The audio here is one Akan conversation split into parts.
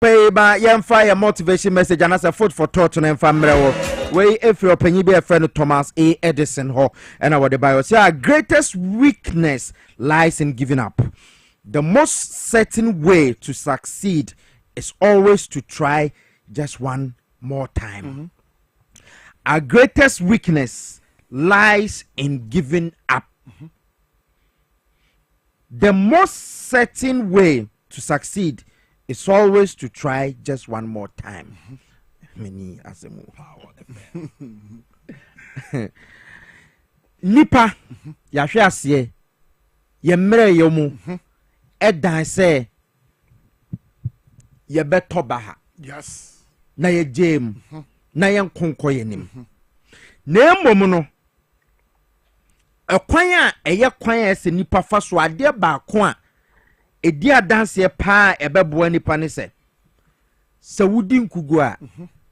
pay by young fire motivation message and as a food for thought and family. Way if your penny be a friend of Thomas A. Edison Hall and our Bible say our greatest weakness lies in giving up. The most certain way to succeed is always to try just one more time. Our greatest weakness lies in giving up. The most certain way to succeed is always to try just one more time. Many as a move. Nipa yahwe ase ye mere yomu edan say ye beto baha. Yes. Na ye jam na ye nkonko ye nim. Na emom no ekwan a eye kwan ese nipa fa so ade ba ko a edi adanse pa ebebo nipa ne se wudi nkugu a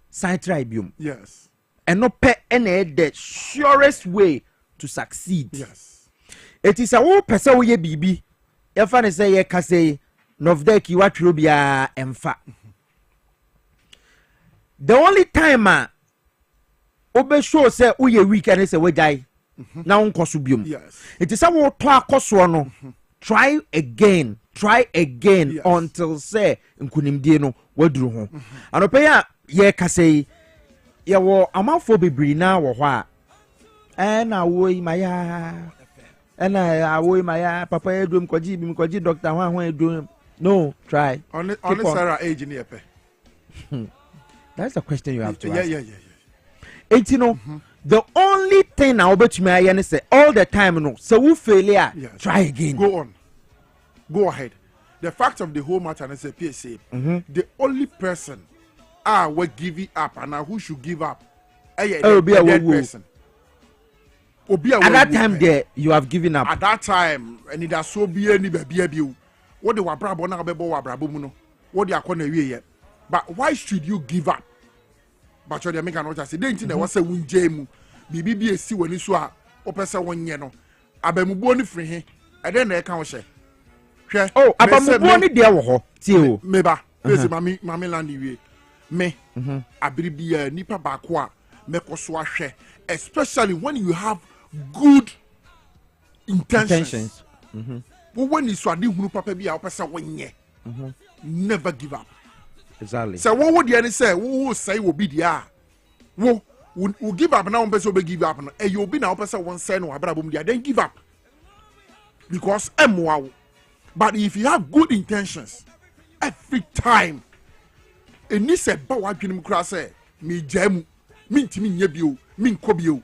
side try biom. Yes. And no pe any the surest way to succeed. Yes. It is a whole person we bibi. If I say ye kase novdeki watro bia emfa. The only time obe show say uye weak and say we die. Na unkoso biom. Yes. It is a wo to akoso no. Try again yes. Until say nkunimdie no waduru ho. Anope ya ye kase ya wo amafo bebri na wo ho a na wo maya na awo maya papa edum koji doctor ho edum. No, try on Sarah age in epe. That's the question you have to ask. Yeah. And you know the only thing I bet me I say all the time no so we failure yes. Try again. Go ahead. The fact of the whole matter is a Piesie. The only person will give it up and who should give up the dead person. At that time there you have given up. At that time and it has so be any baby what they were brabo na bebo wa brabo mu no what they are going to but why should you give up? But you make an order say they think was say wunje mu bibi bi esi wani so a opese wonye no abamubo ni free he and then e kan hye hwe oh abamubo ni de wo ho tie o meba pese mami land wie me abiri bia nipa ba ko a mekoso ahwe especially when you have good intentions. When you swadi hunu papa bia opese wonye never give up. Exactly. So what would you say? Who say will be there? Who give up now? Person will give up. And you'll be now person one say no. Then give up because wow. But if you have good intentions, every time, and this said, "But what you say? Me jam, me timi nyebio, me kobio."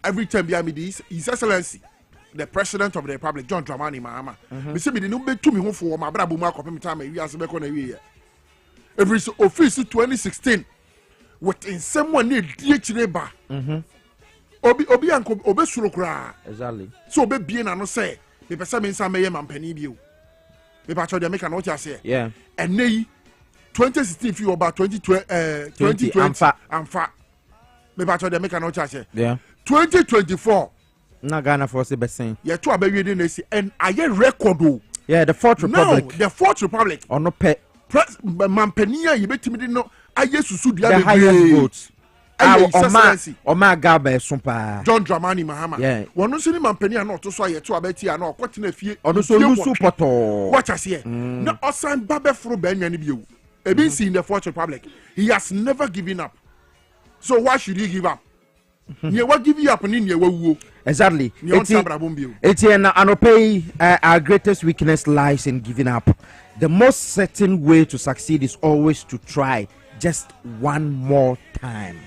Every time be me this, His Excellency, the President of the Republic, John Dramani Mahama. Me say me the no be to me home for my brother Buma kopem time we as be kon awie. Every office 2016 within someone need DHNeba. Obi anko obe suro kra. Exactly. So obe bien na no say me pesa me nsa meye mampani bio. Me pa cho de make an what you say. Yeah. And nay 2016 fi about 2020 amfa. Me pa cho de make an what you say. Yeah. 2024 na Ghana for say besen. Yeah, to abewe dey na si and aye record. Yeah, the Fourth Republic. No, the Fourth Republic. Or no pet. Mampania you betimi dey no aye susu dia the highest votes. Oma Gaba sumpa. John Dramani Mahama. Yeah. Wonu so ni mampania na to so aye to abeti ya na okotena fie. Onu so lusu poto. Watch us here. Na osan babe fro banya ni bi ewu. Ebi see in the Fourth Republic. He has never given up. So why should he give up? You what give you up and in your exactly. It's our greatest weakness lies in giving up. The most certain way to succeed is always to try just one more time.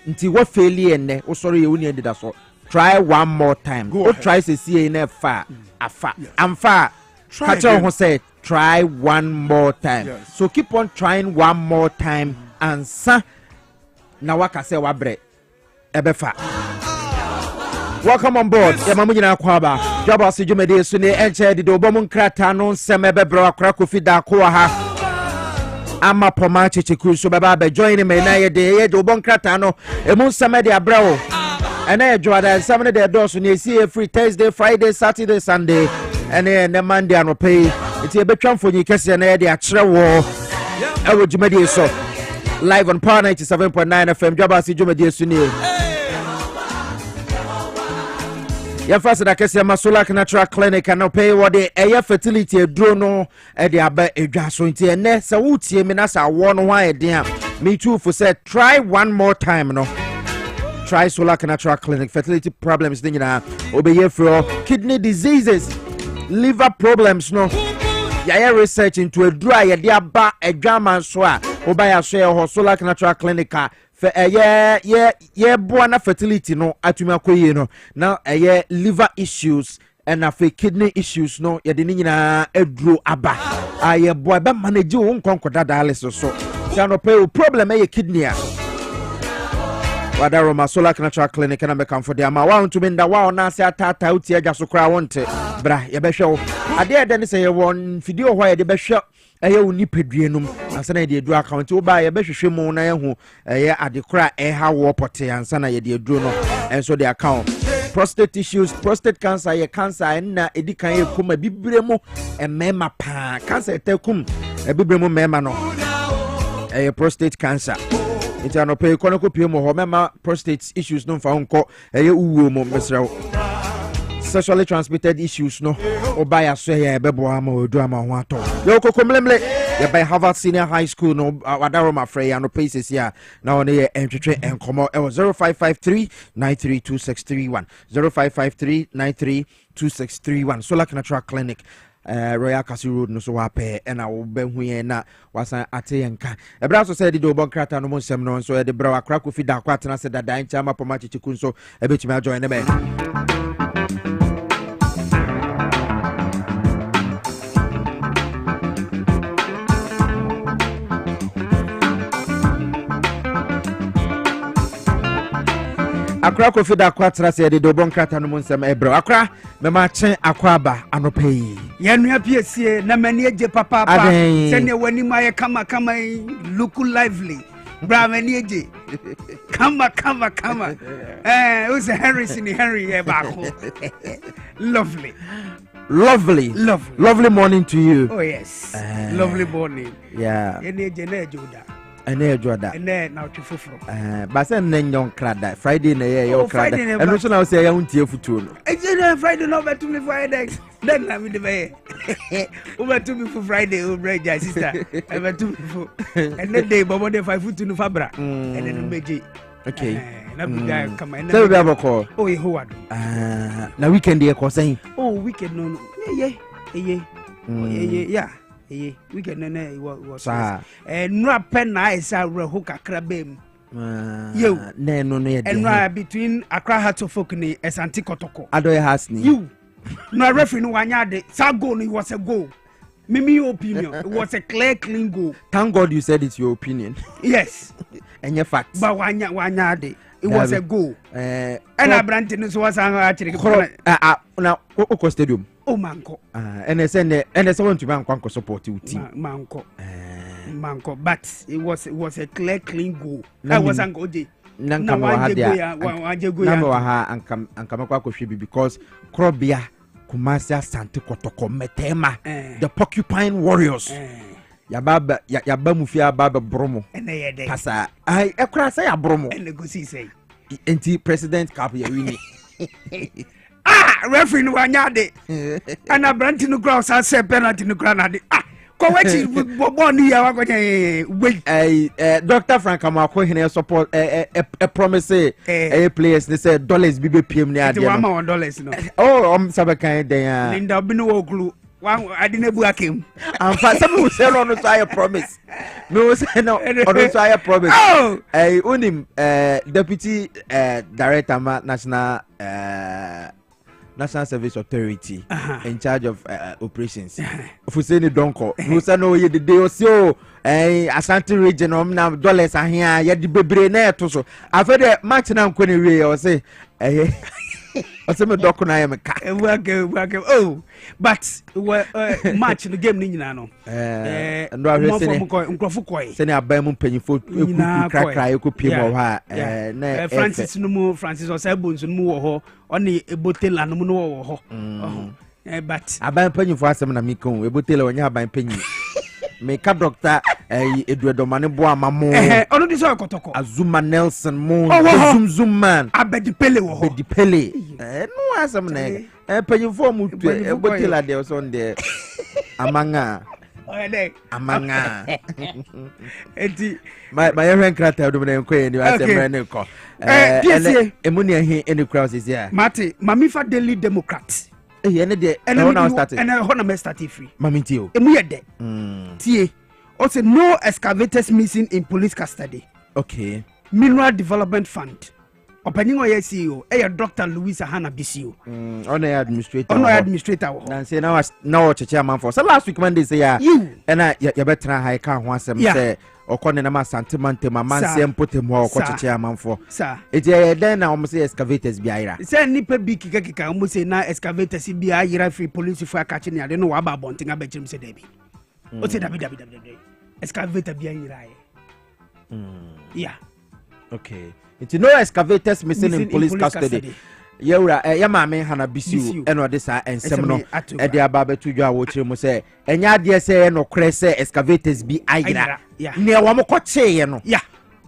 Until what failure and oh sorry you need that so try one more time. Go try to see in far afar. I'm far. Try one more time. Yes. So keep on trying one more time and sa na waka say wabre. Ebefa. Welcome on board. Yamamujina kwaba. Dwabo Ase jumede so ne enche de obomu nkrata no nsem ebebra akra kofi da ko ha. Ama poma checheku so beba be join me na ye de obomu nkrata no emu nsem de abra wo. Ena ye joada nsem ne de do so ne esi every Thursday, Friday, Saturday, Sunday. Ene ne Monday anope. Iti ebetwa mfonyi kese na ye de akere wo. ɛwɔ dwumadie so live on Power 97.9 FM Dwabo Ase dwumadie so nie yɛfa sɛ da kɛseɛ ma Solar Natural Clinic and pay what the air fertility aduro no de aba edwa so nti ɛnɛ sɛ wotie me na sɛ awɔ no ho ayɛ den a me too for say try one more time no. Try Solar Natural Clinic. Fertility problems, obey for kidney diseases, liver problems. No, yeah, research into a dry a diaba a drama swa. Obey a share or Solar Natural Clinic. For a yeah, buona fertility. No, atumakoye no. Now a year liver issues and a kidney issues. No, yadinina a drew aba. I boy, but manage you won't conquer that dialysis. So, can pay problem a kidney. Wada Roma Solar Natural Clinic and I'm for the amount to mean that wow now say tata out here just so cry want bra ye be show ade den say ye won video why de be hwe eye uni pedrienum ansa na de aduru account wo ba ye be hwehwe mu na ye hu eye ade kra e ha wo pote ansa na ye de aduru no enso the account prostate issues prostate cancer ye cancer na edikan ye kuma bibre mu emema pa cancer tekum bibre mu mema no eye prostate cancer. It's an opay konoko pimo mema prostate issues no fa honko eye uwo mo mesrawo sexually transmitted issues no obaya so ye bebo ama odu ama ho ato yo kokomlemle ye by Harvard Senior High School no wadaro ma frey no paces here na one ye entwetwe enkomo e 0553932631 0553932631 Solar Natural Clinic Royal Castle Road no so wape na wo behu ye na wasan ate yenka ebra so say di do bon krata no monsem no so de bra Akra Kofi da kwatena se dada ncha ma poma chichiku so ebetimi ajoin ne be Akra Kofi da kwatena se de do bon krata no monsem ebra Akra me ma chen akwaba anopai Yanua Piesie na mani eje papa sene wani ma ye kama look lively bra mani eje kama who's Henry e ba ko lovely morning to you. Oh yes, lovely morning. Yeah, ene eje na ejoda ene ejoda ene na otwefoforo ba se nyon krada Friday na ye krada eno so na say ya huntie futuo no eje Friday no betu me Friday then na me de be o betu me for Friday o breja sister e betu me for ene day bobo de 5 futu no fabra ene no meje okay na bi da kama ene so be aboko oh yehowa do na weekend ye ko say oh weekend no yeah we can was no pen na isa reho kakra bem you no and between Accra Hatofok ni Asante Kotoko Adoy has ni you no referee no wanya de sa goal no was a goal mimi opinion it was a clean goal. Thank God you said it's your opinion. Yes and your facts but wanya de it was a goal and Abrantin so was actually now Oko Stadium. Oh manko and they want to man support you team manko but it was a clean goal. That was an goal day number ha and come because Krobia Kumasi Asante Kotoko Metema the Porcupine Warriors Yababa Mufia Baba Bromo Pasa I Okrah say Bromo and the Gosi say anti President Cup Yawini referee no wanyade ana branti no cross say penalty no granade ko wechi bobo ni ya wagonya we Dr. Frank Amako hene support a promise players they say dollars bi be pm ni ade no $1 no oh sabakan den Linda bi no oglu wan ade na bu akem amfa some will say no so I promise no say no so I promise unim deputy director National Service Authority in charge of operations. Fuseni Donko. Musa no ye the day so Asante region na dollars are here ye the bebre na to so. After the match na nkoni we o say Ose me doko na ye me ka. Oh, but match the game ni nyina no. Ndo ahwe se ne nkrofo koy. Se ne aban mu mpanyifo krakra ye ko pie mo ha na Francis no mu Francis Osabonsu no mu wo ho oni ebotela no mu no wo ho. But aban mpanyifo asem na mi kan ebotela onya aban panyi. me ka doctor Eduedomane Boama mo ono di so kotoko Azuma Nelson mo zoom man abedipele wo ho bedipele no asam na panyimfo mu botila de so nde amanga amanga enti my friend krata do me nko ni asem ne ko emuni ahi any crowds is here mate mamifa daily democrat ene de na start ene ho na me start free maminti o emu ye de tie o say no excavators missing in police custody. Okay. Mineral Development Fund. Opening oye CEO, Dr. Louisa Hannah BCO. Ono administrator. Nan say now chairman for. So last week Monday say ya. And ya betra high kan ho asem say okone na ma santimante ma man say mpotem ho okọ chairman for. Sir. It then na almost say excavators bi ayira. Say nipa bi kika almost say na excavators bi ayira free police for catch ni ade no wa ba bonting abechim say debi. O say dabi. Excavator bi ayira. Yeah. Okay. It's no excavators missing in police custody. Yewra yamame Hana BCU eno de sa ensem no e de aba betu dwa wo kire mu se enya de se no krese excavators bi ayira ne wo mo ko cheye no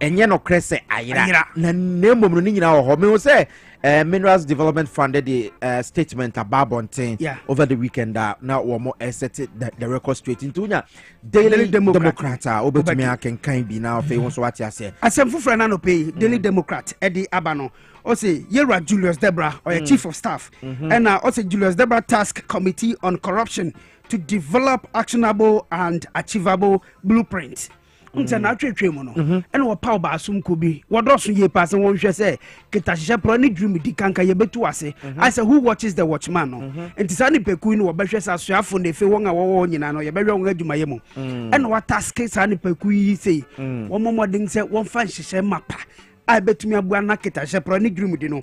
enye no krese ayira na nemom no nyina wo ho me wo se Minerals Development Fund the statement about bonting over the weekend now wo mo set the record straight into nya Daily Democrat obetumi akenkan bi na fe won so wati ase asem fufra na no pay Daily Democrat edi abano o say Yera Julius Debra or chief of staff and o say Julius Debra task committee on corruption to develop actionable and achievable blueprints. Na twetwe mu no ene wo pa ba asum ko bi wodoso ye pass won hwe se kita hye pro ni dream di kanka ye betu ase I say who watches the watchman no enti sa ni peku ni wo behwe sa soafo na fe won a wo nyina no ye behwe won adwuma ye mu ene wa task sa ni peku yi sei wo momodin se won fa hye mapa a betumi abua na kita hye pro ni dream di no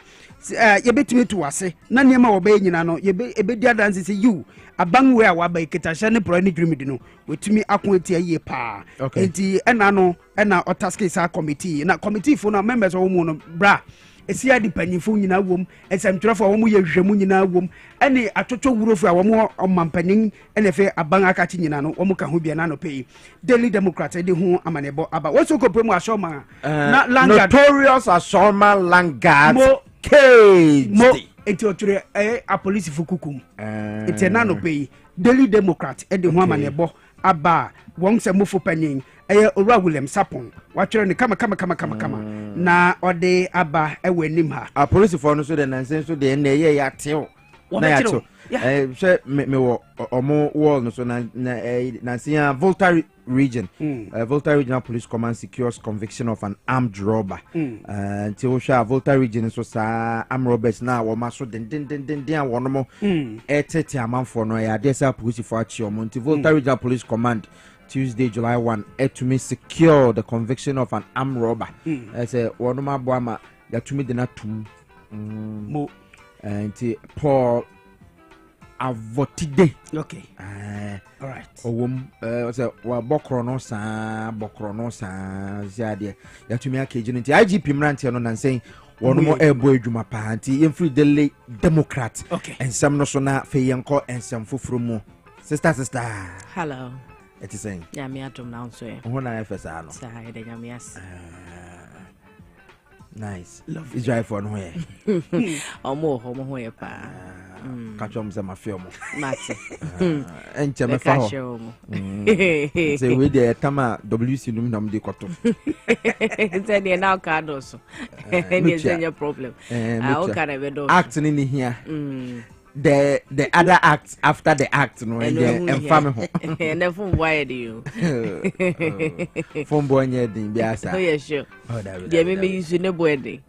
ye betumi tu ase na niema wo be nyina no ye be ebedi adanse se you abangwe a waba kita hye ne pro ni dream di no wetumi akonti aye pa enti ena no ena otaske sa committee na committee fo na members wo mu no bra esi adi panyifo nyina wom esamtwerefo wo mu ye hwehwemu nyina wom ene atwotwo wurofo a wo mu omampanyin ene fe aban akachi nyina no wo mu ka ho bia na no pay Daily Democrat de ho amanebo aba wo so kopemu ashoma na Langard notorious ashoma Langard cage mo enti otwere a police fo kukum enti na no pay Daily Democrat de ho amanebo aba won se mofo panyin Ora William Sapon watwere ne kama na ode aba ewanim ha a police for no so the nansen so de na ye ya tew na ya tew she me wo omo wall no so na nansen Volta region Volta Regional Police Command secures conviction of an armed robber until sha Volta region so sa armed robbers na wo ma so den wono mo etete amanfo no ya de sa police for achi omo until Volta Regional Police Command Tuesday, July 1, to me secure the conviction of an armed robber. I say, one of my boy, that to me the not two. And Paul Avotide. Okay. All right. I say, well, Bokrono San, Zadia. That to me, a Cajun. IGP Mrantiano and saying, one more airboy Juma Panty, in free Daily Democrat. Okay. And some Nosona, Fayanko, and some Fufrumo. Sister. Hello. It is saying, yeah, me atom now, so when I first know, nice. Love is right for nowhere. Or more homo pa. Catch on some film. Matty. And Chamafa. Say, we there, Tama, WC Luminum de Cotto. It's any now card also. And it's your problem. How can I do acting in here? The other acts after the act no and family and then from why do you from boy near the biasa oh yeah sure yeah maybe you should know wedding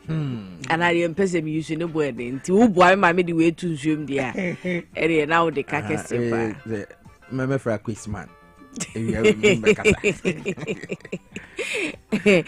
and I am person you should know wedding to boy my made the way to zoom there and now the carcass remember for a quiz man Mame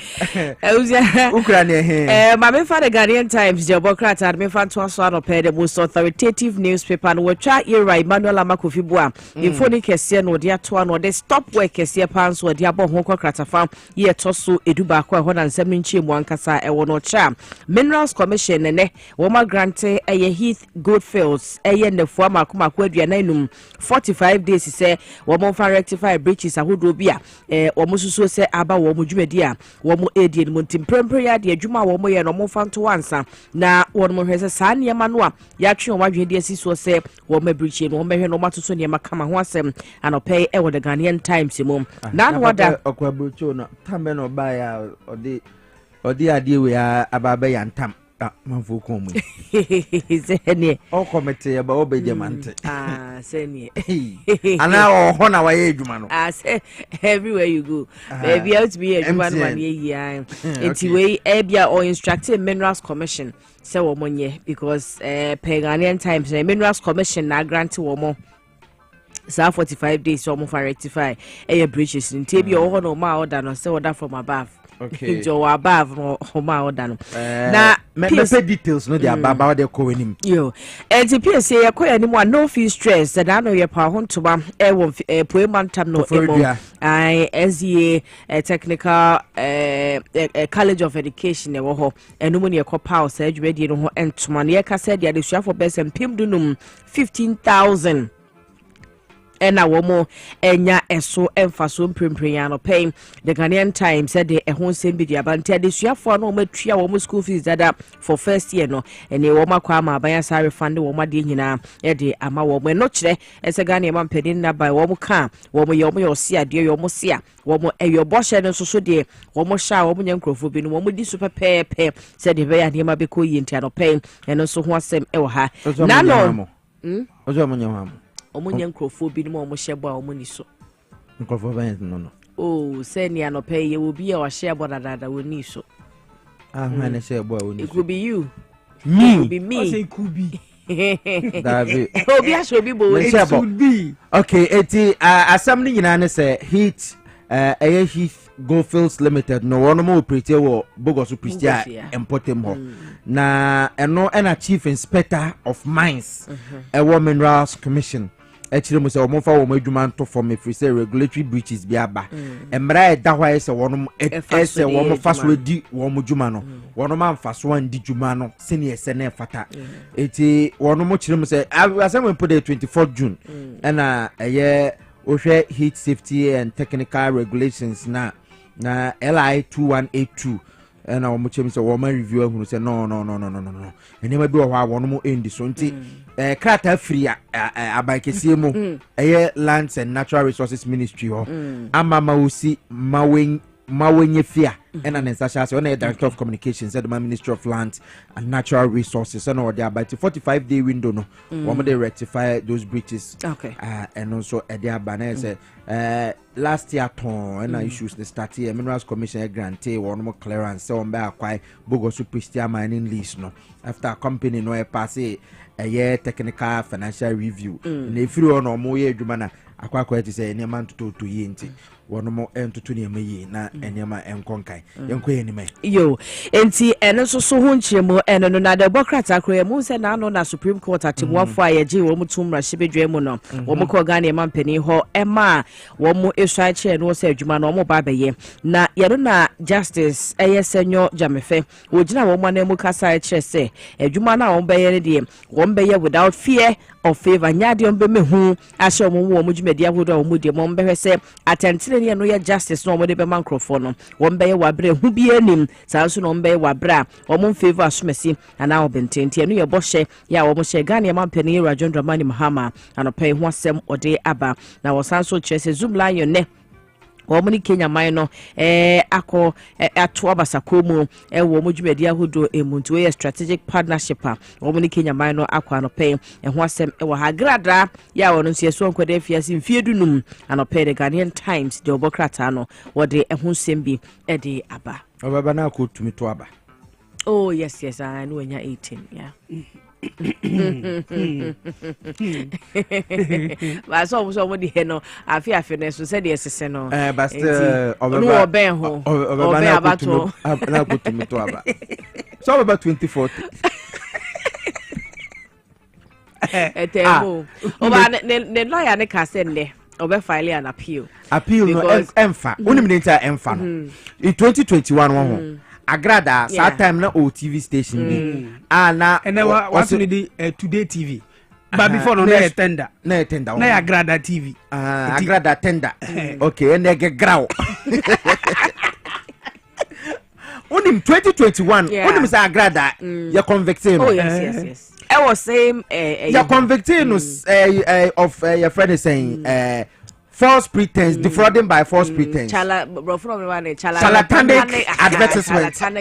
fa the Ghanaian Times, Dwabo Ase, me fa to so the most authoritative newspaper no watcha era Emmanuel Amakofibua. Infoni kese no de ato no de stop work kese pan so de abo ho kwatafa ye toso eduba kwa ho na nsem nchi mu ankasa e wo no cha. Minerals Commission ne wo ma grante eye Heath Goldfields eye nefo amakoma aduana enum 45 days se wo mo fa rectify breaches ahodo bia wo mo susu se aba wo mo dwumadi a wo mo edie no ntimprempre ya de adwuma wo mo ye no mo fa nto wansa na wo mo hwese saa niema no a ya twe wo adwe de asiso se wo ma breache no wo mehwe no matoso niema kama ho asem anopay e wo the Ghanaian Times mu na no wada okwa brocho no tambe no ba ya odi ade we ababa ya ntam manfo ko mu sene o committee ba obeje mante sene ana ho na wa ye adwuma no say everywhere you go baby out be adwuma no man ye enti we ebia or instructed Minerals Commission say wo monye because Ghanaian Times Minerals Commission na grant wo mo 45 days so mo for rectify breaches nti ebia wo no ma order no say order from above. Okay. Jo above no ma order no. Na me details no dey about the ko anim. Yo. Enti Piesie Okrah anim a no feel stress that I know your pa hontoma wo poemantam no emo. I SEA technical college of education e wo ho. Enu mo ne ekopa o sa adwumadi no ho entoma ne ka said ya de suafo best pim dunum 15,000. Ena womo enya eso emfaso mprempren no pay the Ghanaian Times said the ehon sembi dia bante de suafo no matua womo school fees dada for first year no ene womo kwa ma ban sa refund womo de nyina e de ama womo no kire ese Ghana man pedin na by womo ka womo ye womo yo sia de womo sia womo eyo boshe no so de womo sha womo nyankrofo bi no womo di super pepe said the be ya de ma be ko yintia no pay eno so ho asem e wo ha na no ozo mo nyama omunye nkrofo bi no mo hyebo a omuni so nkrofo ban no oh send ya no pay ye obi a wa hyebo dada woni so man hyebo a woni it could be you me it could be me it could be David obi a show bi bo it could be okay eti asam ni nyina ne say Heath Heath Goldfields Limited no one more operate wo Bogosu Pristia importem ho na eno na chief inspector of mines wo Minerals Commission actually mo say o mo fa wo adwuma nto for me free say regulatory breaches bi aba emra e da hwa say wonum ese wo mo fa so di wo mo dwuma no wonum amfa so andi dwuma no sene ese na fata eti wonum kire mo say asem we put the 24th June na eye ohwe heat safety and technical regulations na LI 2182 and our much say woman review who say no and never be a one more end so nti krata free abakese mu lands and natural resources ministry ho amama usi mawenye fia and an ensasha so na director of communications at the Ministry of Lands and Natural Resources and all there by 45-day window no one they rectify those breaches okay and also at their banner say last year ton and issues the start here Minerals Commission grantee one more clearance so on by acquire Bogosu Pristia mining lease no after a company no pass a year technical financial review and if you on more year jumana akwa to say any man to yinti one more entutu ne mayi na enyama enkonkai yenko yenime yo enti eno so ho nchiremo eno no na the Democrat Okrah mu se na no na Supreme Court atimwafo ayeje wo mu tumra shibedwe mu no wo mu ko Ghana mampani ho ema wo mu esua che no se adwuma no mo ba beye na yero na justice eyesenyo jamefe wo gina wo ma na mu kasa che se adwuma na wo beye ne de wo beye without fear of favor nyade on be mehu asho mo wo mu dwumadi ahodo wo mu de mo be se atentene ne no ya justice no mo de be microphone no wo beye wabre hu bi anim sanso no beye wabra wo mo favor asomasi ana wo bententi no ye bohye ya wo mo hye Ghana mampani Rajon Dramani Mahama anopai ho asem ode aba na wo sanso chese zoom lion ne womuni Kenya maino ako atoa basakomu wo mudwumadi ahodo emuntu we strategic partnership womuni Kenya maino akwa anope ho asem wo hagrada ya wono nso yeso nkwade afiase mfiedunum anope the Ghanaian Times de obokrata no wode ho sembi ede aba obaba na ko tumi to aba oh yes I know nya 18 yeah But so mo di no afi no so said yes no but oben ho oben abato na kutumu to aba so about 2040 etemo oba ne lawyer ne ka say ne obe file an appeal no emfa unim ne ntia emfa no in 2021 one agrada that time na OTV station bi na and then what we did Today TV but before no na tender na agrada TV agrada tender okay and get graw unim 2021 unim say agrada you convicted oh yes I was saying you convicted of your friend is saying false pretense, defrauding by false pretense. Charlatanic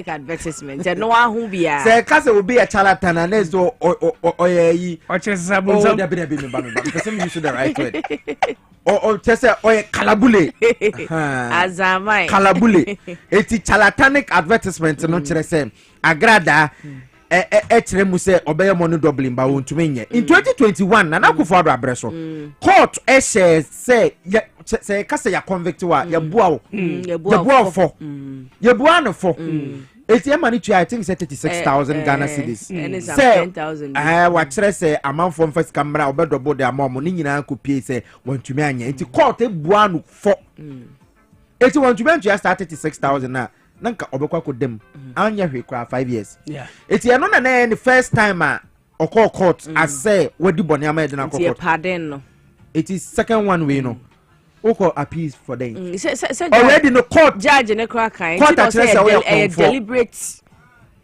advertisement. No one who be a. Say, cause it will be a charlatan and there's or just you should the right word. Or just or kalabule. As I might kalabule. It's charlatanic advertisement. No, say agrada. Etremu say obey money doubling ba won tumi nye in 2021 na nakufo abreso court say kase ya convict wa ya bua fo ya bua no fo eti mani tu I think say 36,000 Ghana cedis say 10,000 wa kire say amanfo first camera obedobo de amamo ni nyina kopie say won tumi anya eti court e bua no fo eti won tumi anya start 36,000 na nanka obekwa ko dem anya hwe kwa 5 years eti eno na the first time a court as say wadi boni ama de na court pardon no it is second one way no oko appeals for them already no court judge ne kra kan court say a deliberate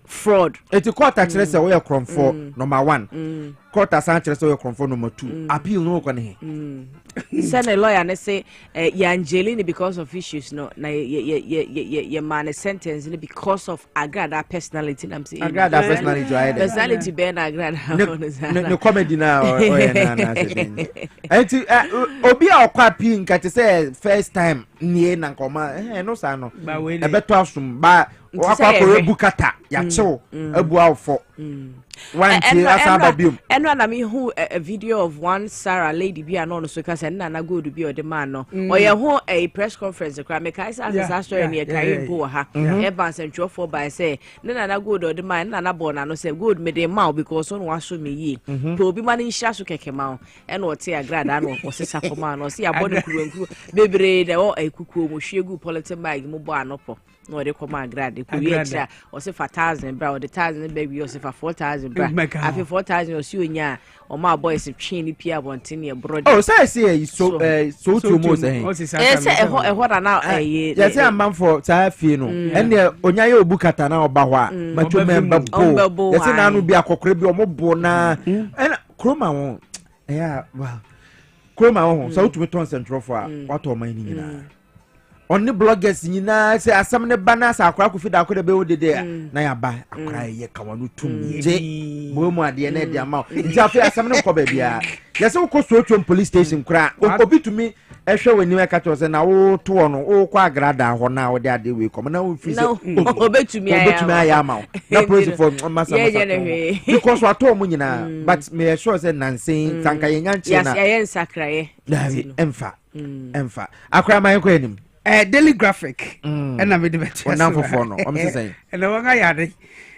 fraud eti court actually say we are for number 1 court actually say we are for number 2 appeal no ko ne send a lawyer and say Angelini because of issues no na ye man sentence because of agrada personality I'm saying agrada personality be na agrada no comedy na na enti obi a okwa pi nka say first time nie na nkoma no sa no e beto asum ba wakwa ko bukata ya chew abu awfo one day asababium and when I mean who a video of one Sarah lady be anon so ka say na go do be o de man no or ye ho a press conference kra me kai say that story near carry bo ha Evans and for by say na go do de man na born no say good me dey ma because on wa show me yi to obi man insha so keke ma and what say agrada no o sesa for man no see abode kuru bebre de o ekukuo mo hwegu politic bag mo bo anopo no de come agrada ku ye kira o say 4,000 bra o de 1,000 baby o say 4,000 bra afi 4,000 o si onya o ma boys twi ni pia bontin ye brother oh say so to mo say say e na yes say am for say fie no ene onya ye obukata na oba ho a matwo member bo yes na no bi akokore bi o mo bo na kroma won well kroma won so to me ton central for what o man ni nyina on the bloggers nyina say asam ne bana sa akora ko fida akora be wodede na ya ba akora ye kawanu tum je bo mu ade na de ama nti afi asam ne ko ba bia yes wo ko so police station kura obi tumi ehwe wani we ka to say na wo to no wo kwa agrada ho na wo de ade we kom na wo fi say obetumi aya ma na process for masa because wa to mu nyina but me sure say nansen tanka ye nyanche na yes ye nsakraye emfa akora man ko enim daily graphic and I'm the best one for no I'm saying and the one I had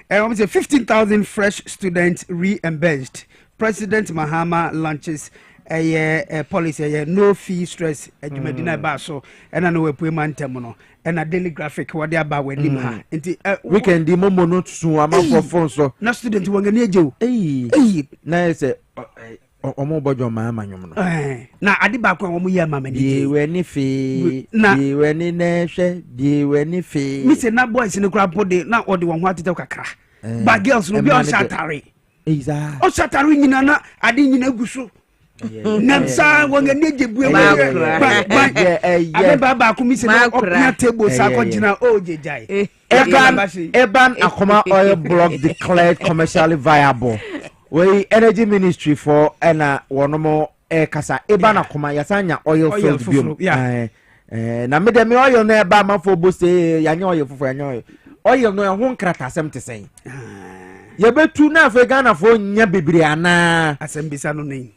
I'm say 15,000 fresh students reimbursed. President Mahama launches a policy no fee stress adwumadina ba so and I know we payment terminal and a daily graphic what they about when him weekend the momo no so am for phone so na student wangani eje na say omo bojo Mahama nyom no na ade ba kwa omo ye mama ni we ni fi di we ni na hwe di we ni fi mi say na boys ni kura pode na ode won ho atete kakra ba girls no bi on shatare Exactly. O satari nyina na ade nyina guso. Namsa wangani ejebu ba ku mi se na opia table sa ko jina o jejai. Eban Akoma oil block declared commercially viable. We energy ministry for ena wonomo kasa Eban Akoma yasanya oil field biom. Na me de me oil no eba man for bo say yanya oil fufu yanya oil no ho nkrata asem te sen. Yebetu na Africa Ghana for nya bebre ana. Asembisa no nei.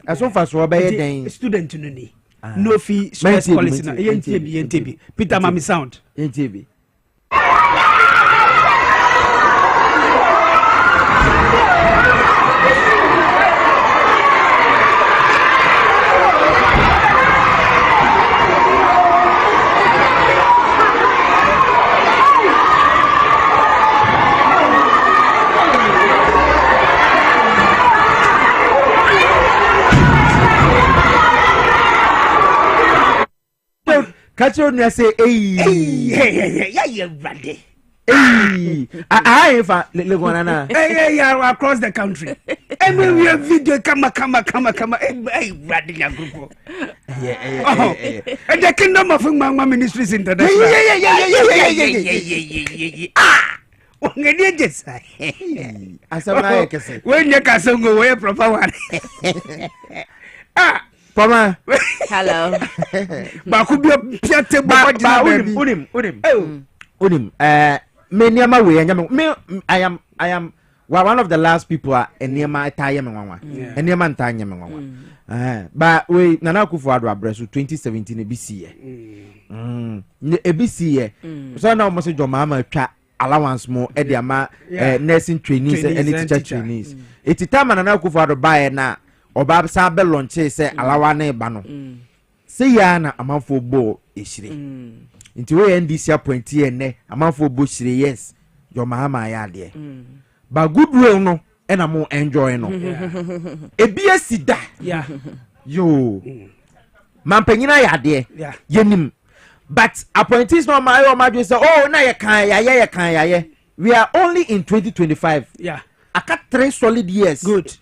Aso fa so obeye den. Student no ni. No fee stress policy na yentibi. Peter Mami sound. Yentibi. Catch on you say, yeah, ready. I Across the country. Every video, come. Hey, ready, group. And the Kingdom of Mama Ministries International. When you can go away, proper one. Pama. Hello. Bakubia piate unim. Me niama we I am one of the last people niama taya me wanwa. Niama ntanya me wanwa. But we Nana Akufo-Addo abreso 2017 ebisi ye. So na almost jo mama twa allowance mo e de ama nursing trainees and teacher trainees. Etitama Nana Akufo-Addo bae na oba sa be launche se alawa na eba no se ya na amanfo bo ehire nti we NDC appointee ene amanfo bo hire yes your mahama ya de ba goodwill no e na mo enjoy no ebi asida yo mampanyina ya de yenim but appointees no ma do say oh na ye kan ya we are only in 2025 aka 3 solid years good.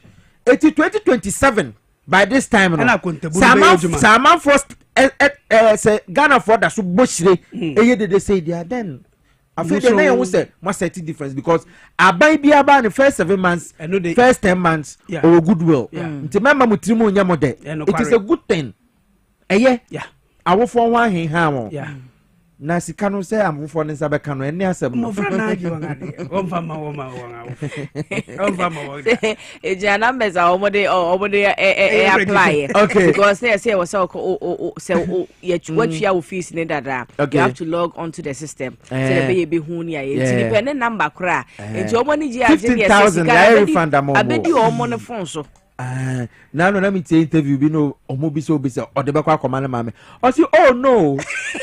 It's 2027 by this time. No. Sama first say Ghana for that so boshire. They say they are then. I feel they know say must set difference because abai bi aba in the first 7 months, first 10 months or goodwill. Nti mama mutrimu nyamo de. It is a good thing. Yeah. Awo for one hin ha won. Na sika no say am for ne sabe ka no ene asem mo fra na agi won ade o fa ma wo e jana meza omode apply because say was say you twa office ne dada you have to log onto the system so the be hu ni aye ti dependent number kra enti omoni gi age ne abedi omo ne phone so now no let me take interview be no omo bi so or the back akoma na mama o say oh no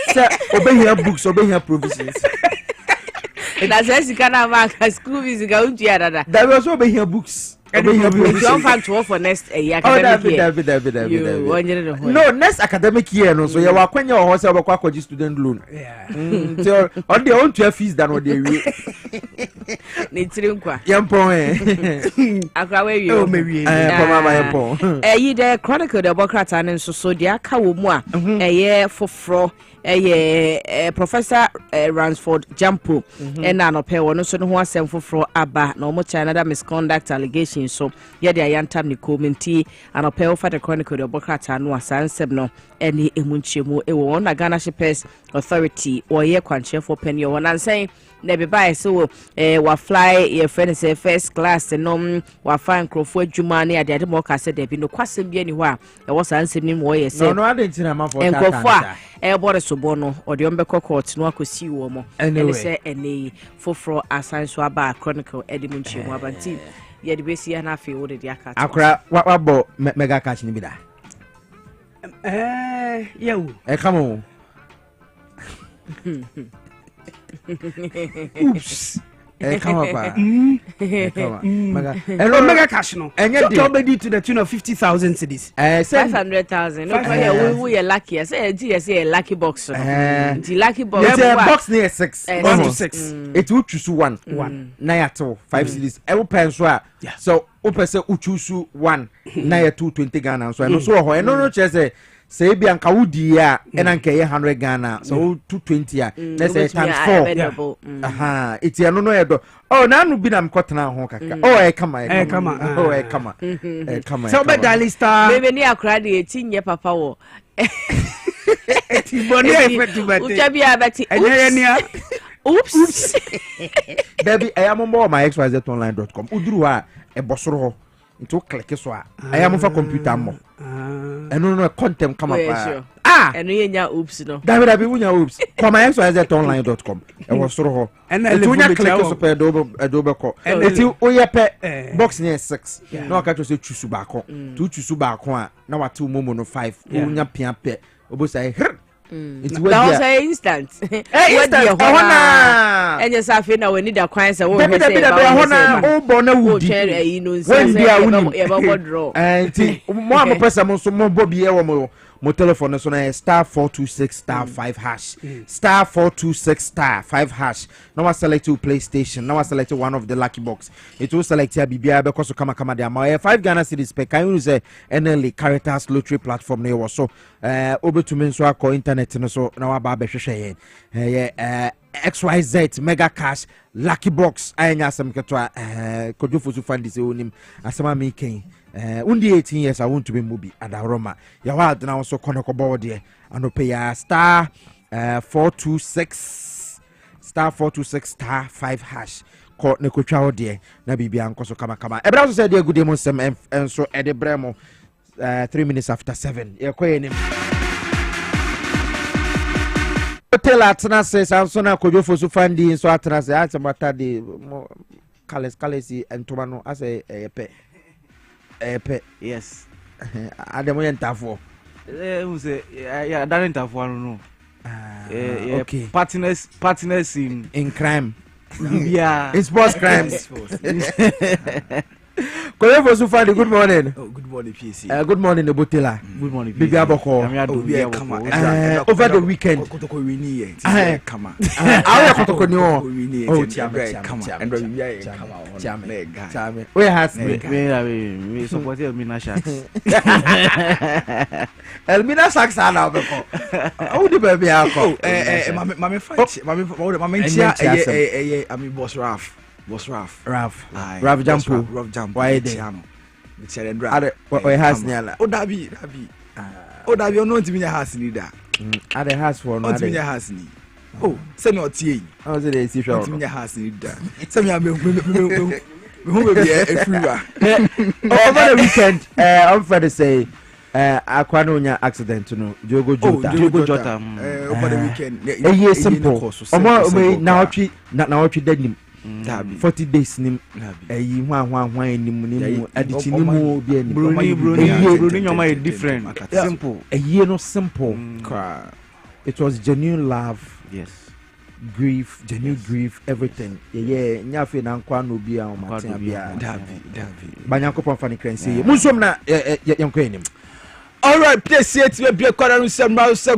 say obey here books obey here provisions na say sika na mark school fees ga untu ya dada that was obey here books don't find to for next year academic year no next academic year no so you wa kwanya o say obekwa akọji student loan so on the own to fees than what they we ni trinkwa yempon akra we wi o mama yempon yi the chronicle the bokrata ne so dia ka wo mu a foforo Professor Ransford Jampo na no pe wono so no ho asem foforo aba na omo cha another misconduct allegation so ye de ayantam ni committee anope over the chronicle the bokrata no asansem no eni emunchemu e wo na Ghana Shippers Authority or ye kwanche for penny won and saying na be buy so wa fly your friend say first class no wa fine crofo adwuma na ade mo ka se de bi no kwasem bi ani ho a e wo sansem ni mo ye say no adentina ma for that crofo a bore so bono or the ombeko court no akosi wo mo and say ene foforo asanso aba chronicle edimunchi mo abanti ye de besi na afi wo de aka akra wa bo mega catch ni bi da come on oops come on mega cash no and you to the tune of 50,000 cedis 500,000 no we are lucky say a lucky box the lucky box box near 6 1 to 6 it will choose one na ya to 5 cedis e will pen so so o pese u choose 1 na ya 220 Ghana so no so ho no chese say bi anka wudi ya ena nka ye 100 Ghana so 220 ya let's say times 4 it's ya no edo oh na anu bi na mkotena ho kaka kama so be dalista bebe ni akra de etinye papa wo etiboni efetibate utabia bati enye Oops. Debbie, I am on my xyzonline.com. Udru ha e bosoro into click so I am for computer mo. And no content come up. And we nya oops no. David wunya oops. Come my xyzonline.com. E bosoro ho. And wunya click so pe adobe ko. Eti oye box near 6. No ka to say chusu ba ko. Tu chusu ba ko a na wate momo no 5. Wunya pia pe. Obo say it's instant. Instant. And yes, I feel now we need a coin. So we need oh, bona would when they are winning. And more person, so more Bobby, my telephone is on star 426 star 5 hash. Star 426 star 5 hash. Now I select two PlayStation. Now I select one of the lucky box. It will select here BBI because come there. My 5 Ghana cedis per. Can you use a NLA Caritas lottery platform there also? Over to me so I call internet and so now I barbe share. XYZ mega cash lucky box. I nya some ketwa kojo fosu find this onim asama making. Undi 18 years I want to be movie at Aroma. Ya wild now so konoko board there and pay star 426 star 426 star 5 hash. Court ne kocha there na bibia anko so kama. Ebra so said good day mo sem and so e de bremo 3 minutes after 7. Ye koyenim. Hotel atna says so na kojo fosu fandi so atna say atamata de kales entomano as a yes. Ademo yentafo. Who say yeah, that entafo no. Okay. Partners in crime. Yeah. In sports crimes. Koyefo Sufandi, good morning. Oh, good morning, Piesie. Good morning, Ebotela. Good morning, Bibi Aboko. Over the weekend. Kotoko wini kama. Awe kotoko ni o. Oh, kama. And we kama. Where has me support Elmina Sharks. Elmina Sharks are now before. How the baby are called? Mama fight. Mama chia. I mean, boss Raf. Raf Jumpo. Why they? What has Niala? Oh, Dabi. Oh, Dabi, no to be a house leader. At the house for not to be a house. Oh, send your tea. I was a see to be a house leader. Some young everywhere. Over the weekend, I'm fair to say. Aquanonia accident to know Diogo Jota. Over the weekend, a year simple. Now dead him. 40 days nim eyi hwan nim aditi nim bi ani Bruni your mind different simple eyi no simple it was genuine love, yes, grief, genuine grief, everything nya fe na nkwa no bi a o maten bia Davi banyankopon fa ne kranse munsom na yanko enim. All right, please see it to be a quarter and some mouse, se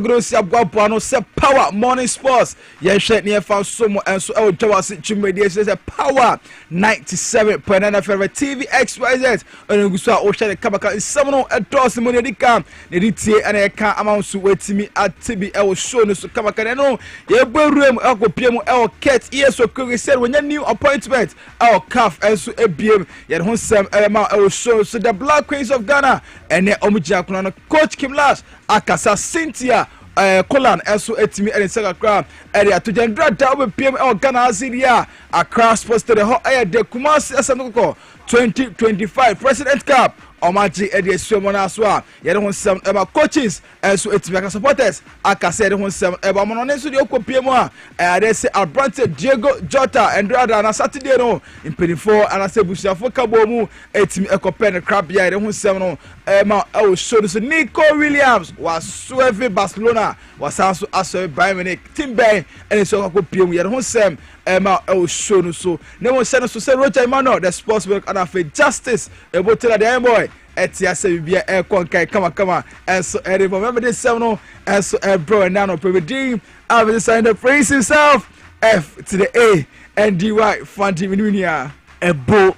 power morning sports. Yes, near found some and so our Jawas Chimmedia says a power 97.9 FM TV XYZ and Gusa Ocean Kabaka is someone at Dawson Monedica, Nediti and I can't amount to wait to me at TB. I was shown to Kabaka. No, your room, Uncle PM, our cat, yes, so could said when your new appointment, our calf and so a BM, yet hon Sam I was shown so the Black Queens of Ghana and the Omujakuno. Coach Kim Lash, Akasa Cynthia, Kolan, Enso Etimi, and Saka area to Jandra Dawe PM or Ghana Syria, Accra Sports to the hot air de Kumasi Asanoko 2025 President Cup. Omaji Eddie Swimona Swa, Yadon Sam about coaches, and so it's like supporters. Aka said on some about Mononesu de Oko Piemoa, and they say Albrante Diego Jota and Rada on a Saturday no in 24 and I say Busha for Kabomu, Etim Ecopen, Crab Yard, and Semono, Emma, oh, so this Nico Williams was Sueve Barcelona, was also asked by Munich, Tim Bay, and so Oko Piem, Yadon Sam. Emma El Shono so no one sent us to say Roger Emmanuel the sports work and for justice about to the boy Etia say be a conquer come and so remember this seven and so bro and now preveding I will sign the praise himself F to the A and DY Fanti Minunia Ebo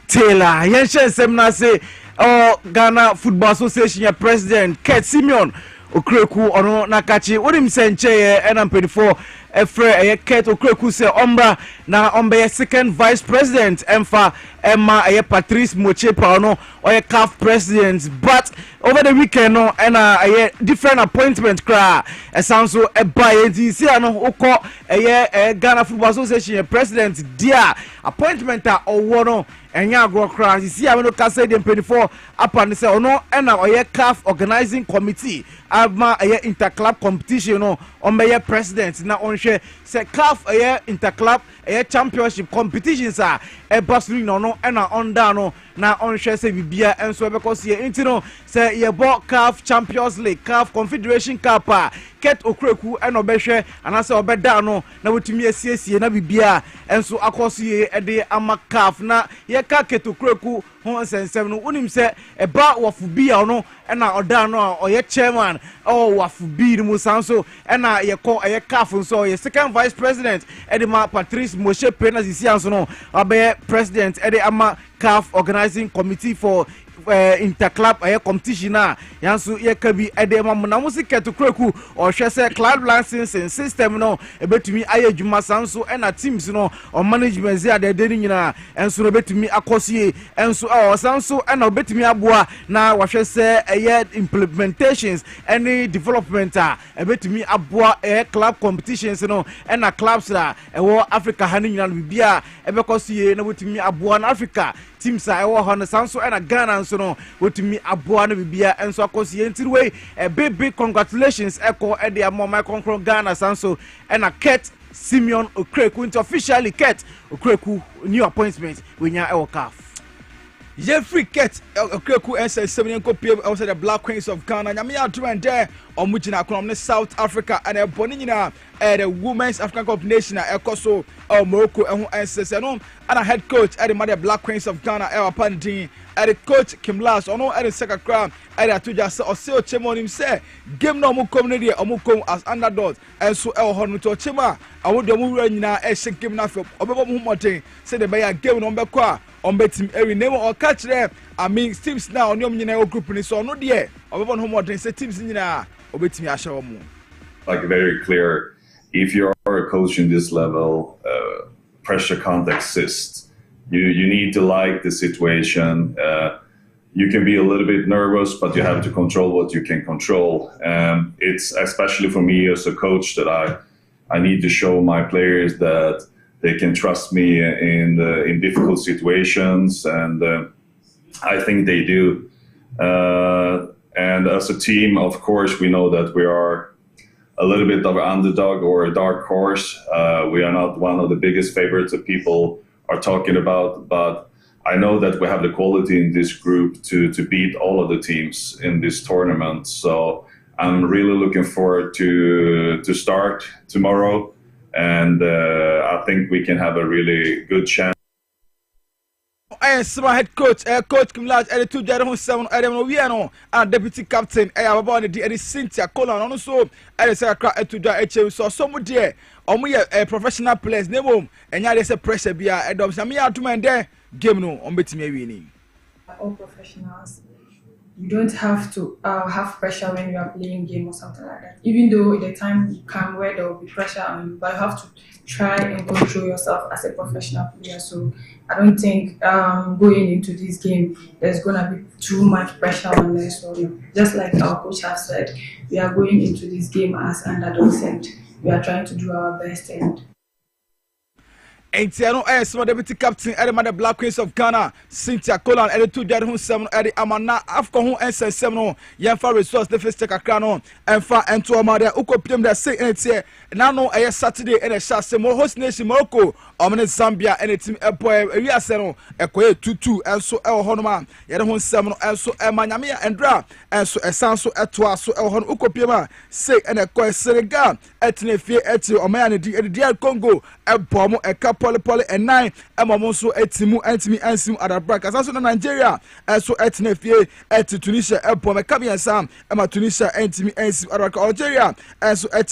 Taylor Yensha Semna say oh Ghana Football Association president Kurt Simeon Okreku ono nakachi wonim senche NM24 efre Kurt Okreku se ombra na ombe second vice president emfa Emma Patrice Mochepa ono CAF president but over the weekend no and different appointment cry sounds so a buy see no oko Ghana Football Association president dear appointment or no enya agro cry see I no ka say dem 24 up and say no and CAF organizing committee ama interclub competition no on my president na on share say CAF interclub championship competitions are bustling no and on down no na on share say bibia enso because here intino say ye bought CAF Champions League CAF Confederation Cup Ket Okreku and obehwe and asa obeda no na wotumi asiesie na bibia enso akoso ye ama CAF na ye ka Ket Okreku ho sensem no unim say eba wafubia no na oda no oye chairman wafubi mu sanso na ye ko CAF so ye second vice president edema Patrice Moshe Pena zisianso no abe president ama CAF organizing committee for interclub competition yanso ye ka bi edema na musike to Kreku or hwese club licensing system no ebetumi ayedwuma sanso na teams no or management zia de nyina enso ebetumi akosie enso sanso na obetumi aboa na wahwese implementations any development ebetumi aboa club competitions no na clubs ewo Africa ha nyina bibia ebekosie na betumi aboa na Africa teams ewo ho na sanso na Ghana so no wotumi aboa na bibia enso akosie ntirwe big congratulations echo the my concro Ghana sanso na Ket Simeon Okreku into officially Ket Okreku new appointment wenya ewo CAF Jeffrey Ket Okreku NS7 kopie outside the Black Queens of Ghana nyame atwend there omugina from South Africa and eboni nyina the Women's African Cup nation ekoso Morocco ehu NS7 no and head coach at the Black Queens of Ghana Pandin at the coach Kim Last ono at the second crown at the atuja se ose ochemo nim say game no mu community omukom as underdogs and so hono to ochema awodo mu wura nyina ehye game na fe obebo mu moten say the beya game no mbekọ a on betim every name or catch them I mean teams now on yom nyina group ni so no de obebo no moten say teams nyina obetimi ahye omo like very clear if you're a coach in this level pressure can't exist. You need to like the situation. You can be a little bit nervous, but you have to control what you can control. It's especially for me as a coach that I need to show my players that they can trust me in difficult situations, and I think they do. And as a team, of course, we know that we are a little bit of an underdog or a dark horse. We are not one of the biggest favorites that people are talking about, but I know that we have the quality in this group to beat all of the teams in this tournament. So I'm really looking forward to start tomorrow, and I think we can have a really good chance. Smart head coach, coach Kim Last, and 2 Jadon 7, Adam Viano, and deputy captain, Ababa, the Cynthia Colon, also, and the Okrah to the so some dear, we a professional players, name, and there's a pressure be a dog, some to man there, game no, on betting me winning. All professionals, you don't have to have pressure when you are playing game or something like that. Even though the time come where there will be pressure on you, but you have to try and control yourself as a professional player. So I don't think going into this game there's gonna be too much pressure on us. So just like our coach has said, we are going into this game as underdogs and we are trying to do our best. And Entiano small deputy captain at the Black Queens of Ghana, Cynthia Colon, and the 2 Jadon 7 at the Amana Afco NS7, Yanfa resource the first take a crown and far and to Amada Ukopim that say in here. Now no Saturday and a shot more host nation Morocco, Omne Zambia and a team Riaseno, a 2-2 and so El Honoma, Yadon 7 and so Manamia and Dra and so a Sanso at Twa so El Hon Ukopima, say and a Koi Senegal, at Nefi at Oman, the DR Congo, a bomb, a couple poly and 9, and Mamonso etimu antimi ansim at a brack as also Nigeria, and so at Nefi at Tunisia, a bomb, a Kabi and Sam, and Tunisia antimi ansim at Algeria, and so at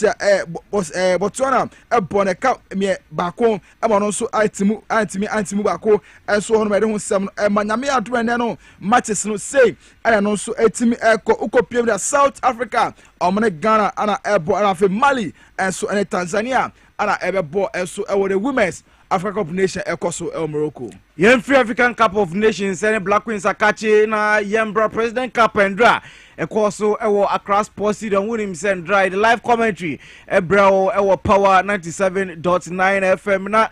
Botswana, a bonnet cup me back home, and also itimu antimu bako, and so on my own some Manamia to Nano, matches no say, and also etimi echo Ukopia South Africa, Omane Ghana, and a airborne and Mali, and so and Tanzania, and a ever bought and so the women's Africa Cup of Nations ekoso el Morocco. Yen free African Cup of Nations and Black Queens akache na Yembra President Cup Endra ekoso ewo Accra Sports Stadium winning send dry the live commentary ebra ewo Power 97.9 FM na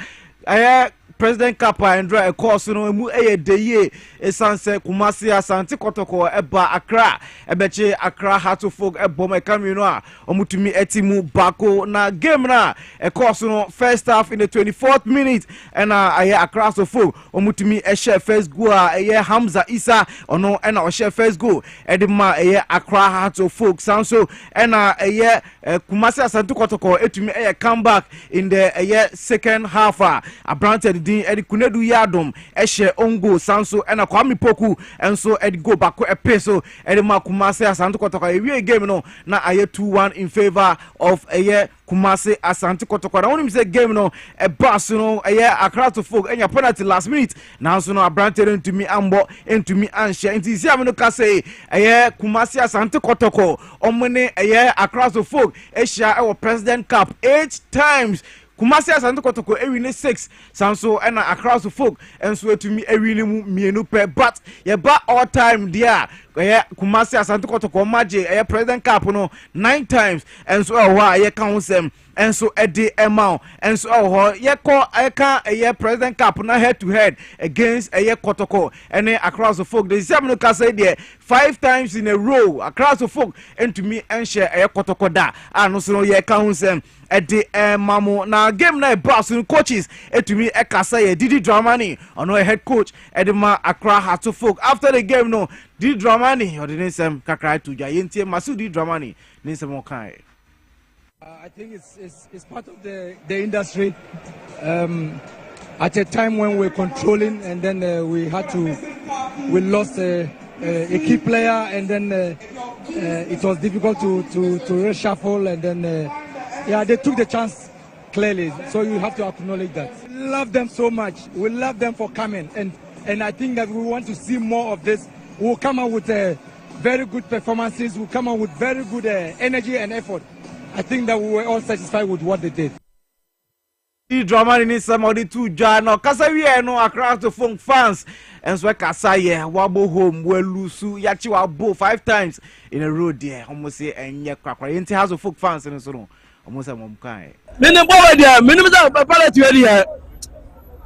President Cup Endra ekoso no mu dey esanse Kumasi Asante Kotoko eba Accra ebeche Accra Hatofog ebom ekanu no a omutumi etimu bako na game na ekoso no first half in the 24th minute and Accra Hatofog omutumi share first goal Hamza Isa ono and share first goal edima Accra Hatofog sanso and Kumasi Asante Kotoko etumi comeback in the second half abranted din Kunedu Yadom share ongo sanso and Kwame Poku and so go back a peso edima Kumasi Asante Kotoko a game no na 2-1 in favor of Kumasi Asante Kotoko. I want him say game no a bus no Accra to folk and your penalty last minute now so no abranted into me ambo into me and share into see no ka say Kumasi Asante Kotoko omene Accra to folk share our President Cup 8 times. Kumasi Asante Kotoko ewine 6 sanso and Accra to folk and so to me ewine mu mienu pe but ye ba all time there Kumasi Asante Kotoko maje President Cup no 9 times and so ye count them and so the amount and so ye call President Cup na head to head against Kotoko and across the folk the same no ka say there 5 times in a row across the folk and to me and share Kotoko da and so ye count them the mamo na game na boss coaches to me ekasa ye Didi Dramani ono head coach edema Accra Hatofok after the game no Didi Dramani or the name kakra to ja yentie Masudi Dramani name okai. I think it's part of the industry. At a time when we're controlling, and then we lost a key player, and then it was difficult to reshuffle, and then they took the chance clearly. So you have to acknowledge that. We love them so much. We love them for coming, and I think that we want to see more of this. We'll come out with very good performances. We'll come out with very good energy and effort. I think that we were all satisfied with what they did. The drama in some of the two Jano Kasawi no across the funk fans and so Kasaye Wabo home well Lusu Yachi Wabo 5 times in a row there almost say and Yakra into house of folk fans and so on almost a momkai. Minimum there, minimum pallet here.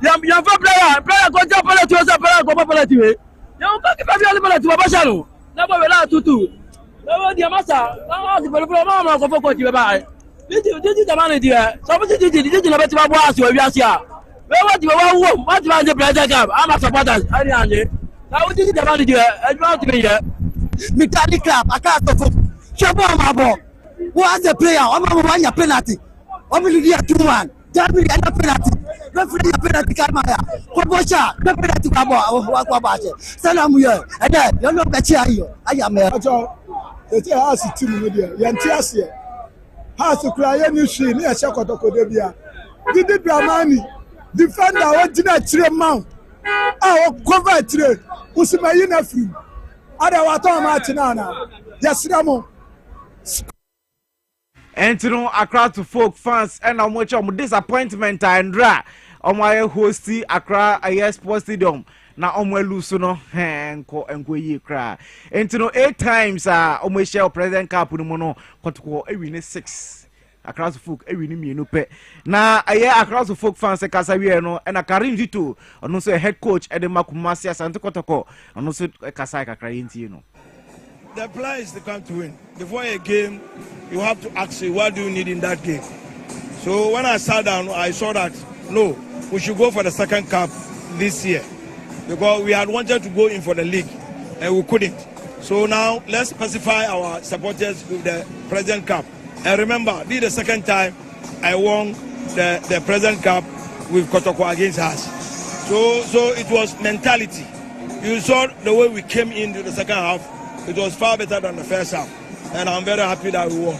Young player go to pallet to us, go pallet to it. Young pallet to Babashano. Never allowed to. No, the master. No, the problem of what you buy. Did the money there? Somebody did not bet about us. We are here. What you want the President Cup? I'm a supporter. Now, what did the money there? I want to be here. Mitali Club, I can't talk. Shabba, what's the player? I'm going to penalty. I'm going to do 2-1. Tell me the penalty. Referee penalty Kamaya. Kobosha, the penalty Kabo. Salam here. And then you're not better here. I am here. The house is 2 million. Yantias here. House to cry any she near Shakotoko Debia. Did it be a money? Defender what did I trade mount? Our cover trade. Usimayina free. Other Martinana. Yes, Ramo. And you know, Accra to folk fans and how much of disappointment and dra on my hosty Accra Sports Stadium. Na omweluso no enko yi kra enti no 8 times omwehia President Cup no no kotoko ewine 6 across folk ewine mienu pe na across folk fans kasa wie no na Karim Dito ono so head coach edema Kumasi Asante Kotoko ono so kasa kakra yenti no. The plan is to come to win. Before a game you have to ask you what do you need in that game. So when I sat down I saw that no, we should go for the second cup this year. Because we had wanted to go in for the league and we couldn't. So now let's specify our supporters with the President Cup. And remember, this is the second time I won the President Cup with Kotoko against us. So it was mentality. You saw the way we came into the second half. It was far better than the first half. And I'm very happy that we won.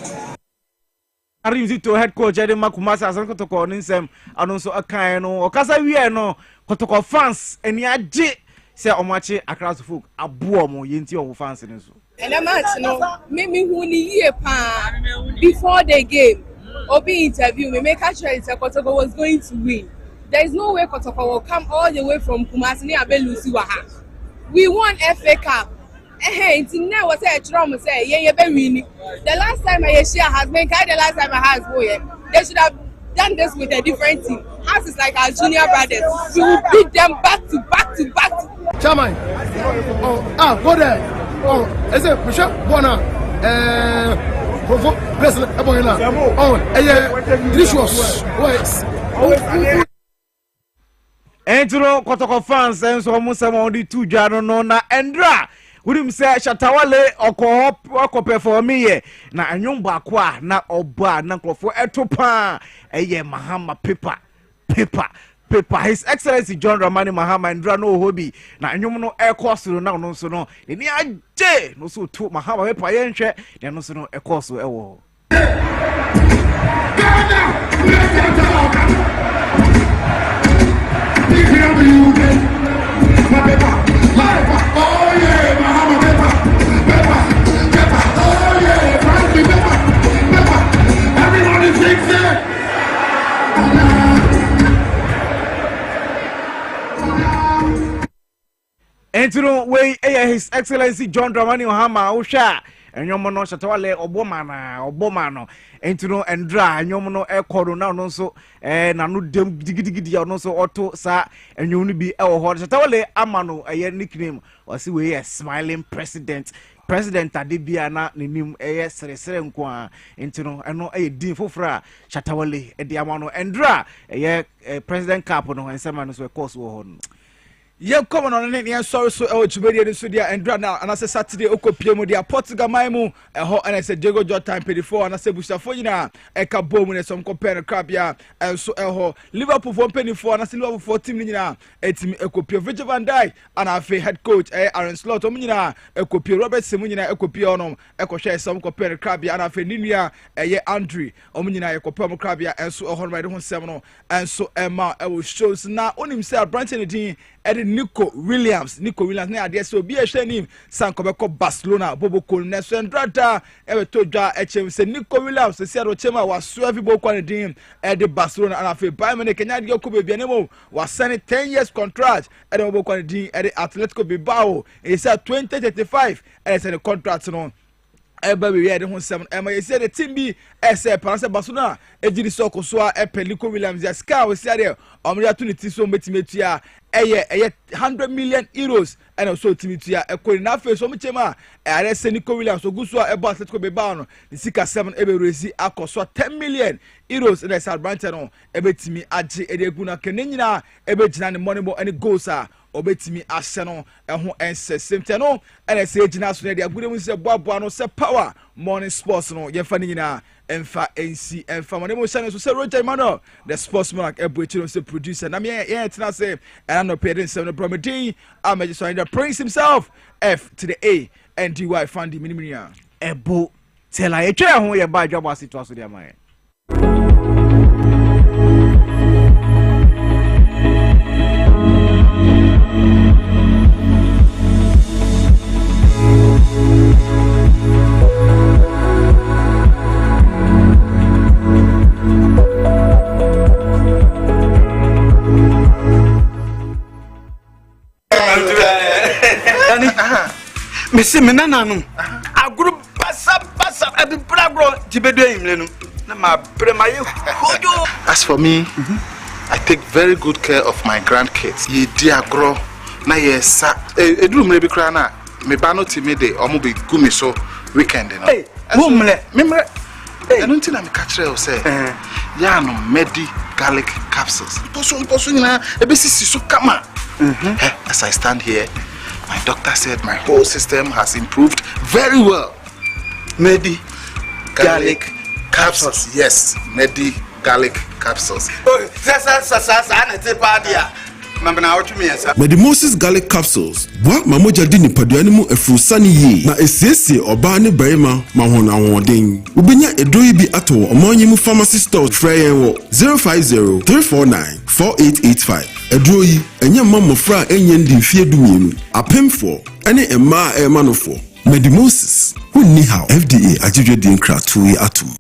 Karim Dito head coach Edema Kumasi Asante Kotoko ninsem anonso akan no okasa wie no Kotoko fans eni age say omache across folk abo mo yenti o fans ni so element no me hu ni yie pa before the game obi interview me make sure Kotoko was going to win there is no way Kotoko will come all the way from Kumasi ni Abelusi Waha. We won FA Cup. It's now was a drum say the last time I share has been kind the last time I has they should have done this with a different team. Us is like our junior brothers. We will beat them back to back to back. Chairman, go there. Is it Michelle Bona? President Ebola. Delicious. Entro Kotoko fans and so almost on the 2 Jano na Endra. Wouldn't say Shatawale or perform me na anyong bakwa na oba na for etopa Mahama paper. His Excellency John Ramani Mahama and Drano Hobby na anyong no air course no so no ni aje no so to Mahama paper yenche no so no air course ewo Entino way His Excellency John Dramani Mahama Usha and Yomono Shatawale Obomano Entino and Dra and Yomono Air Corona no so and Nanu Dem Digidi no so auto sa and you only be our hot Shatawale Amano a nickname or see we a smiling president Adibiana Nim a Sere Nkwa Entino and no a din for Shatawale e Diamano and Dra a President Capono and some man so course won. Yeah, come on and sorry so Chibedia and Sudia and Drana and I said Saturday Okopio dia Portugal Maimu and I said Diego Jota time 34 and I said Bushafona Eka Bowman and some compare crabia and so Liverpool for penny 4 and I said Liverpool 14 minutes team Ekopio Virgil van Dijk and our head coach Aaron Slot Omina Ekopio Robert Semunina Ekopio no Ekosha some compare crabia and our Ninia Andre Omina Ekopio crabia and so on right on 7 and so Emma shows now on himself branching the Nico Williams na ade so bi ehwenim Sankobeko Barcelona Bobo Colneso Endrada toja echem se Nico Williams se ado chema waso afibo kwa ne din de Barcelona and afi Bayern Munich Kenya de ko be anemo wasane 10 years contract de Bobo kwa ne din de Atletico Bilbao e say 2035 e say the contract no eba we hear hon sem ema you say the team bi say Paris Barcelona ejiri so koso a Nico Williams ya ska we say there omria to ni ti so metimetua 100 million euros and also timitua ekori na face so mchema arese Nico Williams oguso eba Atletico Bilbao no the sika 7 ebe resi akoso 10 million euros in the South branch no ebe timi age ede egu na kennyina ebe gina ne money bo any goals a obetimi ahye no eho ensesem no ene se gina so ne de agudemu se boaboa no se power morning sports no ye fa nyina emfa nc emfa mo mo channel so se Roger Emmanuel the sportsman like ebuchi se producer na me ye tena se and no pay dem no promedi amaji so the prince himself F to the A and DY fund minimia ebo tell I try ho ye ba Dwabo Ase to aso dia man Mesi menana no aguru basa abi brabro tibedo imle no na ma prema ye hojo. As for me, I take very good care of my grandkids. Ye di agro na yes eduru mre bi kra na me ba no timide omo be gumi so weekend no. Hey, memre enu ntina me ka kire o say ya no medi garlic capsules. Poso nyina ebesisi so kama. As I stand here, my doctor said my whole system has improved very well. Medi garlic capsules. Yes, Medi garlic capsules. Medimosis garlic capsules. Wa mamoja di nipadua ni mu efurusani yi na esiesie oba ne barima ma hona wodin. Ubenya edoi bi ato omanyi mu pharmacy store frey wo 050-349-4885. Edro yi enye mamofra enye ndi mfie dumienu. Apemfo ene emma emanofo. Medimosis hunni how FDA ajidwe di nkra tuyi atum.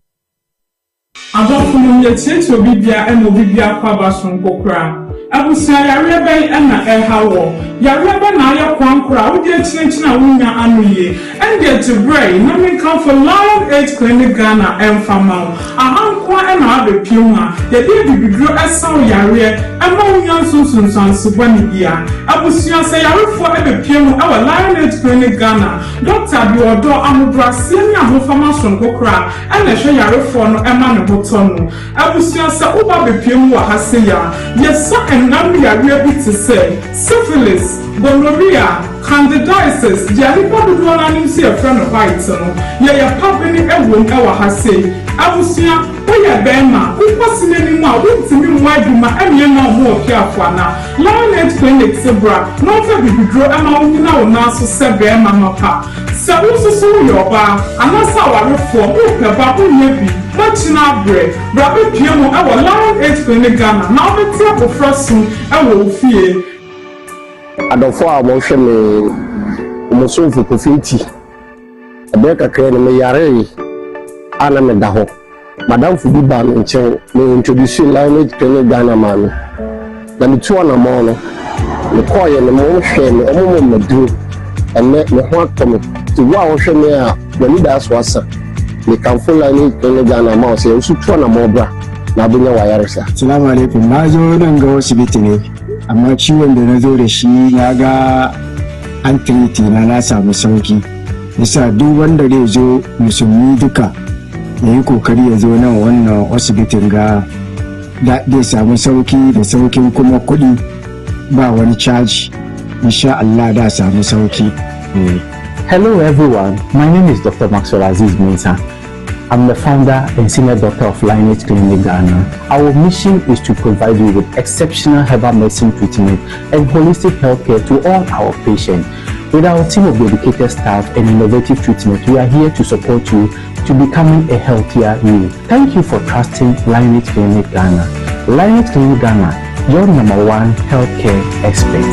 Adolfo ye cheche obibia eno bibia kwa bason kokra. abusia yare ben na hawo yare ben na ya kwankura wo de chinchina wunya anu ye and get to bray no me come for Lion Age Clinic Ghana and Pharmaceutical ahankwa na abepiuma ye de bibidro esaw yare ama wunya sunsunsan bani bia abusia se yare fo abepiemu awa Lion Age Clinic Ghana Dr. Biodo amubrase ni Pharmaceutical Okrah and hwe yare fo no ema ne boto no abusia se uba bepiemu wa haseya yes nam yare bi to say syphilis, gonorrhea, candidiasis, jaripa do no anim see a friend of white no ye ya papa ni ewom ewa ha say abusia wo ye bema wo kwasi nani mu a wo ntimi mu aduma emye na mo okiafo na Lion Age Clinic Sebra no fa bibidro ama wo na wo na so se bema mapa se wo so yo ba anasa warefo wo pe ba wo nya bi machina bre brabe piemu ewo Lion Age Clinic Ghana na obeti abofrasu ewo ofie adofo a mo hwe me mo so fu kofiti abe kakra ne me yare ana me da ho madam fu bi ba me nche me introduce Lion Age Clinic Ghana man na me tu na mo no me koye ne mo hwe me omo mo madu ene me ho atom ti wa wo hwe me a when that's wasa me kan full Lion Age Clinic Ghana ma so su tu na mo bra na bunya wa yare sa assalamu alaikum na zo nan ga asibiti ne amma ciwon da na zo da shi na ga an treati na samu sauki yasa duk wanda zai zo musulmi duka yayi kokari ya zo nan wannan asibitin ga da zai samu sauki da saukin kuma kuɗi ba wani charge insha Allah da samu sauki. Hello everyone, my name is Dr. Maxwell Aziz Mensah. I'm the founder and senior doctor of Lion Age Clinic Ghana. Our mission is to provide you with exceptional herbal medicine treatment and holistic healthcare to all our patients. With our team of dedicated staff and innovative treatment, we are here to support you to becoming a healthier you. Thank you for trusting Lion Age Clinic Ghana. Lion Age Clinic Ghana, your #1 healthcare expert.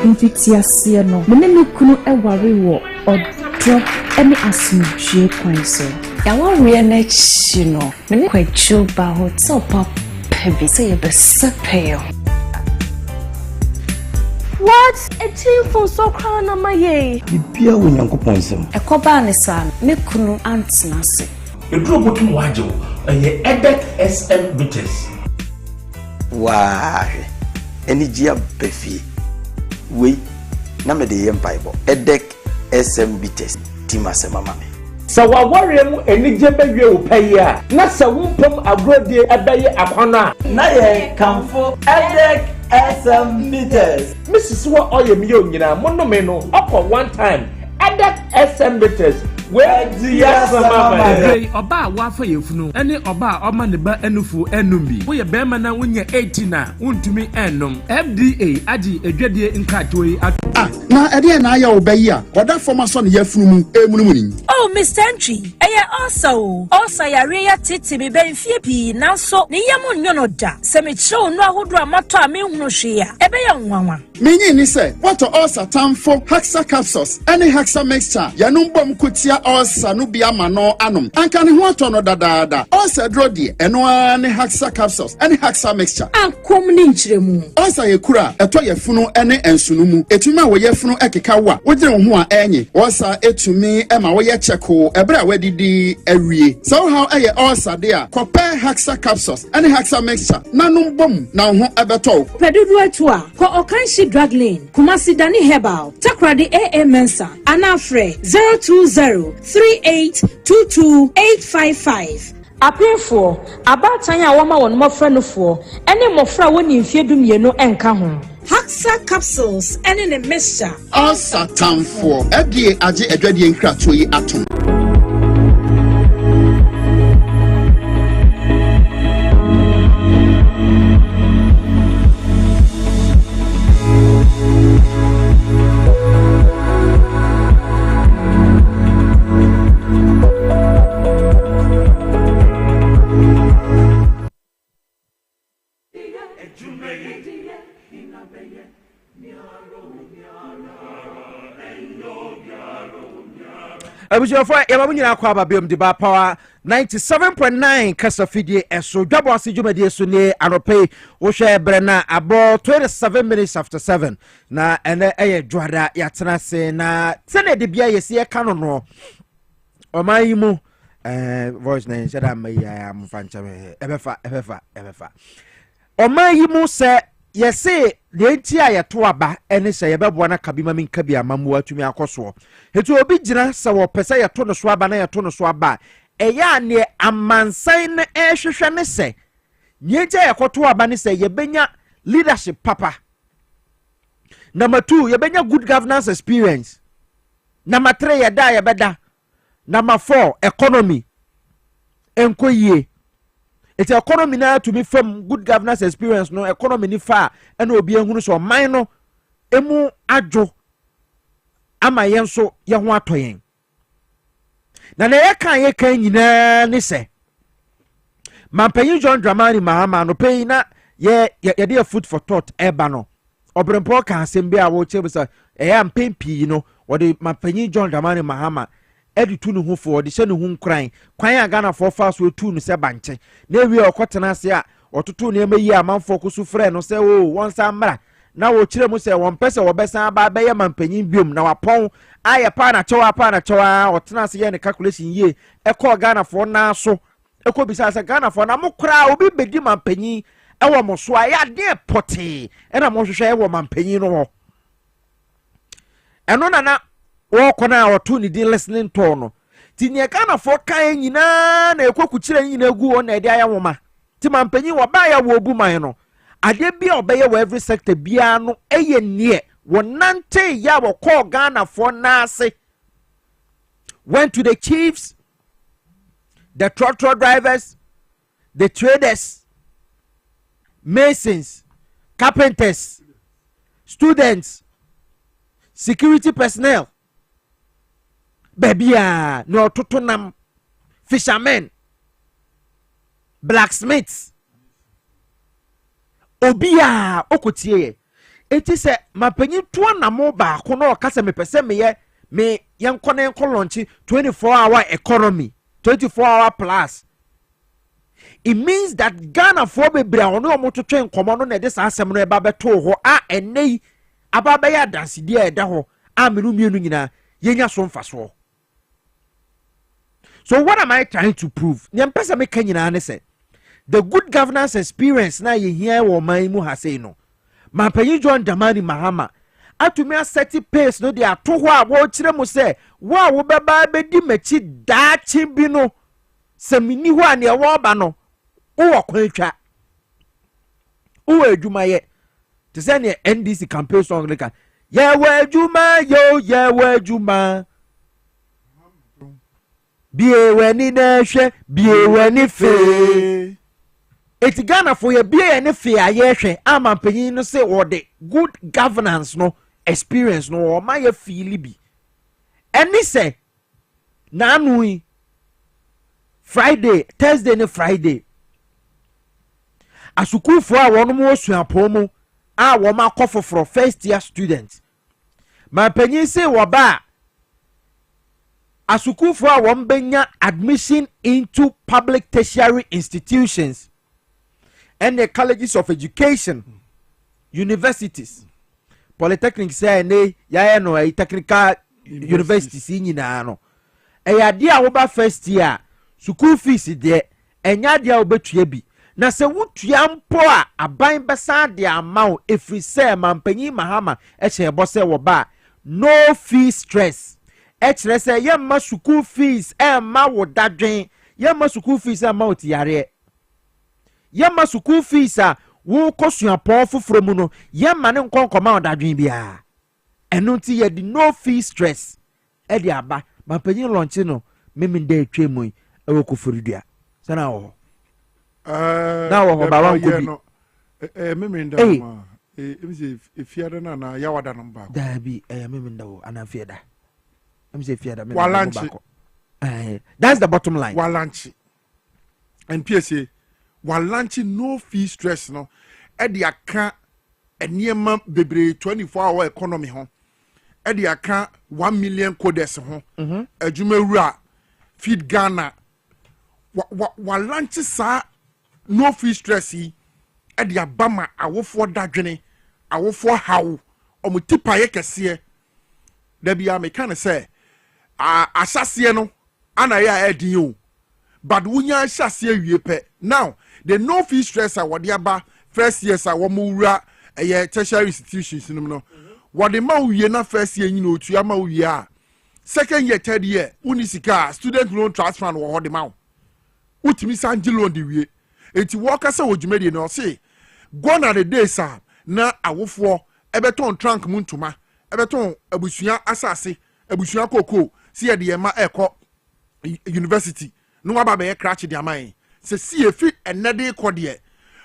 Mfitiasie no mene ne kunu eware wo odro ene asumdue kwan so yaware na chi no mene kwachu ba hotel pop pebi say ye besepeyo what a chill for so crown na maye bibia wo nyankopon sem ekoba ne sa ne kunu antina se edro botum wajo eye edek SM bitters wa eni gia befi we na me de yem bible edek SM bitters timase mama me sa wa warrior mu enije bewie wo paya na sa wumpam agrodie ebeye akwana na ye kamfo edek SM bitters Mrs. wa oyem ye onyina monome no okọ one time edek SM bitters where dia mama hey oba wa fa yefunu ene oba oma ne ba enufu enumbi wo ye bema na wonya 18 na wontumi enum FDA agi edwadie nkatoi na ede na aya obayi a oda formaso ne yefunu mu emunu ni oh Mr. Entry also yare ya titi be benfie pi nanso ne yam nyono da se me chew no ahodo amato a me hunu hwe a ebe ya nwanwa menyi ni se wato ulcer tamfo haxa capsules any haxa mixture yanum bom kutia ulcer no bia ma no anom anka ne ho ato no dadaada ulcer drodi eno ani haxa capsules any haxa mixture ankom ni nchiremu ulcer yekura eto yefunu ene ensunu mu etumi a wo yefunu ekeka wa wogire ho a enyi ulcer etumi ema wo ye cheko ebra wadidi awie so how eye ulcer dia compare haxa capsules any haxa mixture nanum bom na ho ebeto pedudu atu a ko okanshi drug lane Kumasi Dani Herbal Takradi AA Mensa Anafre 02038228855 Apefo abatanya wama won mofra no fo ene mofra woni mfie mienu enka ho Haxa capsules ene ne mixture ulcer tamfo edie age edwadie nkrato yi atom Abusua yaba munyina kwa ba biom de ba power 97.9 kasa fidie eso Dwabo Ase dwumadi eso ne anope wo hwe brena abo 27 minutes after 7 na ene eye dwada ya tena se na sene de bia yesi e ka no omayimu voice na shada mai ya mfancha ebefa omayimu se yesi de enti a yeto aba ene se yebeboa na kabima min kabi amamu atumi akoso hetu obi gina se wo pese yeto no so aba na yeto no so aba eya ne amansan na ehwehwe ne se nyeje yekoto aba ne se yebenya leadership papa. Number 2 yebenya good governance experience. Number 3 yeda yebeda. Number 4 economy enkoyie. It's economy na to me from good governance experience no economy ni fa ena obi ehunu so man no emu adwo ama yenso ye ho atoyen na ye kan nyina ni se Mampanyin John Dramani Mahama no pay na ye dey food for thought eba no obrempo kan sembe a wo chebisa am pempi no wo de Mampanyin John Dramani Mahama edi tu ne ho fo de hye ne ho nkran kwan a Ghana for fast we tu no se banche na ewi okotena se a ototo ne mayi amanfo ko su frɛ no se o won sa mra na wo kire mu se won pese wo besan ba be ye Mampanyin biom na wapon aye pa na chewa otena se ye ne calculation ye ekɔ Ghana for na so ekɔ bisa se Ghana for na mokra obi bedi Mampanyin ewo mo so aya de pote na mo hwehwɛ ewo Mampanyin no ho eno na wokona otu ni din listening to no ti ne Ghana for kan nyina na ekokuchira nyina gu on na ede aya nwoma ti Mampanyin wo ba ya wo bu man no ade bia obeye wo every sector bia no eye nie wo nante ya wo call Ghana for nase went to the chiefs, the tractor drivers, the traders, masons, carpenters, students, security personnel, babia no totonam, fishermen, blacksmiths, obia okotie. It is a Mampanyin to na mo ba kono kasa me pese me yankone launch 24-hour economy 24-hour plus. It means that Ghana for be bra ono omoto twen komo no na de sa asem no eba beto ho a enei ababa ya dance dia eda ho a menu mienu nyina yenya so mfaso. So what am I trying to prove? Nyam pesa me kanyina ne se the good governance experience na ye here wo man mu ha sei no Mampanyin John Dramani Mahama atumi aseti pace no de ato ho a wo kire mu se wo beba bedi machi daachi bi no semini ho a ne wo ba no wo kwantwa wo adwuma ye te se ne NDC campaign song leka ye wo adwuma yo ye wo adwuma bie wani na hwe bie wani fe eti Ghana for ye bie ne fe aye hwe a Mampanyin no se wo de good governance no experience no o ma ye feel bi eni se na anu Friday Thursday ne Friday asukufo a wono mo suapon mu a wo ma kofoforo first year students Mampanyin se wo ba asukufo a wo mbenya admission into public tertiary institutions and the colleges of education, universities, polytechnics say ya no technical universities nyina no e dia woba first year school fees de enya dia obetua bi na se wotua mpo a aban besa de amount efri say Mampanyin Mahama e che ebo se wo ba no fee stress e kire say yemma school fees e ma wo dadwen yemma school fees amount yare yemma school fees a wo kosua pon foforo mu no yemma ne nkonkoma odadwen bia eno nti ye di no fee stress e di aba Mampanyin launch no meminde atwemu e wo koforidua sana wo na wo ba wan ko bi meminde ma emse efiada na yawada no ba da bi meminde wo ana fiada emse efiada me ba that's the bottom line walanchi and Piesie walanchi no fee stress no e di aka eniema bebre 24-hour economy ho edi aka 1 million coders ho adwumawura feed Ghana wa launch sa no fee stress yi edi abama awofo dadwene awofo hawo omutipa ye kese da bia me kan say asase no ana ya edin o but wunya asase awie pe now the no fee stress a wode aba first years a wo wura tertiary institutions no wode ma wie na first year nyina otu ama wie a second year third year unisika student loan trust fund wo hode ma utimi sanji loan de wie enti wo kasa wo dwumade no say gone are the days na awofo ebeton trunk muntuma ebeton abusua asase abusua koko si ye de ma eko university no aba be crash de aman se si efi enede kode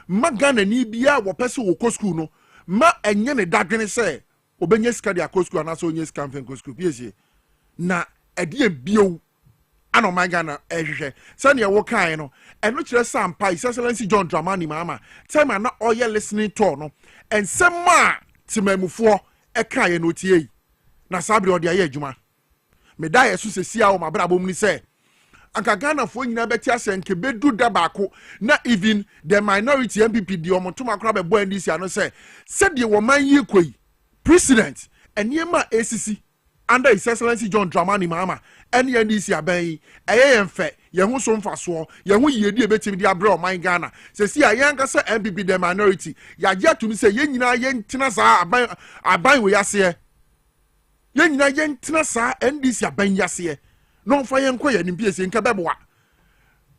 magana ni bia wo pese wo ko school no ma enye ne dadwene se obenye sika de akọ school anaso onye sika mfen ko school piesie na ede bio ano magana ehwehwe se ne wo kan no eno kire sampa His Excellency John Dramani Mahama time na oye listening to no ensema timamufo eka ye no tie na sabre ode aye adwuma me da yesu se sia o mabra bom ni se anka Ghana fo nyina beti ase nke bedu da baako na even the minority MPP di omontoma kra be bo ndisi ano se de wo man yi koi president eniema ACC under His Excellency John Dramani Mahama ene ndisi aban eye yemfe ye hu so mfaso ye hu yedi ebetimi di abre o man Ghana se si ayanka se MPP the minority ya je tumi se ye nyina ye ntina sa aban we yase ye nyina ye ntina sa ndisi aban yase no fa ye nko ye nimpie nka beboa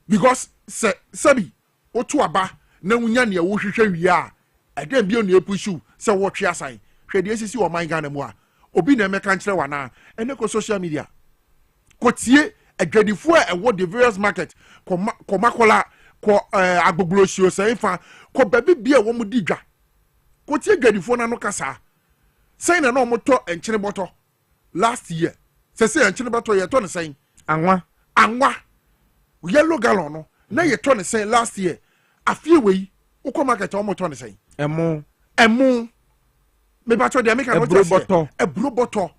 because se sabi otu aba na wunya ne wo hwehwe wi a eden bi onu epushu se wo twe asan hwede esisi wo man Ghana mu a obi na emeka nkyere wana ene ko social media ko tie adwadifo a ewo the various market ko makola ko agbogblosio se fa ko baby bia wo mu digwa ko tie adwadifo na no kasa sai na no moto enkyere boto last year se enkyere boto ye to ne sai anwa yellow gallon no na ye to ne sai last year afie wei uko market o moto ne sai emu me bacho de make a bro bottle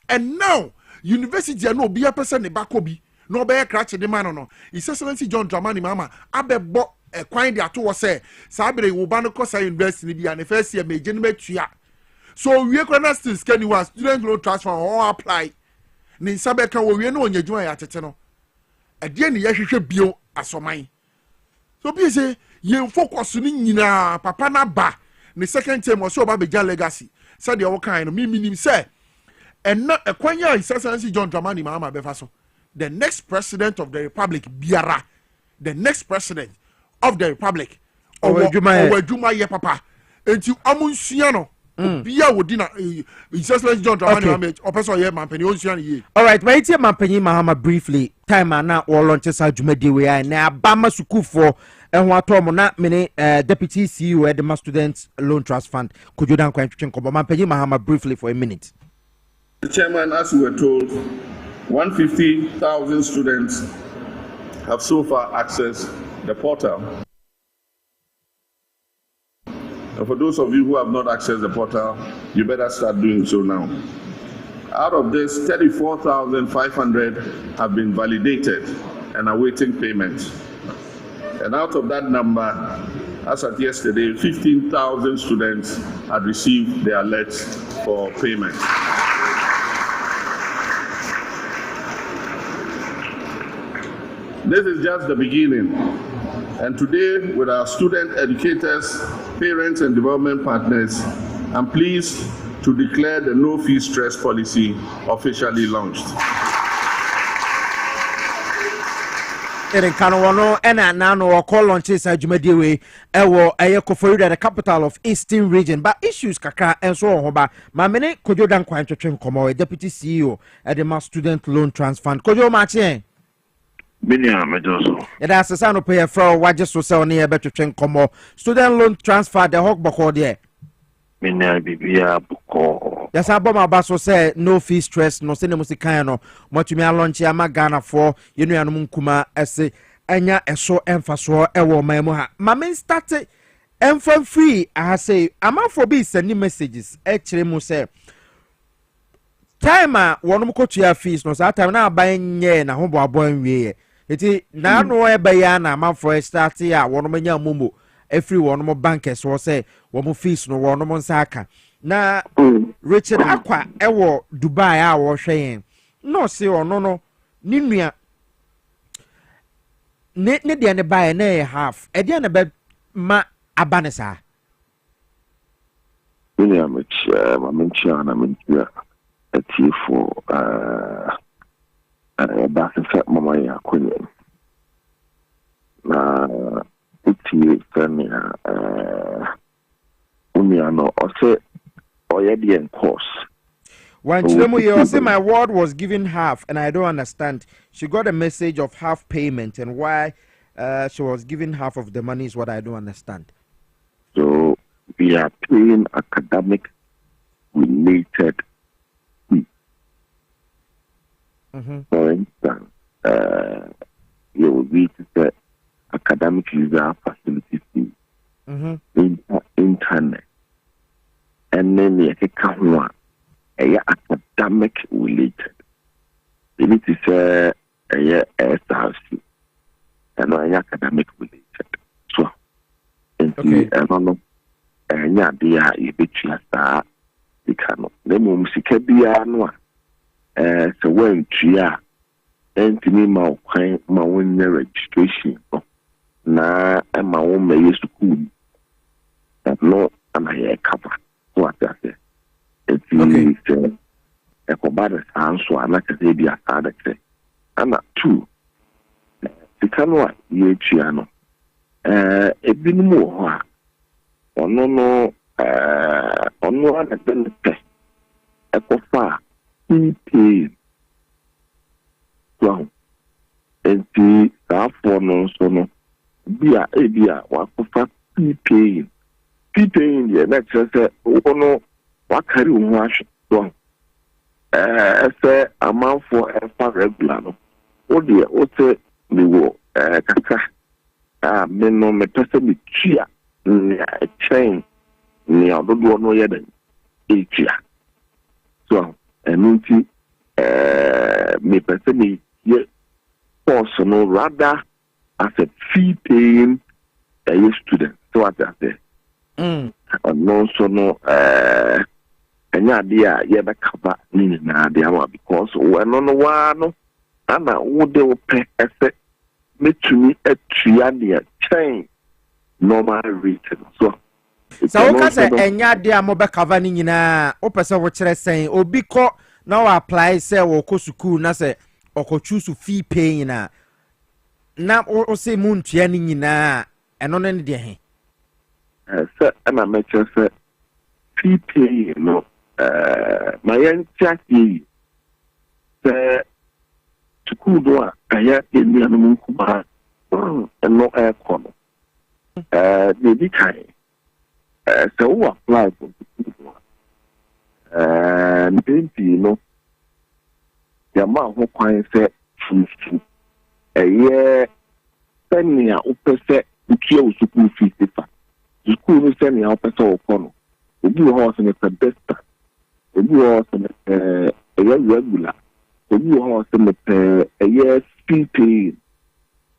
and now university no be a person ne bakobi no be crash de man no His Excellency John Dramani Mahama abebo e kwan de ato wo say sabere wo ba no kosa university ni bia ne first year meje ne betua so we kwana still scan one student loan transfer or apply ni sabe kan wo we no onyadwuma ya tete no ade ne ye hwehwe bio asoman so be say ye focus ni nyina papa na ba the second term was so about the legacy. Said the old kind of me say, and not a quanya His Excellency John Dramani Mahama Befaso, the next president of the Republic, Biara, the next president of the Republic, or Juma ye papa, and to Amunsiano, Bia Wodina, His Excellency John Dramani or Person Ye Mampeni. All right, wait here, Mampeni Mahama briefly. Time and now all launches are Jumedi we are now Bama Suku for. And what Tom na many deputy CEO at the Students Loan Trust Fund. Could you down question Mahama briefly for a minute? The chairman, as we were told, 150,000 students have so far accessed the portal. And for those of you who have not accessed the portal, you better start doing so now. Out of this, 34,500 have been validated and awaiting payment. And out of that number, as at yesterday, 15,000 students had received their alerts for payment. This is just the beginning. And today, with our student educators, parents, and development partners, I'm pleased to declare the no-fee stress policy officially launched. In Kanawano and Nano call launches at Jumadiwe, Ewo, Ayakofori, the capital of Eastern Region, but issues Kaka and so on. Mamene Kojodan Quantration Como, Deputy CEO at the Student Loan Trust Fund. Kojo Martin. Binia Medoso. It has a son of pay for what just so sell near better train Como. Student Loan Transfer, the Hawk Boko there. Binia Bibia Boko. Yes, Aboma Basso say no fee stress, no cinemusicano, Motumia launch Yamagana for Munkuma essay, Anya eso emphaso ewo memoha. Mamin started enfant free. I say, I'm out for be sending messages. Actually, Muse time a wɔnom kɔtua fees no saa time na aban nyɛ na ho bɔ abɔ nwie eti na no ɛbɛyɛ na amanfo start a wɔnom nya momo every wɔnom bankers wɔ sɛ wɔn fees no wɔnom nsa aka na Richard Akwa ɛwɔ Dubai a wɔhwɛ yɛn no se ɔno no ne nua ne deɛ ne bae na yɛ half ɛdeɛ na bɛ ma aba ne saa ne ya mentia na mentia atifo ba se mama ya konye na uti famia unia no ose oyedi en course when Chilemo say my ward was given half and I don't understand. She got a message of half payment and why she was given half of the money is what I don't understand. So we are paying academic related fee. For instance, you will be to say academic user facility fee, internet, and then you can one academic related. You need to say SRC and academic related. So, I don't know. Nya dia yebetua saa dikano na mum sika bia no a so wantua entimi ma kwan ma won registration na ma won ma yesu no ana ye cover so atase eti se e ko bad sanso ana kase bia sada kse ana 2 dikano a yetua no ebinu ho a ono ana benefit ekofa PP so enti afọ no so no bia wakofa PP ye na kse ono wakari wo ahwe so ese amanfo efa regular no o de o te mi wo kaka me no me pese mi tua a chain ni ododo no ye den etia so enunti me person me ye course no rather as a fee paying a student so what I say no so no enya dia ye be cover ni na dia because when no no ana wo de wo pe ese metumi atua dia chain normal rate so woka say enya de amobe cover ni nyina o pese wo kire sen obi ko na wo apply say wo ko school na say o choose fee paying na o say muntua ni nyina eno ne de he say ana me say fee paying no my entity say school do aya eni anu nkuba no air con the kind so who apply for and you know the amount who can say a year sending out upset to kill school fees the school is sending out a soul funnel the new horse and it's a best the new horse and a year regular the new horse and a year fee paying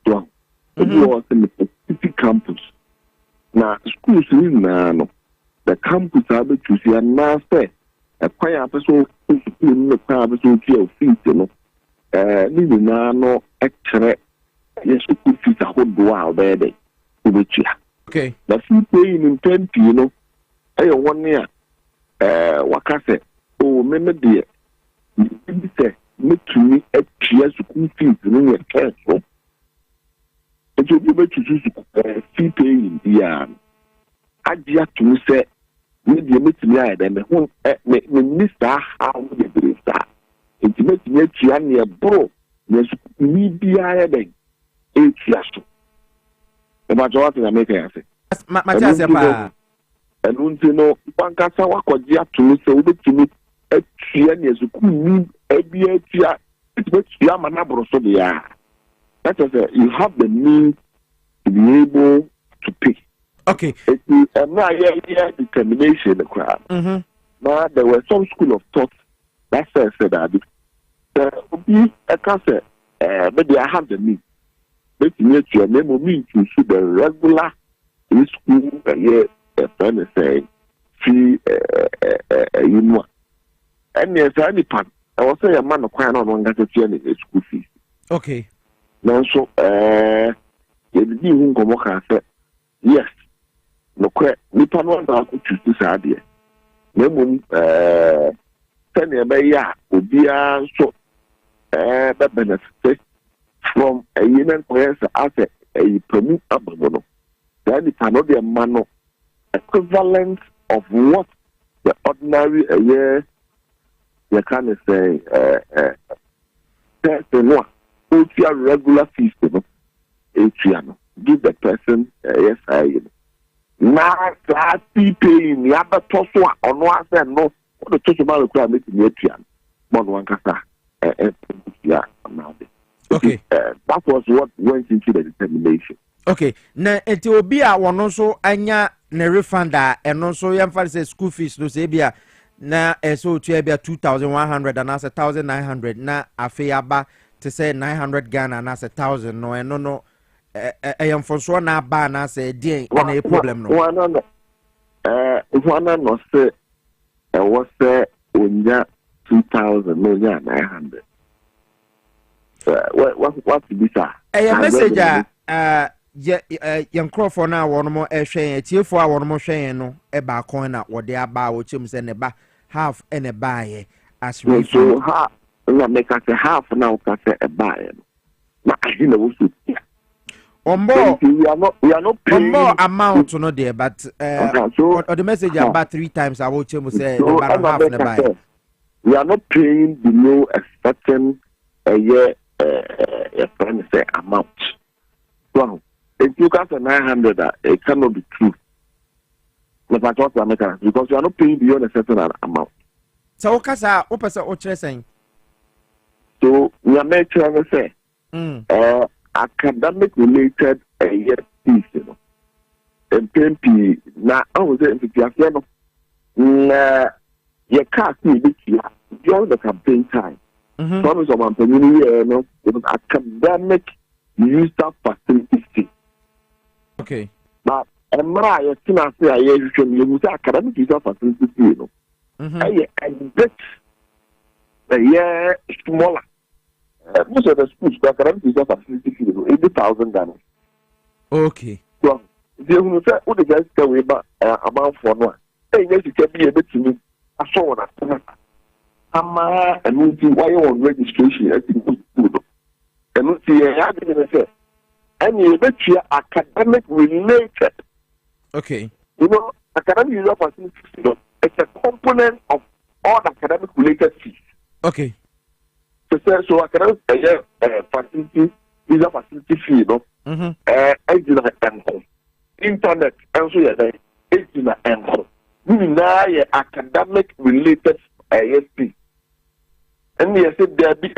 the new horse and the city campus. Now, schools in the campus are the choosy and master a quiet episode in the car episode of feet, you know. No extra yes, school fees a whole while there. Okay. The fee paying in 20, you know. I 1 year. What I say, oh, remember dear, you say, make to me a year school fees in your cash. You be able to use fee paying the idea to say maybe make me I then me minister how the minister it make me to bro yes media then it just about what I make say Matias ba and you know banka sa wa koja to say we to me a tia yes ku ni e bia tia it make you am na bro so dia. That is, you have the means to be able to pay. Okay. It's not determination. Now, there were some school of thought That's why I said that. Obi, I can say, maybe I have the need. But you need to mean to see the regular school, a friend is saying, see, you know. And yes, any part, I was saying a man of quite on that school fees. Okay. Now, so, you didn't go more, yes. No, nipa no anda ko tutu saa de na mum sani ebeya obia so be benefit from a human person as a permit abono that is another man equivalent of what the ordinary a year you can say person no o regular fees no no give the person yes I na classy paying the other tosso or no answer no the tosso man require making the atrian more one casa yeah okay that was what went into the determination. Okay na enti obi a wono so anya na refund a eno so yemfa say school fees no say bia na so tu bia 2100 and as 1900 na afeaba to say 900 Ghana and as 1000 no eno no am for so na ba na say dey any problem no one no say was onya 2000 no nya 900 what be sir message yan crofo na wono mo ehwen tiefo a wono mo hwen no e ba kon na wode aba wo chim say ne ba half and buy as we so half na make us half now ka say e buy na ahina wo so we are not paying more amount no there, but or the message about 3 times I will say about half and buy. We are not paying below a certain year say amount. So if you got a 900, it cannot be true. Because you are not paying beyond a certain amount. So kasa opesa o saying. So we are making say academic related year fees, you know. And PMP now I was saying to na your car fee during the campaign time. Some of my community, you know, it was academic user facility fee. Okay. But Emra, you see, I you say academic user facility fee, you know. A bit smaller. Most of the schools that academic user facility fee, 80,000 Ghana. Okay. So, they will say, what the guys can we about for no? Hey, yes, you can be able to me. I saw one after and we'll see why on registration. I think good. And we'll see, I didn't say, and you bet you academic related. Okay. You know, academic user facility fee, it's a component of all academic related fees. Okay. So academic facility user facility fee, you know, internet, and so yeah, and academic related ASP. And they said there be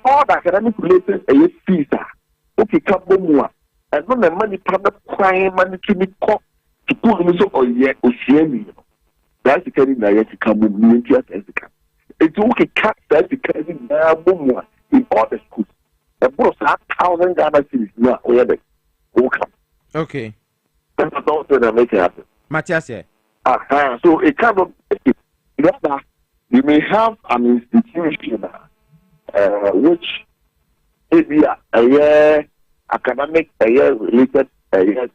all the academic related ASPs are okay, Kabomua, and when the money partner crime money to be caught to pull them so or yet or shame. That's the kind of Kabomua, it's okay, cat that's the kind of Bomua in all the schools. The boss 1,000 Ghana cities now, where they welcome. Okay. That's not going make it happen. Matthias, so it cannot make it. You may have an institution which is a year academic, a year related, a year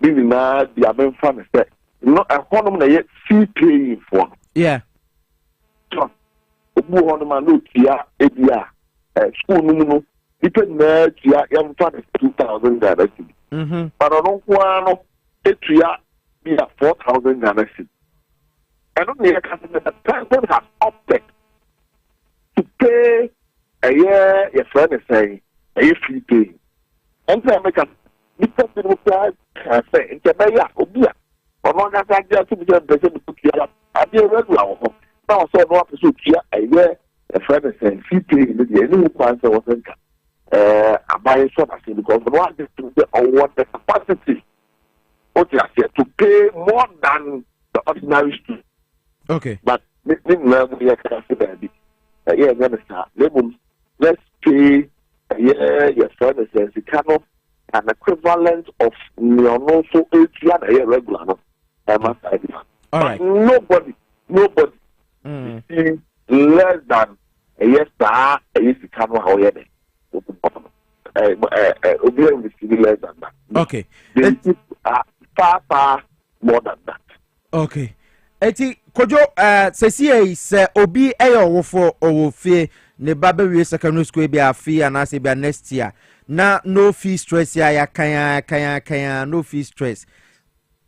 meaning now the other fund is not a honor yet fee paying for. Yeah. So, school no depend na tia yam fa 2,000 Ghana cedi. But on one no etua be 4,000 Ghana cedi. And on the the person has opted to pay a year your friend is saying a year free pay. And so make a because the reply can say in the obia or one that I just to be the person to kia I be regular. Now so no to kia a year a friend is saying free pay in the new answer wasn't buying something because the one is to the award the capacity to pay more than the ordinary student. Okay. But let's pay your friend says an equivalent of also regular. All right. Nobody is less than a yes, sir. Less than that. Okay. Far more than that. Okay. Eti kojo sesi se obi eyo for ofie ne baba we secondary school bi afi anase bi next year na no fee stress ya kaya no fee stress.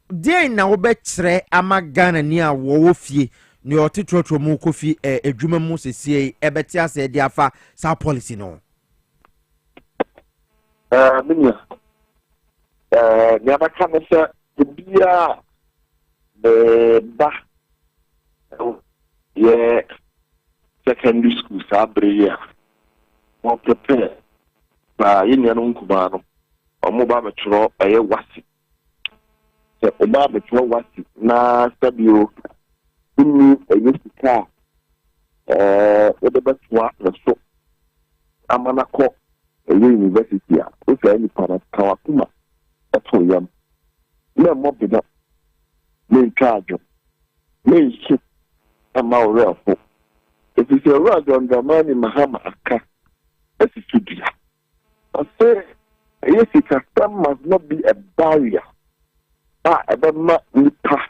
Dey na wo be kire ama Ghana ni a wo fie ne otitrotro mu kofi adwuma mu sesi ebeti ase dia fa sa policy no. Minya nyama kanese bia ba yeah secondary school sabre mo prepare ba yenya no nkubano omo ba metro wasi se o ba metro wasi na sabio ni eyesika o de betwa so amana ko university a o say ni para kawakuma etoyam na mo bi na me charge me shit ama real for if you say right on the money mahama aka it's studia I say yes it must not be a barrier ebema nipa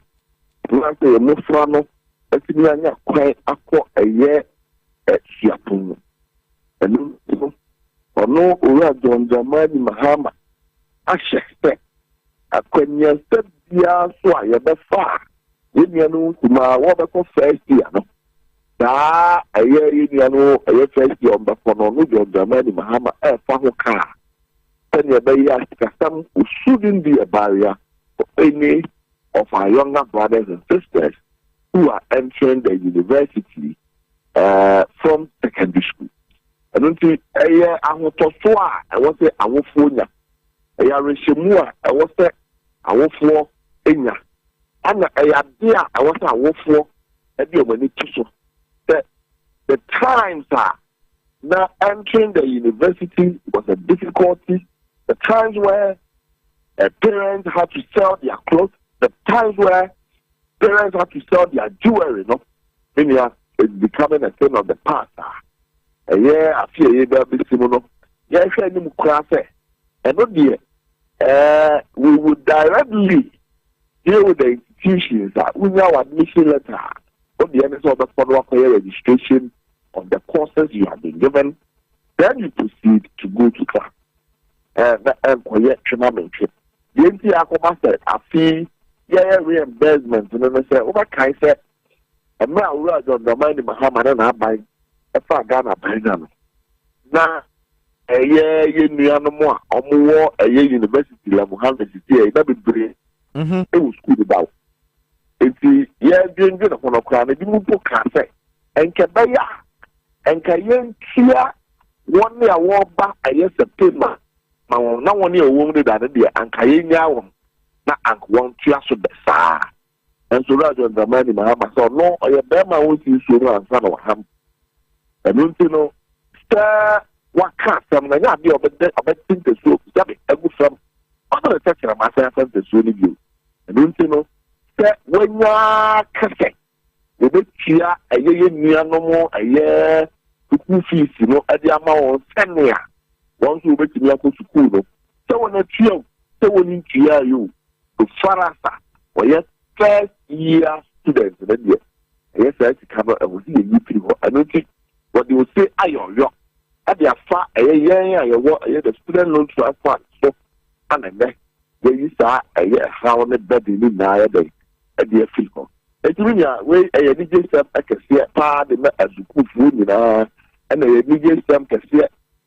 na say mo fra no etimi anya kwan akọ eye siapon enu ono ora John Dramani Mahama ahye akwanya sabia so ayebefa yemianu kuma wo be ko first year no da yemianu first year on the kono no John Dramani Mahama fa ho ka any beya kasam shouldn't be a barrier for any of our younger brothers and sisters who are entering the university from secondary school. I don't think I want to I want to say I want for I want to say I want for enya and I want to work for the times are now entering the university was a difficulty. The times where parents had to sell their clothes, the times where parents had to sell their jewelry, no, it's becoming a thing of the past. I feel a baby simono. Yes, I need to and not dear. We would directly deal with the institutions that we now admission letter on the end of the follow-up registration of the courses you have been given. Then you proceed to go to class. And quiet trip. The NCR said, I feel reimbursement. And then I said, what can I say? And now we're on the mind of Muhammad and I buy a far Ghana by now. Now, a year in the animal, or more a year university level, university, that be great. It was good about. It's the year doing good upon a crown, and you move to cafe. And Kabaya and Kayan Chia 1 year walk back a year September. Now 1 year wounded at the day, and Kayanya na Uncle 1 Chia so the sa. And so rather than the money, Mahama saw no, I have been my own issue and son of him. And you know, stir what can't some of the think the soup, a good from other section of myself and the soon you. And you know, when you are cassette, the big chia, a year near no more, a year to fees, you know, at the amount of 10 years. Once you make me go to school, so when a trio, so when you hear you to Farasa, or yes, first year students, then yes, yes, I cover and will see a new people. I don't think what they will say, I am your at their far a year, the student loan transfer, so and then you saw a year how the bed in the day at the people. It's really a way a DJ Sam I can see a part as you put food in and a DJ Sam can see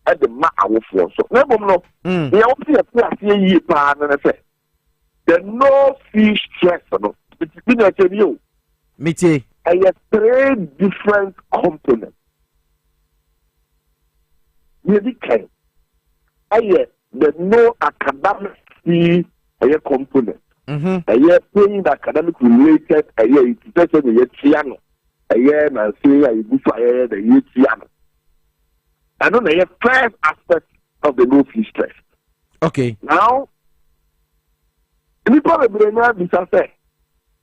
at the ma for so never know. They all see a class year part and I say there's no fee stress no. Between I tell you, Miti, I have 3 different components. You can I have the no academic fee a component. I have paying the academic related a year it's just a piano. a year and say I do fire the year. I don't know the first aspect of the no fee stress. Okay. Now, nipa bebree na bisa say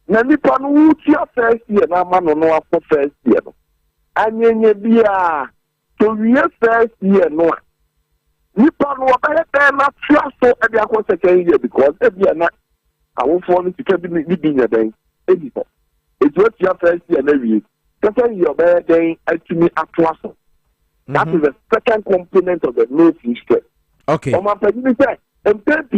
na nipa no wutia first year na ma no no afọ first year no anyenye bia to wie first year no nipa no obere na tia so e bia ko second year because e bia na awofo no sika bi ni nya den e bi so e to tia first year na wie second year obere den atumi atwa so. That is the second component of the no fee stress. Okay. On my opinion, MPP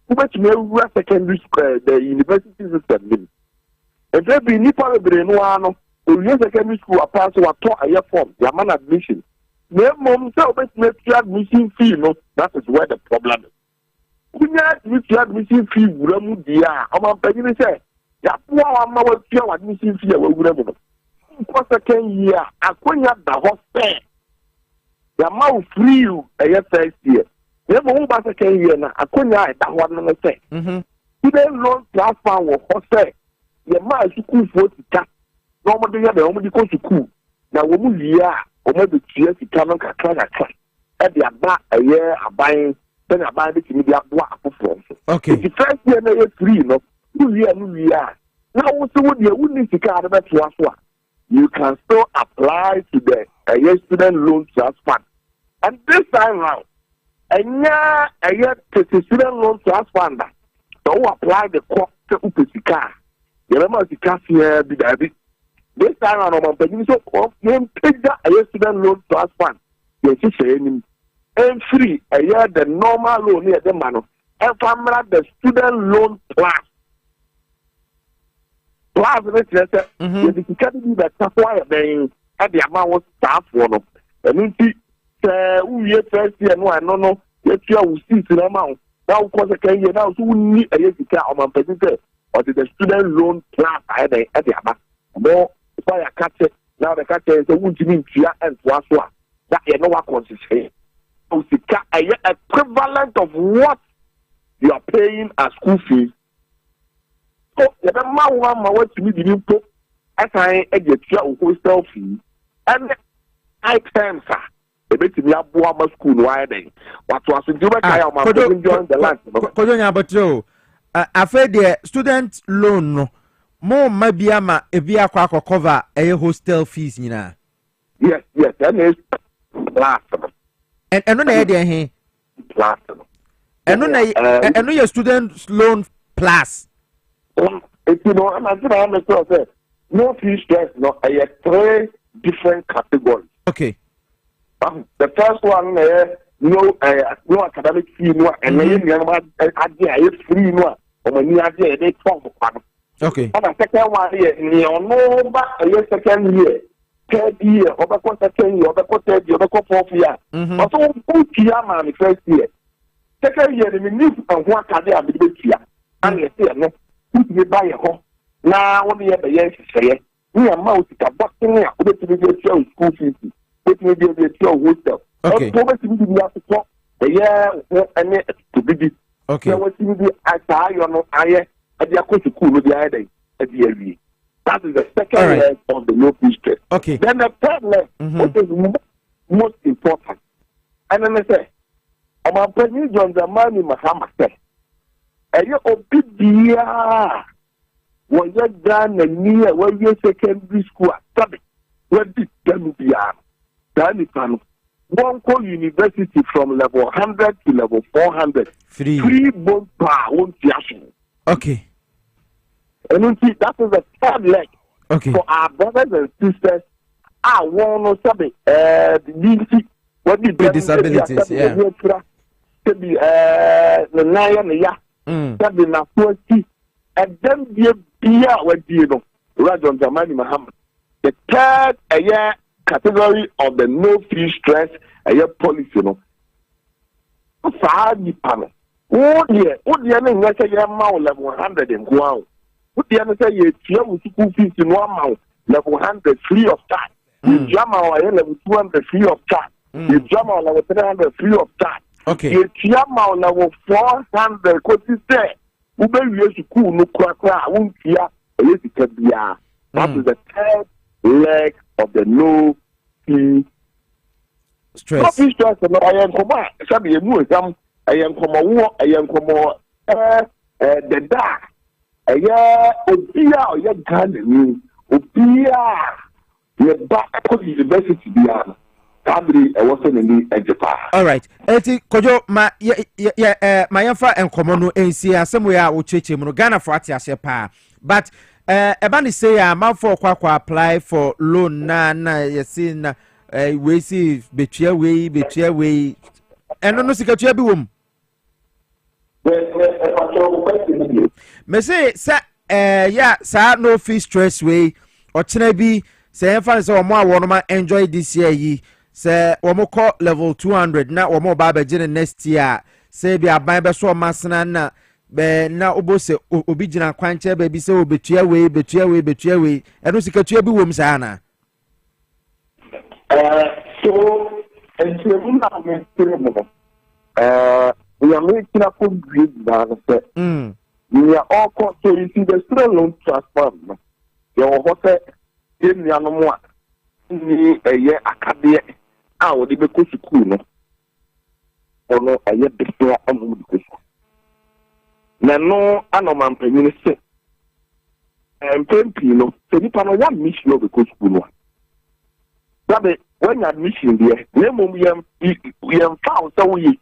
which may secondary school, the university system. If there be Nipa Breno, who use secondary school, a pass or a year form, your man admission. No mom, so make your admission fee, no, that is where the problem is. We need your admission fee, Ramu Dia. On my opinion, say, Yapu, your admission fee, will for second year, I couldn't have the hostel. The amount free you a year first year. Never over second year now. I couldn't have that one on the say. Today, loan class fund was hostel. The amount you could for the cat. Normally, you have the only go to cool. Now, when we are, or maybe 2 years, you cannot class. At the back a year, I buying, then I buy the media block for. Okay. The first year, they are free, no? 2 years, we are. Now, what's the one you wouldn't see car about to us? You can still apply to the student loan trust fund. And this time round, a year student loan trust fund, so apply the cost to Upesika. You remember the cash here, this time around, I'm paying so you take that a year student loan trust fund. Yes, you say, and free a year the normal loan here, the man, and family the student loan plus. Plus, the category that acquire being at the amount of staff one of and who year first year no, I don't know, yet you will see the amount. Now, because I can hear now, so we need a year to care on my president or the student loan class at the amount. No, if I catch it, now the catcher is a wound to me, and Waswa. That you know what consists. So, the equivalent of what you are paying as school fees. So, the man want to be the input as I get your hostel fee and I can, sir. The bit of your boy school wide. What was the direct I am enjoying the land? Kodonya, but yo, I fed the student loan more maybe ama a via crack or cover a hostel fees, you know. Yes, that is platinum. And no idea here. Platinum. And no your student loan plus. If you know, I'm saying, no fee stress, no, I have 3 different categories. Okay. The first one, no academic fee, no, and I free, no, or when you are there, they talk about. Okay. And the second one here, no, but a year second year, 3rd year, or the second year, or the 3rd year, or the 4th year. Also, good year, man, the first year. Second year, the new and what can they have been here? And you say, no. You buy a home. Now, only a year say, we are mouse to boxing here, but to be your school fees, but maybe your hostel. Okay. We have to talk a year and to be. Okay. So, what you do, I know, I go to school with the idea at the year. That is the second leg of the no fee stress. Okay. Then the third leg, which is most important. And then I say, I'm a president John Zamani Mahama say, you obedient. When you're done and near where you're secondary school, study. Where did them be? Done one call university from level 100 to level 400. Free both power, one theation. Okay. And you see, that is the third leg. Okay. For our brothers and sisters, I want to say, the with disabilities, yeah. To be the Naya. That the Nafuati, and then be what you know, Rajon Zamani Muhammad. The third year category of the no fee stress a year policy, you know. Fadi panel. Oh, dear, and let's say you're level 100 and go out. What the other say you school fees in 1 month, level 100 free of charge. You jam our level 200 free of charge. You jam our level 300 free of charge. Okay. You jam our level 400 because you say, Ube school no crack, won't hear a little bit. That is the third leg of the no fee stress. No fee stress. No, I am come. Sabi emu exam. I am come. I am come. The da. I obia. I Ghana. Obia. Ye ba because university biya. Kabri. I wasn't in the edgepa. All right. Eti kojo ma ma yamfa enkomo no ensi asemo ya wo cheche mu no Ghana for atiase pa. But eba ni say am for kwa apply for loan na yesi na we see betua we eno no sikatua bi wom. Me say ya sa no fee stress way or chena bi say enfa say omo awo no ma enjoy this year yi say omo call level 200 na omo ba be gene next year say bi aban be so masena na be na obo se obi gina kwanche be bi say obetua we eno sikatua bi wom sa na. So and we are making a good grade down. We are all caught. So you see the student loan transfer. Your hotel in the animal a year academy. I would be go to school. Or no, a year before I'm going to school. No, I know my minister. And Pino, so you can one mission of the school. When admission there, we am found so we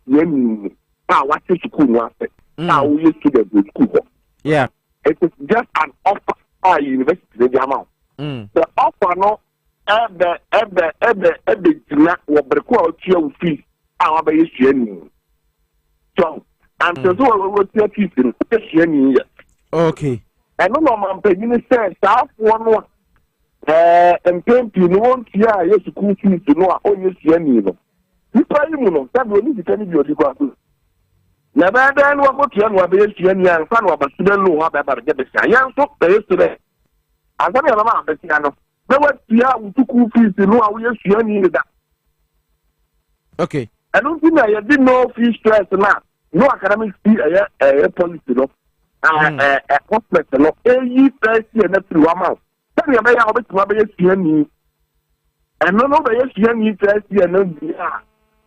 what is school now we used to the school. Yeah. It is just an offer by university the amount. The offer no ebe will require your fees our by so and so we will fees in okay. And no man pay minister staff one and pay you won't hear your school fees to know how you see any. You pay you that will need to tell you. Never then what go to your base and young son of a student law about get the young so yesterday. As I am a piano. No what you have to cool fees to know how you see any that. Okay. I don't think I didn't know fee stress now. No academic fee a policy no. A complex no. A first year and through amount. Tell me about how to see any. And no see any first year no.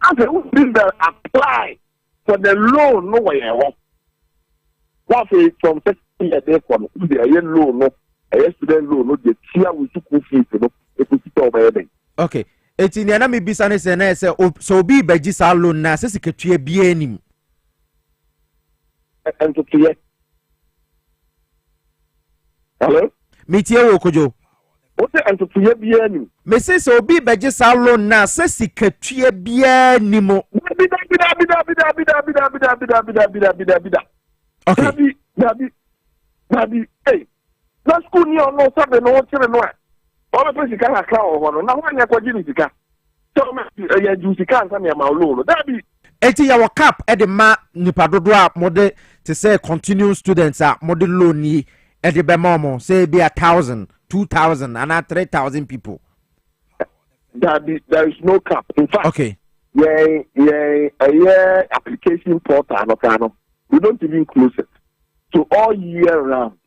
I said, apply for the loan, no way. What is from 6 years from the loan, no, a student loan, no, the tier we took fees, no, if we sit over there. Okay. It's in the enemy business and so be by this loan, na secretary be any. And to clear. Hello? Meteor Kojo. What's the and to clear be any? Mrs. So be by just alone now, says secretary be any more. Okay. Nabi, hey. Na school ni ono sabe no chere no. O be pesi kan akra o hono. Na wan yakwa gini sika. So me ya ju sika ansa me ma lo. Dabi. Eti ya cap e de ma nipa dodo a mode to say continuing students a mode loan ni e de be ma say be 1,000, 2,000 and 3,000 people. There is no cap. In fact, okay. Application portal. We don't even close it. So all year round,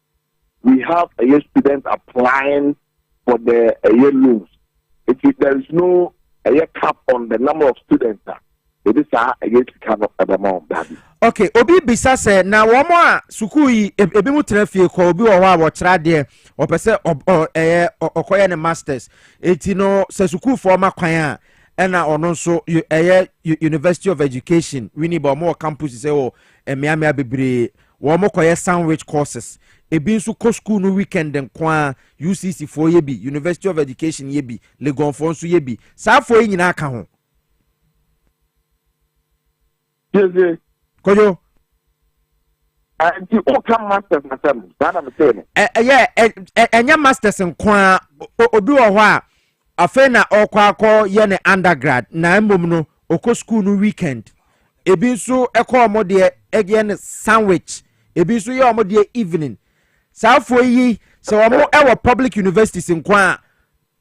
we have a year students applying for the year loans. There is no a year cap on the number of students. It is a year to cover the amount. Okay, obi bisa se na womo a suku yi ebi mu trafie ko obi wo wa wo tra de o pese okoye ne masters eti no se suku for ma kwan a ena ono so University of Education we need more campus say o emiamia bebre wo mo koye sandwich courses ebi nso ko school no weekend nkwa UCC for ye bi University of Education ye bi Legon for nso ye bi sa for yi nyina aka ho. Yes. Kojo the Okrah masters na them that I'm saying enya masters nkwa obi wo ho a afa na okwa ye ne undergrad na mbom no okọ school no weekend ebi nso ekọ omode ege ne sandwich ebi nso ye omode evening saafo yi se omo ewo public universities nkwa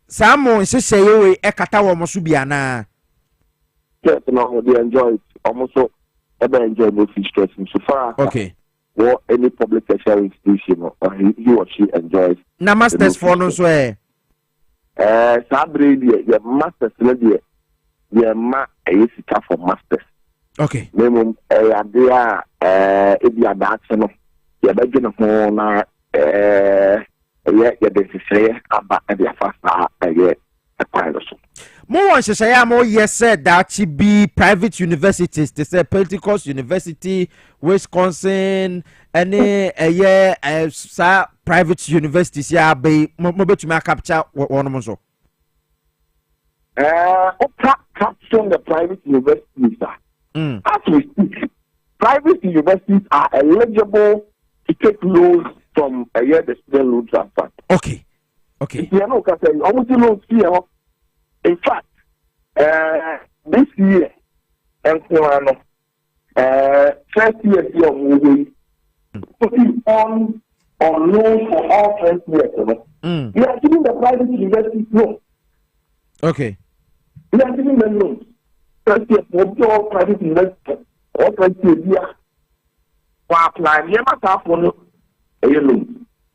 saamo nhyehyɛ yewe ekata wo mo so bia na yes no they enjoy it almost so enjoy no fee stress so far. Okay. or any public tertiary institution or he or she enjoys. Na masters for no so Sabre the masters the ma sika for masters. Okay. Minimum idea if you are that no you begin ho na the say about the fast a kind of so. More on Shaya more yes said that she be private universities. They say Pentecost University, Wisconsin, any private universities. Yeah, be mobile to capture one more so. Capturing the private universities. As we speak, private universities are eligible to take loans from the student loan transfer. Okay. Almost loans here. In fact, this year, first year putting on loan for all first years. We are giving the private universities loans. Okay. We are giving them loans. First year for all private universities. All first year, for applying, you must have one loan.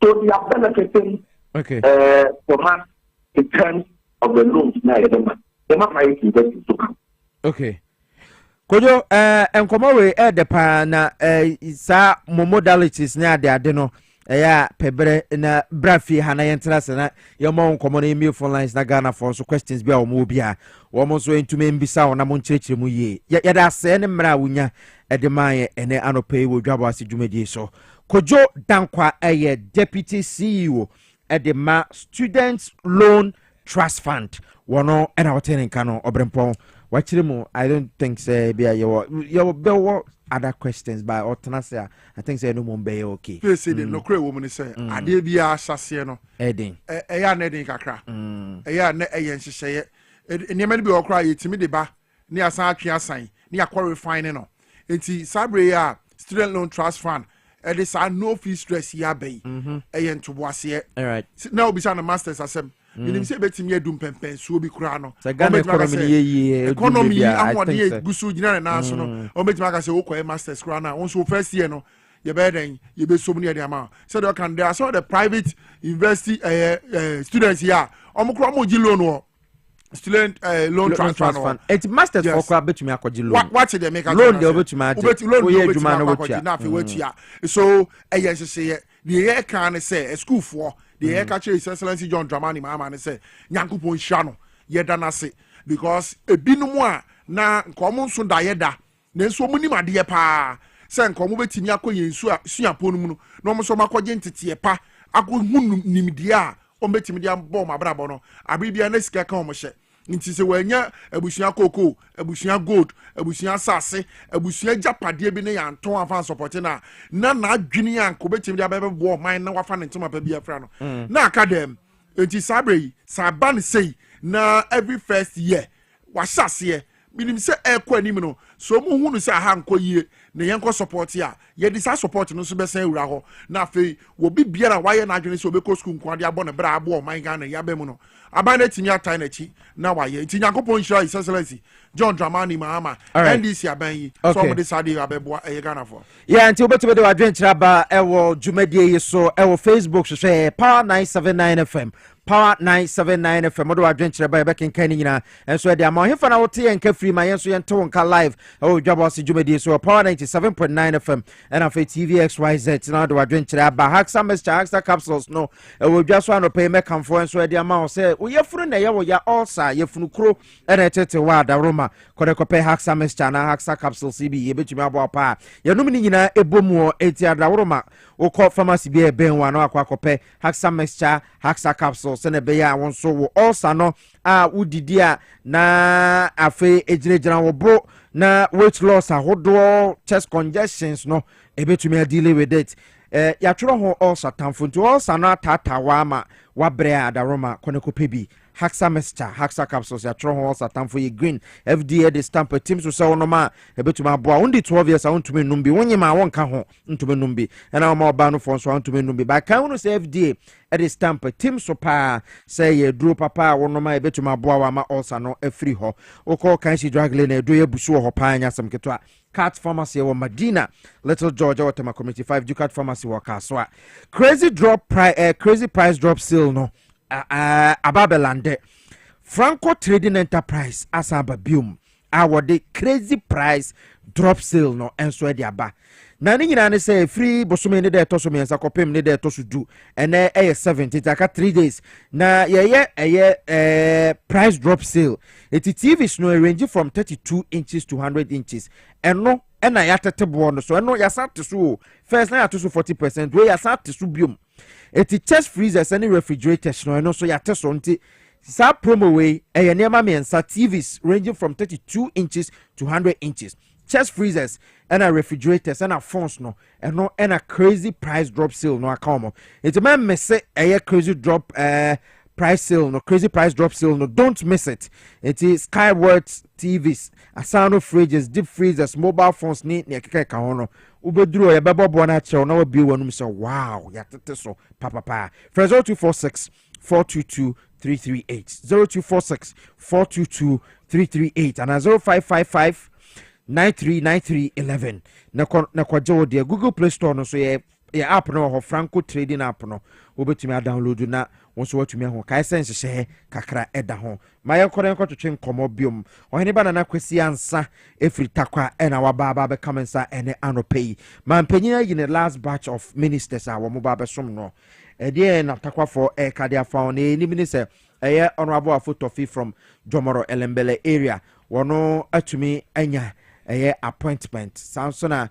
So we are benefiting from us in terms of the loans now. Okay. Kojo enkomowe the pa na sa modalities na ade no ya pebre na brafi hana yentrase na yemo nkomo na email phone lines na Ghana for so questions bia omo bia wo so entumi mbisa wona mo nkyerechire mu ye ya da se ne mra wunya de man ene anope wo Dwabo Ase dwumadi so. Kojo Dankwa deputy CEO de ma students loan trust fund wono ena woten kano obrempon wachirimu. I don't think say bia your be other questions by Otanase. I think say no mo be okay. Piesie de no kre wo mu say ade bia asase no edin eya na edin kakra eya na eyen hyehyeye enema bi okra yetimi de ba ne asan atwe asan ne akwa refine no enti sabre ya student loan trust fund e sa no fee stress ya bay eyen toboase. All right, now obi sa na masters asem you say betimi adum pempen so bi kura no economy ahwade e gusu gina na so no o betimi aka say wo masters kura na so first year no ye be den ye be so many am so they can there so the private university students here omukura mo gi loan student loan transfer no it masters for kura betimi akogi loan what they make loan dey betimi ade loan adwuma no wetia na fe wetia so eye hye the year can say a school for the air catcher is excellency John Dramani Mama say Yankupon Shano Yedanase because a binumwa na common so dieda then so many my dear pa send come over to Yako Siaponum no so macogentity pa aku nimidia o metimidia bomb abrabono abibia neska come she nti se wanya abusia koko abusia gold abusia sase abusia japade bi ne yanton afa support na adwini yanko betimi dia bebe bo man na wafa ne ntoma pa bi afra no na academy nti sabre saban sei na every first year wasase minim se ekọ anim no so mu hunu se aha nkọ yie ne yenko support ya ye di sa support no so be san ewura ho na afei wo bi biara waye na adwene se obekọ school nko ade abo ne bra abo man Ghana ya be mu no abana timi atai na chi na waye nti Yankopon Shira His Excellency John Dramani Mahama NDC aban yi so mo de sade abebo Ghana for yeah nti obetube de wadwen traba ewo dwumadie yi so ewo Facebook hwehwe Power 979 FM Power 979 FM do adventure by back in Kenya and so the amount hefa na wote enka free ma yenso yento nka live Dwabo Ase dwumadi so Power 97.9 FM and afa TV XYZ na do adventure ba Haxa capsules no we just want to pay me come for and so the amount say we yefuru na ye wo ya ulcer yefunu kro na tete wa da Roma kode kope Haxa na Haxa capsules CB ye betumi abo pa ye no ni nyina ebomu eti da Roma wo ko pharmacy bi e ben wa na akwa kope Haxa capsules sene be ya won so wo ulcer no udidi a na afi ejirejira wo bro na weight loss ahodo chest congestions no ebetumi deal with it ya tworo ho ulcer tamfo nti ulcer no atatawa ama wabre adaroma koneko pebi Haxa mixture, Haxa capsules, ya tro ho satan for ye green. FDA the stamp team so say onoma e betuma boa. Only 12 years I want to me numbi. Wonye ma won ka ho ntumi numbi. And I ma ba no for so want to me numbi. But can we say FDA e the stamp team so pa say ye dro papa onoma e betuma boa wa ma also no e free ho. Oko kan si drug lane do ye busu ho pa anya sam ketwa. Cat Pharmacy wa Medina, Little Georgia Watema Community 5 Ducat Pharmacy wa Kaswa. Crazy price drop sale no. Ababelande. Franco Trading Enterprise asaba bium. Our the crazy price drop sale no enso de aba. Na ni nyina ne say free bosume ne de to so me ensa kopem ne de to so du. Ene 70 taka 3 days. Na ye price drop sale. It TVs no range from 32 inches to 100 inches. Eno ena yatete bo no so eno yasate so first na yato so 40% we yasate so biom. It chest freezers and refrigerators no eno so yate so nti sa promo way nema me ensa TVs ranging from 32 inches to 100 inches. Chest freezers and refrigerators and phones no and a crazy price drop sale no account. It's a man me say crazy drop price sale no crazy price drop sale no, don't miss it. It is Skyworth TVs, Asano fridges, deep freezers, mobile phones ni akeka ka hono. Ubeduro ya babo bona che na obi wonu so wow ya tete so papa. Fresh 0246 422 338 0246 422 338 and 0555 939311 na kwaje de Google Play Store no so ye app no ho Franco Trading app no obetumi download na wonso watumi ho kai sense hye kakra eda ho maye kore nkotwetwe nkomo biom ohene bana na kwesi ansa efri takwa ena wababa be kamensa ene anopai mampanyina yi ne last batch of ministers a wo baba som no ede na takwa for kadia found ni minister honorable Afotofi from Jomoro Elembele area wono atumi anya appointment Samsona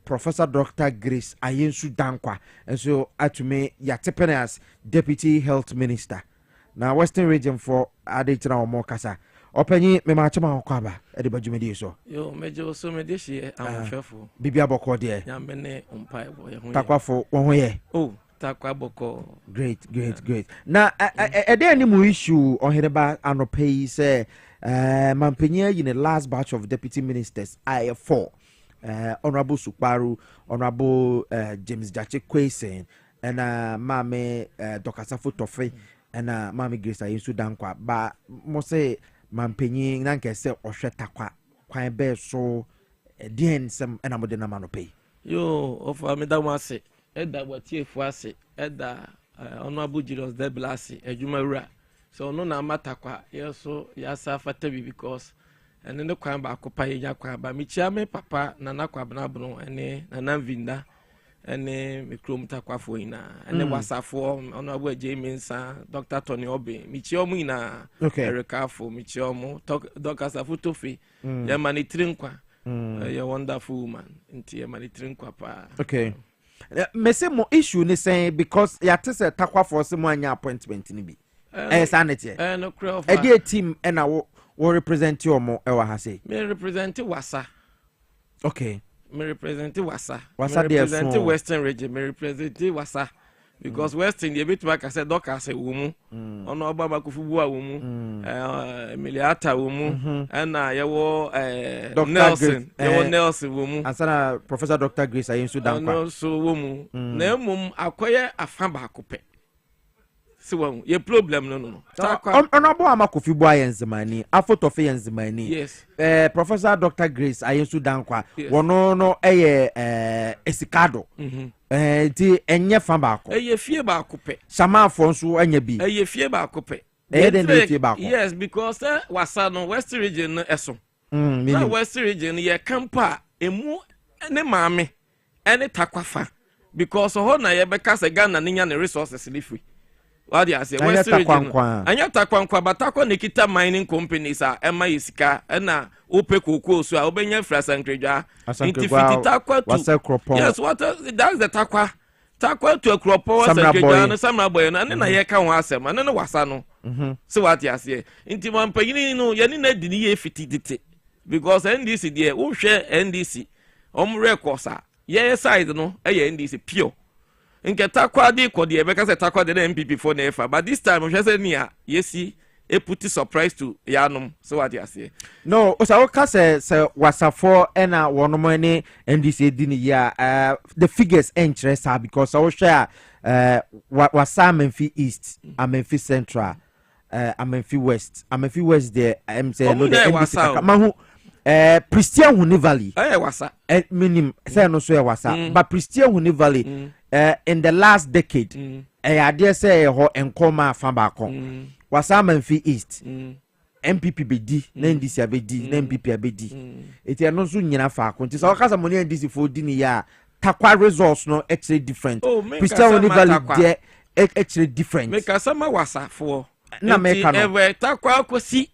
Professor Dr. Grace Ayensu Dankwa and so atumi yatepene as Deputy Health Minister na Western Region for Adetna or Mokasa openyi me machama kwaba ede bajumedi so yo mejo so medeshi am fefo bibia boko de ya mene umpai bo ye ho takwafo wo ho ye oh takwa boko great na ede ani mu issue ohereba anopai say mampenya in the last batch of deputy ministers I4 honorable Sukparu, honorable James Jache Kwesen and mame Dr. Afotofi and mame Grace Ayensu Dankwa ba mo say mampenyi nanke se ohwe takwa kwan be so den sem na mo de na manope yo ofa me da wase eda watiefu ase eda honorable Julius Deblasi ejumawura so no na matakwa yeso yasa fatabi because ene ne kwan ba akopa yenya kwan ba michia me papa na nakwa bnabno ene na nanvinda ene mikrom takwa fo ina ene wasafo ono abu ejeminsa Dr. Tony Obe michia mu ina Erika fo michia mu Dr. Afotofi ya manitirinkwa ya wonderful woman nti ya manitirinkwa pa okay mese mo issue ni say because ya tese takwa fo se mo anya appointment ni bi sanity no crowd a team and I will represent you more ha say me represent Wasa okay me represent Wasa represent Western region me represent Wasa because Western the bit back I said doctor say wumu ono obama kufubu a wumu Emiliata wumu and yawo Nelson wumu asana Professor Dr. Grace Ayensu Dankwa no so wumu na emum akoye afa ba kope so ye problem no honorable amakofi bo ayenzimani Afotofi yenzimani yes Professor Dr. Grace Ayensu Dankwa wono no esikado ti enye fa ba ko fie ba ko pe samafo nso anya bi fie ba ko pe fie ba ko yes because Wasa no West region no eso na West region ye campa emu ne maame ene takwafa because ho na ye beka se Ghana nya ne resources li free what you say West region anya takwankwa batakwa nekita mining companies a ema yisika na ope kokoo so a obenya frasankredwa intifiti takwa to yes what that's the takwa to akropo wasankredwa no samra boy no na ye ka ho asem na Wasa no so what you say inti mampanyini no ye ni na dini ye fitidite because NDC there wo hwe NDC records a ye side no NDC pure nke takwa de ko de be ka say takwa de MPP for na efa but this time we say nia yesi e put surprise to yanom so what you say no so I can say wasafo ena wonom ene NDC di ni ya the figures interest because I will share wasa Menfi East Menfi Central Menfi West there I'm say no the NDC mahu Pristia Huni Valley wasa minim say no so wasa but Pristia Huni Valley in the last decade I dare say ho enkoma fa ba kon wasa Menfi East MPP bedi na NDC abedi na MPP abedi eti ano so nyina fa konti so kasa mo ne NDC for di ni ya takwa results no actually different Christian Unival there actually different make asama wasa for na make no ewe takwa akosi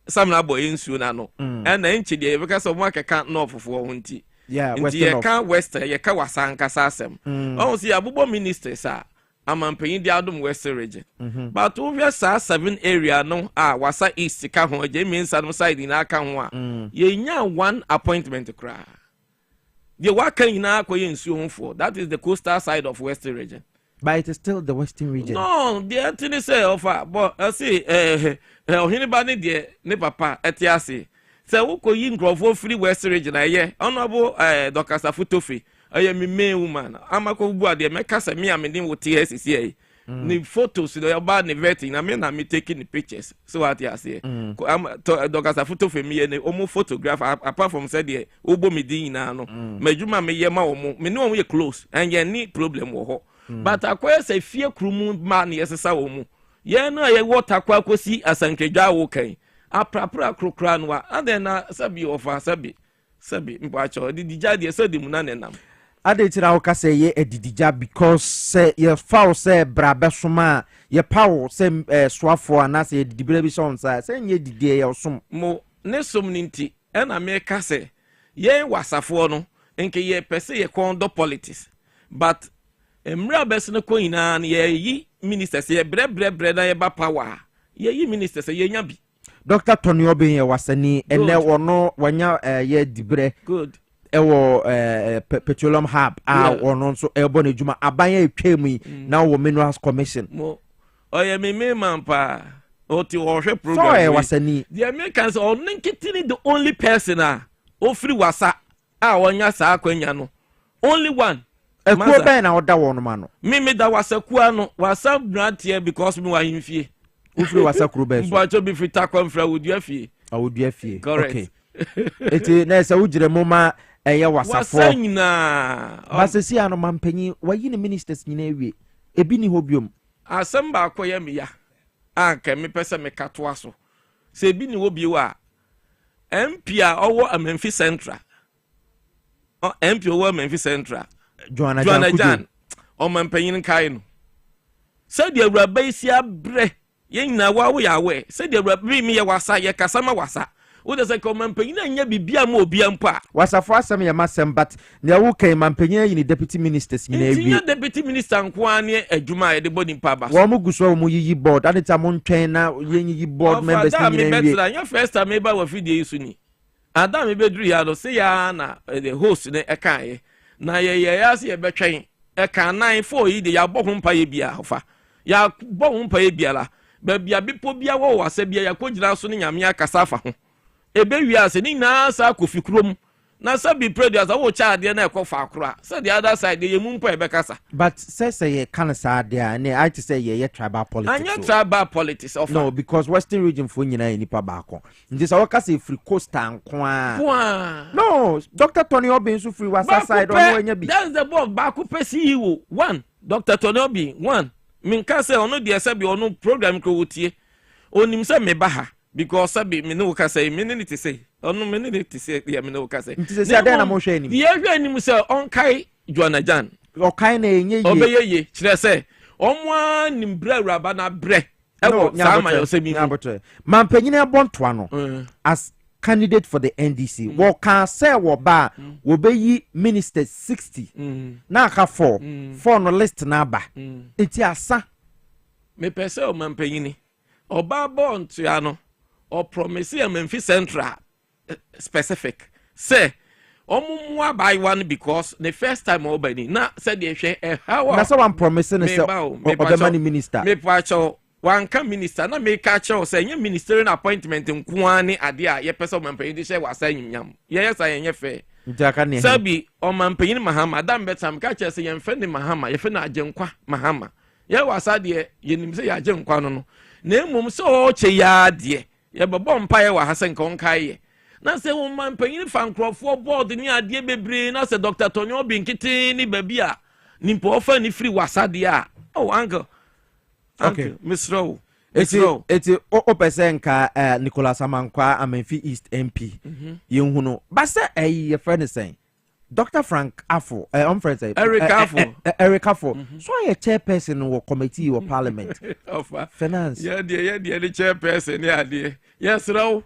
samna boy nsu na no and na nchi de because of mo akeka no fofo ho nti nti ye kan west ye ka wasa nkasa asem on si abubo ministers a amampanyin di adom west region but we sa 7 area no wasa east ka ho je mean sa no side na aka ho a ye nya one appointment kra the waka ina akoye nsu ho for that is the coastal side of western region but it is still the western region no the thing say offer but I see ohini ba ne de ne papa etiase say wo koyi nkrofo free western region aye honorable Dr. Safutofe aye me main woman amako bu ade me kasa me amedin wo TSC aye ni photos no about the vetting na me taking the pictures so what you say Dr. Safutofe me ne omo photograph apart from say the obo medin na no majuma me ye ma omo me no ye close and ye ni problem wo ho but akwai say fie krumu man yesesa omo ye no ye water kwa kosi asankedwa wo kan aprapra krokra no a then na sabi ofa sabi mbacho di jade so di munane nam adetira wo kase ye edidija because say ye foul say brabesoma ye power say swafo anase edidibere bi so nsa say nye didie ye osom mo ne som ninti na me kase ye wasafo no nke ye pese ye kondo politics but emra bes no koina na ye yi ministers ye bre na ye ba power ye yi ministers ye nya bi Dr. Tony Obin ye wasani ene wono wanya ye dibre good ewo petroleum hub wono so ebo na juma abanya etwemu na wo minerals commission mo oye me mampa oti wo hwe program so wasani the Americans on nkitini the only person ofri wasa wonya sa akwanya no only one ekuo ben na oda wono ma no me da wasa kua no wasa brand here because me wa himfie ofri wasa kuro ben so mbacho bi fita konfra wodua fie awodua fie okay eti na esa wugire moma eye wasafo wasa nyina basesi ano mampanyi wayi ne ministers nyina ewie ebi ni hobiom asamba akoye me ya anka me pese me katoa so se ebi ni hobio a MP a owo Amenfi Central MP owo Amenfi Central Joanna Jan o mampanyin kai no se de awuraba isi abre ye nyina wa wo ya we se de awuraba mi ye wasa ye kasama wasa wo de se ko mampanyin anya bibia ma obia mpa wasafo asem ye masem but ne wo kai mampanyin yi ni deputy ministers nyina ewie ni deputy minister nko ani adwuma ye de body mpa ba wo mu guso mu yiyi board anita mo ntwen na ye yiyi board members nyina ewie anya first time eba wa fidie isu ni adam ebedru ya do se ya na the host ne eka ye na ye ya se ye betwen eka 94 yi de ya bo ho mpa ye bia hofa ya bo ho mpa ye bia la ba bia bipo bia wo wasa bia ya kogina so ne nyame akasa fa ho ebe wi ase ni na sa kofi krom na sabi produce wo cha de na ekofa akora so the other side ye mu mpa ebe kasa but say ye kan sa de and I to say ye tribal politics anya tribal politics of no because western region for nyina ye nipa ba akon nti sa wo kasa free coastal nko a no Dr. Tony Obin so free wasa side on anya bi that's the boss ba ko pesi wo one Dr. Tony Obin one min ka say ono de sabi ono program ko wotie onim say me ba ha because sabi me no ka say me ni te say onu me ni te say ya me no ka say nti say ada na mo hwe ni ye hwe anim say on kai Joanna Jan o kai na enye ye obeye kire say omwa nimbra uraba na bre ewo sama yo say mi mampanyin ebontoa no as candidate for the NDC wo kan say wo ba wo beyi ministers 60 na aka 4 no list na ba enti asa me pese o mampanyin oba bon to ya no or promise Amenfi Central specific say Omumwa by one because the first time obani na said the share how na so one promising is the money minister me pacho one can minister na make catch say any ministerial appointment in Kuani adia ye person man pay share was saying yam yes I am fair sabi o man pay mahama dan betam catch say yam friend mahama ye fe na agenkwa mahama ye wasa de ye nim say agenkwa no na emum so che ya de ye bebo mpa ye wa hasen kon kai na se wo man panyin fan crofo board ni ade bebre na se Dr. Tonyo Binkiti ni baby a ni mpofa ni free wasade a oh uncle okay Mr. Eti o person ka Nicholas Amankwa Amenfi East MP yenhu no ba se your friend is saying Dr. Frank Afo I'm friend say Eric Afo so I chairperson wo committee or parliament of finance yeah the chairperson yeah yes raw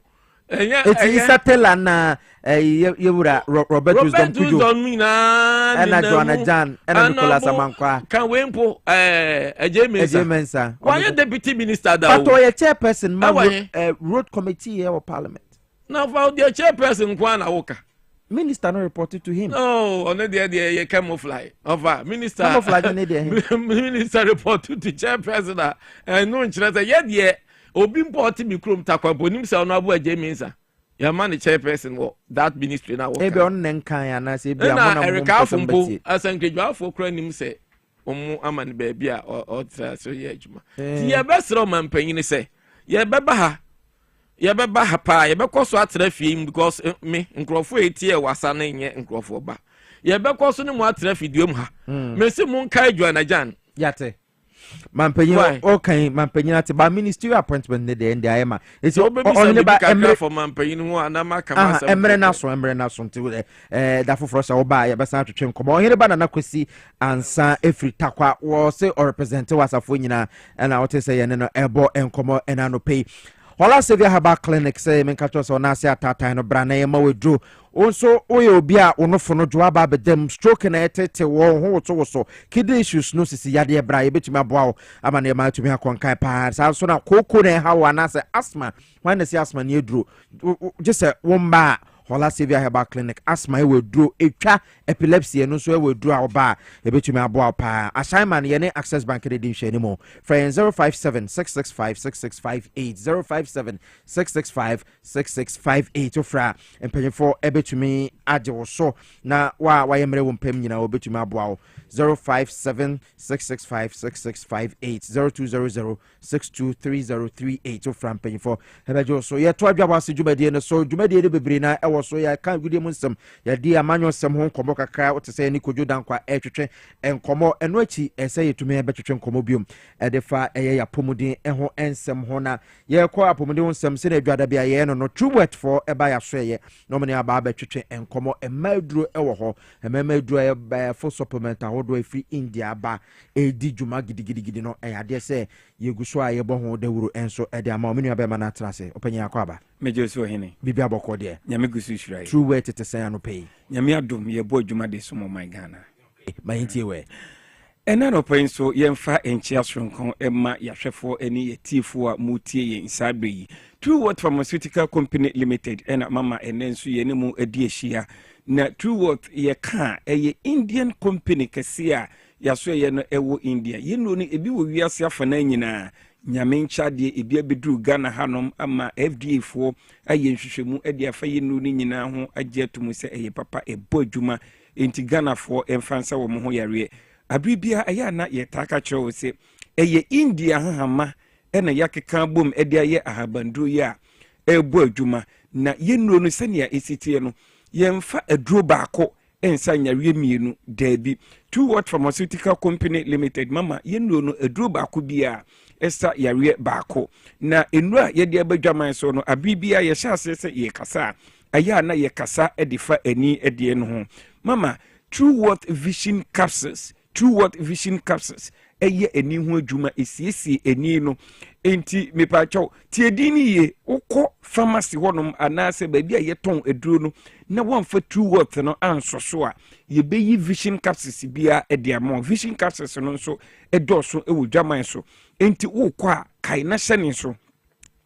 it's Satella na yewura Robert Uzon na Joanna Jan and Nicholas Amankwa can we mpo Ejemensa why deputy minister da but your chairperson road committee or parliament now for the chairperson kwana woka minister not reported to him on the camouflage of minister minister reported to chairperson and no interest yet obi mpoti mi krom takwa bonim se ono abu Ejemensa ya man the chairperson wo that ministry na wo ebe on nenkan ya na se ebe amona Erika Afumbo asankejwa afo kra nim se omu amane ba bia o tra so ye adwuma ti ye besro man panyin se ye beba ha pa ye bekoso atra fie because me nkrofo etie wasa na nye nkrofo ba ye bekoso ne mu atra fidiom ha me se mu nkai Joanna Jan yate Mampenyin okay mampenyin ati ba ministerial appointment ne de ayema eti only ba emre for mampenyin ho anama kama sa emre na so nti da foforo sa oba ya besa atwetwe nkomo onye ba na kwesi ansa efri takwa wo se o represent wasafo nyina na wote se ye ne no ebo enkomo ena no pay Hola Sevia Haba Clinic say men catch us on Asia Tata no brana ye ma wedru onso oye obi a onofo no dwaba bedem stroke na etete wo ho to so kidney issues no sisi yade e bra ye betumi aboa wo ama na ma tumi akonkan pa sa so na koko na ha wa na say asthma when na say asthma na edru just womba Hola Sevia Haba Clinic asthma e wedru etwa epilepsy no so e wedru a oba e betumi aboa pa assignment ye ne access bank credit share anymore friend 057-665-6658 057-665-6658 ofra empanyefo e betumi age wo so na wa yemre wo mpam nyina wo betumi aboa wo 057-665-6658 0200-623038 ofra empanyefo e bejo so ye to adwabo ase dwumadie ne so dwumadie de bebre na e so ya kan gudie mu nsem ya di amanyo nsem ho nkomo kakra wote se ni kojo dankwa etwetwe enkomo eno achi ese yetumi ebetwetwe nkomo biom edefa eye ya pomudin ho ensem ho na ye kwa apomudin nsem se na adwada bia ye no true word for eba ya so ye no me aba abetwetwe enkomo emaduro ewo ho emaduro e for supplement ahodo afri India ba edi djuma gidigidi no eyade se yeguso aye bo ho dawuro enso ede ama omenu aba na trase opanya akwa ba meje so hene bibia boko de nyame gusu shirai true way tete say no pay nyame adom ye bo adwuma de so mo my Ghana ma hintie we ena no pay so yemfa enchia sonkon emma yahwefo eni yetifo a mutie ye inside yi True What Pharmaceutical Company Limited ena mama enenso ye ne mu adi ehia na True What ye ka eye Indian company kesia yaso ye no ewo India ye no ni ebi wo wiase afana nyina nyame nchade ebi abedru Ghana hanom ama FDA fo aye nhwehwemu ade afa ye no ni nyina ho agye atum se eye papa ebo adwuma enti Ghana fo emfansa wo mo ho yare abribia aya na ye taka chewo se eye India hahama ena yakeka bom ade aye ahabandro ya ebo adwuma na ye no no senia esitie no yemfa aduro baako ensa nyawe mienu dabi True What Pharmaceutical Company Limited mama ye no no aduro baako bia esa yare baako na enura ye de abadwaman so no abribia ye hyase se ye kasa aya na ye kasa edifa ani ede no ho mama True What Vision Capsules eye eni ho adwuma esiesie eni no enti mepacho tie dini ye ukọ pharmacy honom anase ba bia ye ton aduro no na wonfa True What no ansoso a ye beyi Vision Capsules bia ediamo Vision Capsules no so edoso ewo dwaman so enti ukọ a kai na hyene so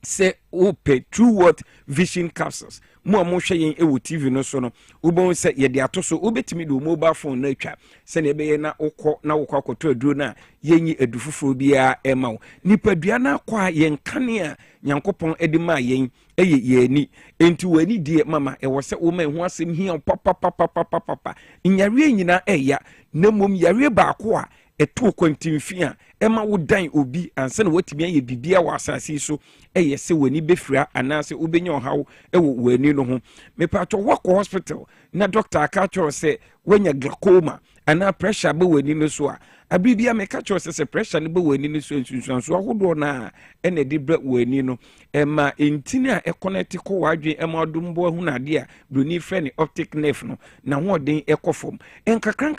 say ope true what vision capsules mo hwɛ yɛn ewo TV no so no wobon sɛ yɛ de ato so obetimi do mobile phone na atwa sɛ na ɛbɛyɛ na wokɔ akɔtɔ aduro na yɛnyi adufufo bia ɛma wo nipadua na akɔ a yɛn kane a nyankopɔn edi ma yɛn ɛyɛ yɛni enti wani die mama ɛwɔ sɛ wo ma ho asɛm hia papa nyare nyina ɛya na mom yare baako a eto kwantimfi a ema wo dan obi ansa na watimi aye bibia wa asase so eye se wani befira anase obenya ohaw ewo wani no ho mepato wako hospital na doctor aka cho se wanya glaucoma ana pressure be wani no so a abibia me ka cho se pressure ne be wani no so nsunsuanso ahodo na ena de bra wani no ema entini a connect ko wadwe ema odombo hu na de a broni frɛ optic nerve no na ho den ekofom enkakran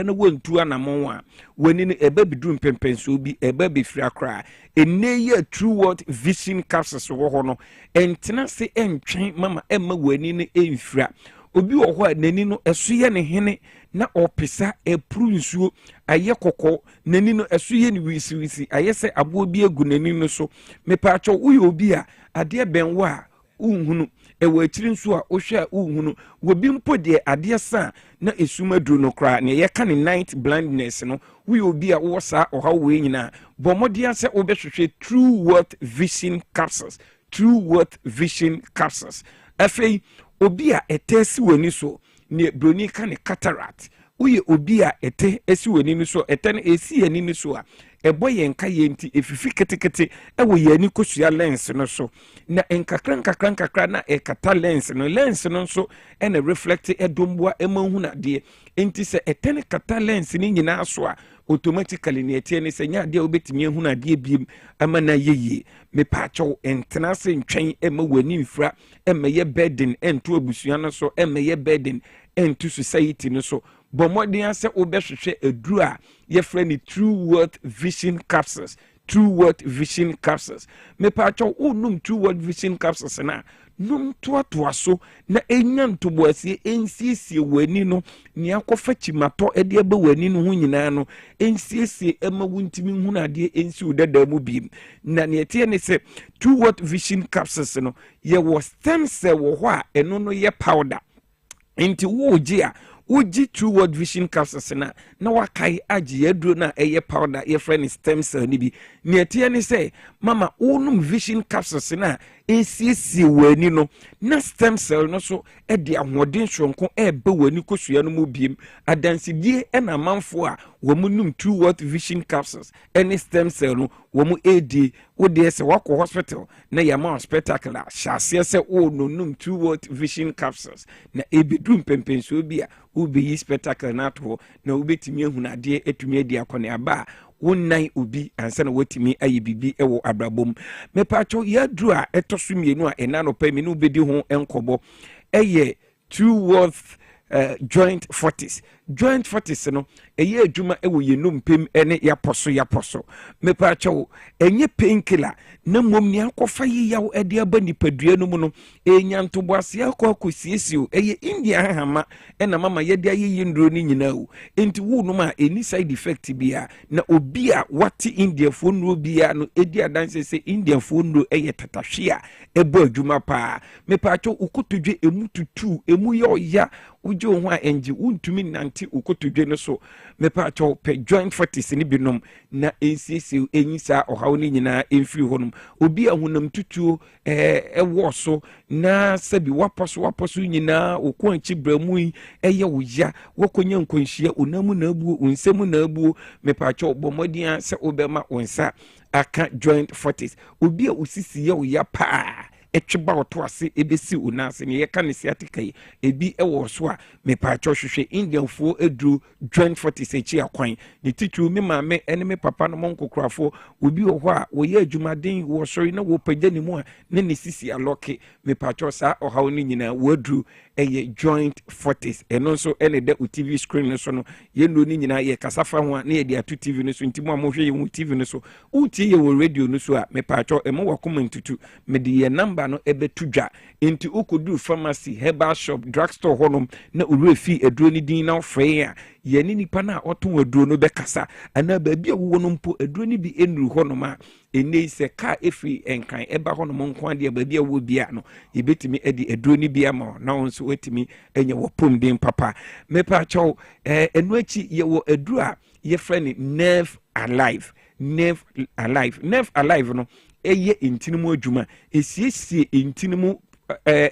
na wantu anamon a wani no ebe biduru mpempenso bi ebe befira kra eneye true what vision capsules wo ho no entena se entwen mama emma wani no emfira obi wo ho a nani no ɛso yɛ ne hene na opisa epru nsuo ayɛ kokɔ nani no ɛso yɛ ne wisi ayɛ sɛ abo bi egu nani no so mepaacho wo yɛ obi a ade ben wo a unhunu ewa akiri nso a ohwe a unhunu wo bi mpo de ade sa na esuma duro no kra na ye ka ne night blindness no wo yɛ obi a wo sa oha we nyina bomode ase obehwehwe true what vision capsules afei obi a etesi wani so ne broni ka ne cataract uye obi a ete esi wani no so ete na esi yani no so a ebo yenka yenti efifi ketekete ewo yani kosua lens no so na enkakran na ekata lens no so ena reflect edomboa emahu na de enti se ete ne kata lens ni nyina so a automatically ne ete ne se nya de obetimi ehu na de biem ama na yeye me pacho entena se ntwen ema wani mfra ema ye burden ento abusua no so ema ye burden ento society no so bomodin ase obehwehwe aduru a ye frɛ true what vision capsules me pacho num true what vision capsules na num toa so na enya ntoboasie ensiesie wani no ni akɔfa chimato ede aba wani no ho nyina no ensiesie ema wuntimi hu na de ensi udada mu biem na ne tie ne se true what vision capsules no ye was stem cell wo ho a eno no ye powder enti wo gi a uji true word vision capsules na wakai aji yedro na eye powder ye friend stem cell ni bi ni etie ni say mama unum vision capsules na esiesie wani no na stem cell no so e de ahoden hwonko e be wani kosua no mu biem adansidie e na manfo a womunum true word vision capsules any stem cell no womu edi wo de se wako hospital na yama spectacular hyase se o no num true word vision capsules na ebedum pempenso bi a ubi spectacle na to na ubetimi ehunade etumi adi akone aba wonnan obi ansa na watimi ayi bibi ewo abrabom mepacho yadru a etoso mienu a enano pa mi no bedi ho enkobo eye true worth joint 40s no eye adwuma ewo yenum pem ene yaposo mepacho enye painkiller na mom ni akofa yiyaw ede aba nipadua no mu no enya ntoboase akosiesie eye india hama ena mama yede ayi ndro ni nyina o enti wo no ma eni side effect bia na obi a wati india fo nro bia no edi adanse se india fo nro eye tatahwe a ebo adwuma pa mepacho ukotodwe emu tutu emu ye oya uje ho a enji untumi nanti ukotodwe no so mepacho pe joint 40s ni binom na ensiesie enyisa ohaw ni nyina emfiri honum obi ahunam tutuo ewo so na sabi waposo nyina okwanchi bramu eye woya wakonya nkonhia onamu na abuo onsemu na abuo mepacho bomodian se obema onsa aka joint 40s obi a osisi ye oya pa etweba oto ase ebesi unase ne yeka ne siatikai ebi ewo so a mepacho hwehwe indian fo edru joint 40 echi akwan ne titru me maame ene me papa no monkokrafo obi wo ho a wo ye adwumaden wo sori na wo pagya ne mu a ne sisi aloke mepacho sa ohaw ni nyina wo edru eye joint 40s eno so ene de TV screen no so no ye no ni nyina ye kasafa ho a na ye de atu TV no so ntimo amohwe ye mu TV no so uti ye wo radio no so a mepacho emo wa comment tutu me de ye number aba no ebetu dwa enti okodu pharmacy herbal shop drugstore honom na owura fi aduro ni din na ofre a ye ni nipa na oton aduro no bekasa ana ba bia wo no mpo aduro ni bi enuru honom a ene se ka efi enkan eba honom nko ade ba bia wo bia no yebetimi edi aduro ni bia ma na wonso wetimi enye wo pomden papa mepa chaw enu achi ye wo aduro a ye frɛ nerve alive no eye intinimu adwuma esiesie intinimu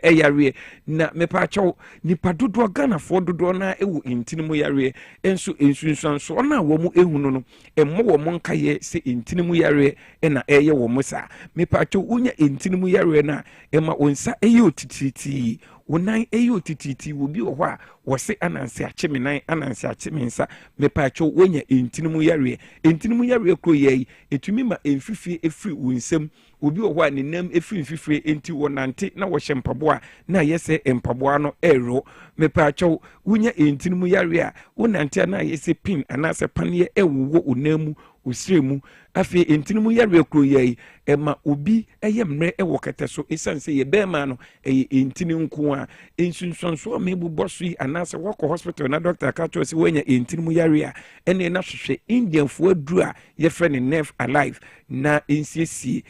yare na mepa chaw nipa dodo Ghana fo dodo na ewo intinimu yare enso ensunsanso na wo mu ehunu no emmo wo mo nkaye se intinimu yare na eye wo mo sa mepa chaw unya intinimu yare na ema onsa eye otititi wonan eyo tititi wo bi wo ho a wo se ananse achemenan ananse achemensa mepacho wonya intinimu yare kro yei etumi ma emfifie efri wonsem obi wo ho a nenam efri mfifie enti wonante na wo hyempaboa na yese empaboa no ero mepacho wonya intinimu yare a wonante na yese pin anase panie ewo onamu usremu afi intinimu yare kro yei ema obi eyemre ewo keteso esanse ye bema no intini nko a ensunsunso mebu bosu anase wako hospital na doctor ka cho se wenya intinimu yare a ene na hwehwe indian fo aduru a ye frɛ nerve alive na ensiesie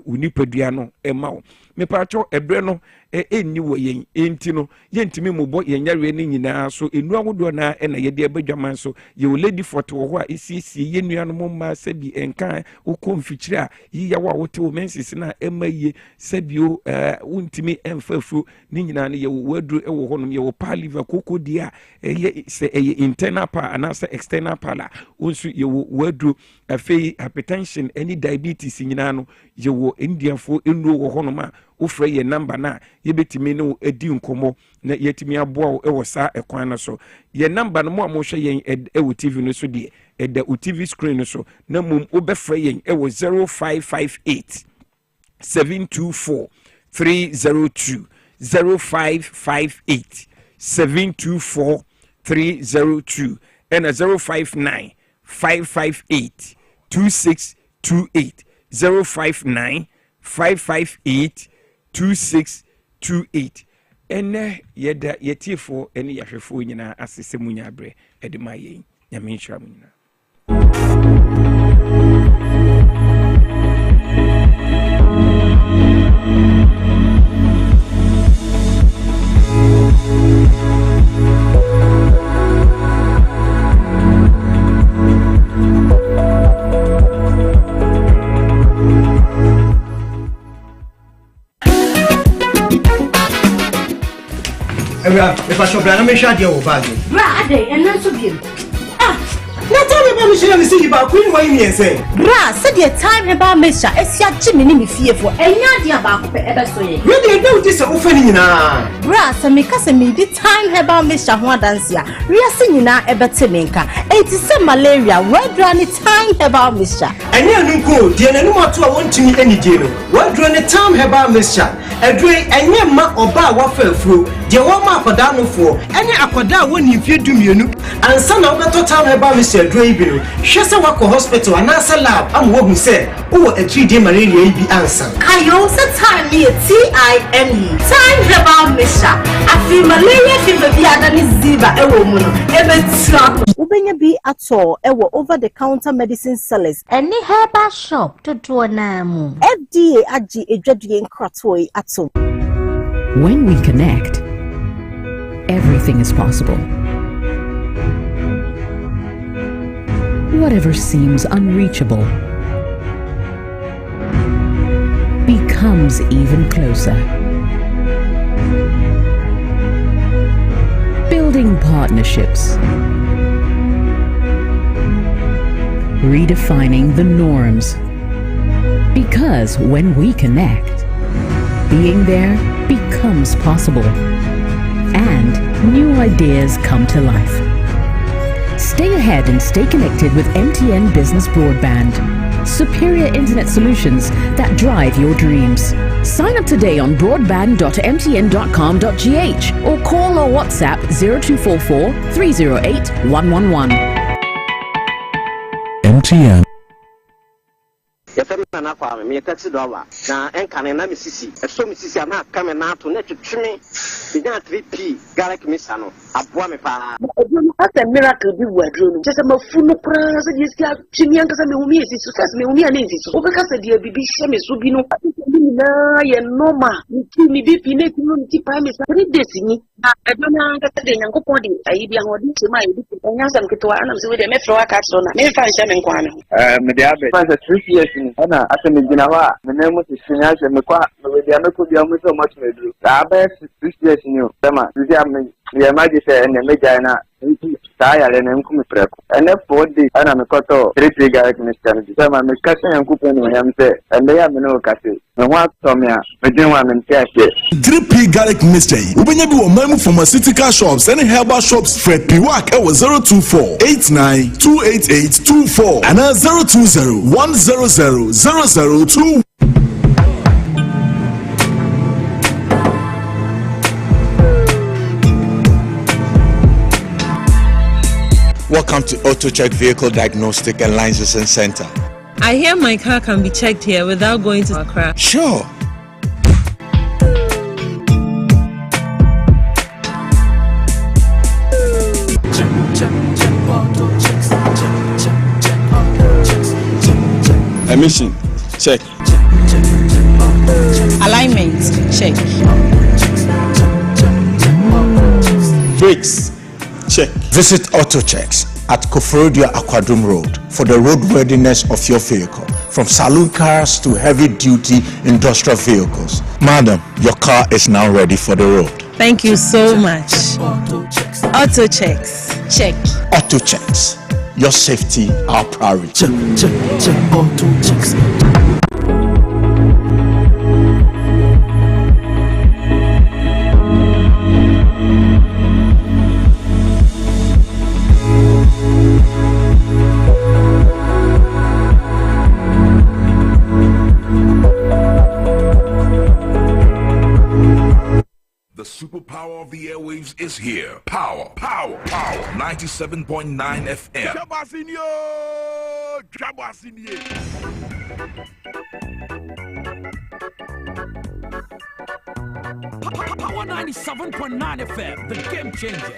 unipadua no ema wo mepacho ebre no enni wo yen enti no yentimi mobɔ yenyare ne nyinaa so enu awodo na na ye de abadwaman so ye lady forte wo ho a esiesie ye nua no mma sabi enka ukomfikyire a yiya wa wote wo mensis na emaye sabio untimi emfafu ne nyinaa ne ye wadru ewo honom ye wo pa liver kokodi a ye se internal pa ana se external pa la unsu ye wadru afei hypertension any diabetes nyinaa no ye wo indianfo enu wo honom a ufre ye number na yebetimi no edi nkomo na yetimi aboa ewo sa ekwan na so ye number no mo hwe yen ewo TV no so de eda o TV screen no so na mum obefre yen ewo 0558 724 302 0558 724 302 and 059 558 2628 059 558 2628 ene yeda yetifo ene yahwefo nyina asese munya bre edema yen nyame nhwam nyina If I shall plan, I'm sure you will value. Brade, and not to be. Not only about Michelle, see about Queen Wayne and say, Bra, said your time about Misha, as your Jimmy fearful, and not the about ever so. Really, don't this offending now. Bra, some make us a the time about Misha Wandansia, we are singing now about Timinka, 87 malaria, where drawn time about Misha. And you go, dear, no more to want to meet any deal. What drawn the time about Misha? A great and your ma or bar waffle through, dear one mark for down for any aquada when you fear to me, and son of the time about Mr. Draven. Shasa Wako Hospital and answer lab, and what we said, oh, a 3-day malaria be answer. I also time me TIME, time about Misha. I feel malaria fever be than Ziva, a woman, ever Ubenya be at all, over the counter medicine sellers, any herbal shop to do a namu. FDA Aji a Jadrian Kratway at all. When we connect, everything is possible. Whatever seems unreachable becomes even closer. Building partnerships. Redefining the norms. Because when we connect, being there becomes possible. And new ideas come to life. Stay ahead and stay connected with MTN Business Broadband. Superior internet solutions that drive your dreams. Sign up today on broadband.mtn.com.gh or call or WhatsApp 0244 308 111. MTN. yɛfɛ me na kwa me taxi driver na enka na me sisi so me sisi na aka me na to na twetweme binya 3p garlic misa no aboa me pa aduro asa miracle bi wo aduro no sese mafu no kra se die sia twini anka se me humi esi so se me humi ana esi so obeka se die bibi hye me so bi no na ye normal mi bi pi na ti no ti pa me sa 3 days ni aduro na anka se de nyankopon de ayi bi ahodi se ma yi bi anya sam keto ana se we de me fro aka so na me fa nhye me nkwa me me de abe fa 3 years ni ana ase me gina wa me na mu se nya se me kwa me de me ko bi amu so much me duro ta ba 6 years ni o tema ti am ya ma di se ene me jaina ta ya le nem ku me preko ene 4 days ana me koto 3 garlic mixture ni tema me ka se yankupo ni yam se ene ya me no ka se me ho ato me a me din wa me ntia se 3P garlic mixture ubenya bi wo mamu pharmaceutical shops and herbal shops Fred Piwak e wo 02489288824 and 020100002. Welcome to AutoCheck Vehicle Diagnostic and Licensing Center. I hear my car can be checked here without going to Accra. Sure. Emission, check. Alignment, check. Brakes, check. Visit AutoChecks at Koforidua Aquadum Road for the roadworthiness of your vehicle, from saloon cars to heavy-duty industrial vehicles. Madam, your car is now ready for the road. Thank you so much. AutoChecks, check. AutoChecks, your safety, our priority. Check, AutoChecks. The superpower of the airwaves is here. Power, power, power. 97.9 FM. Power 97.9 FM, the game changer.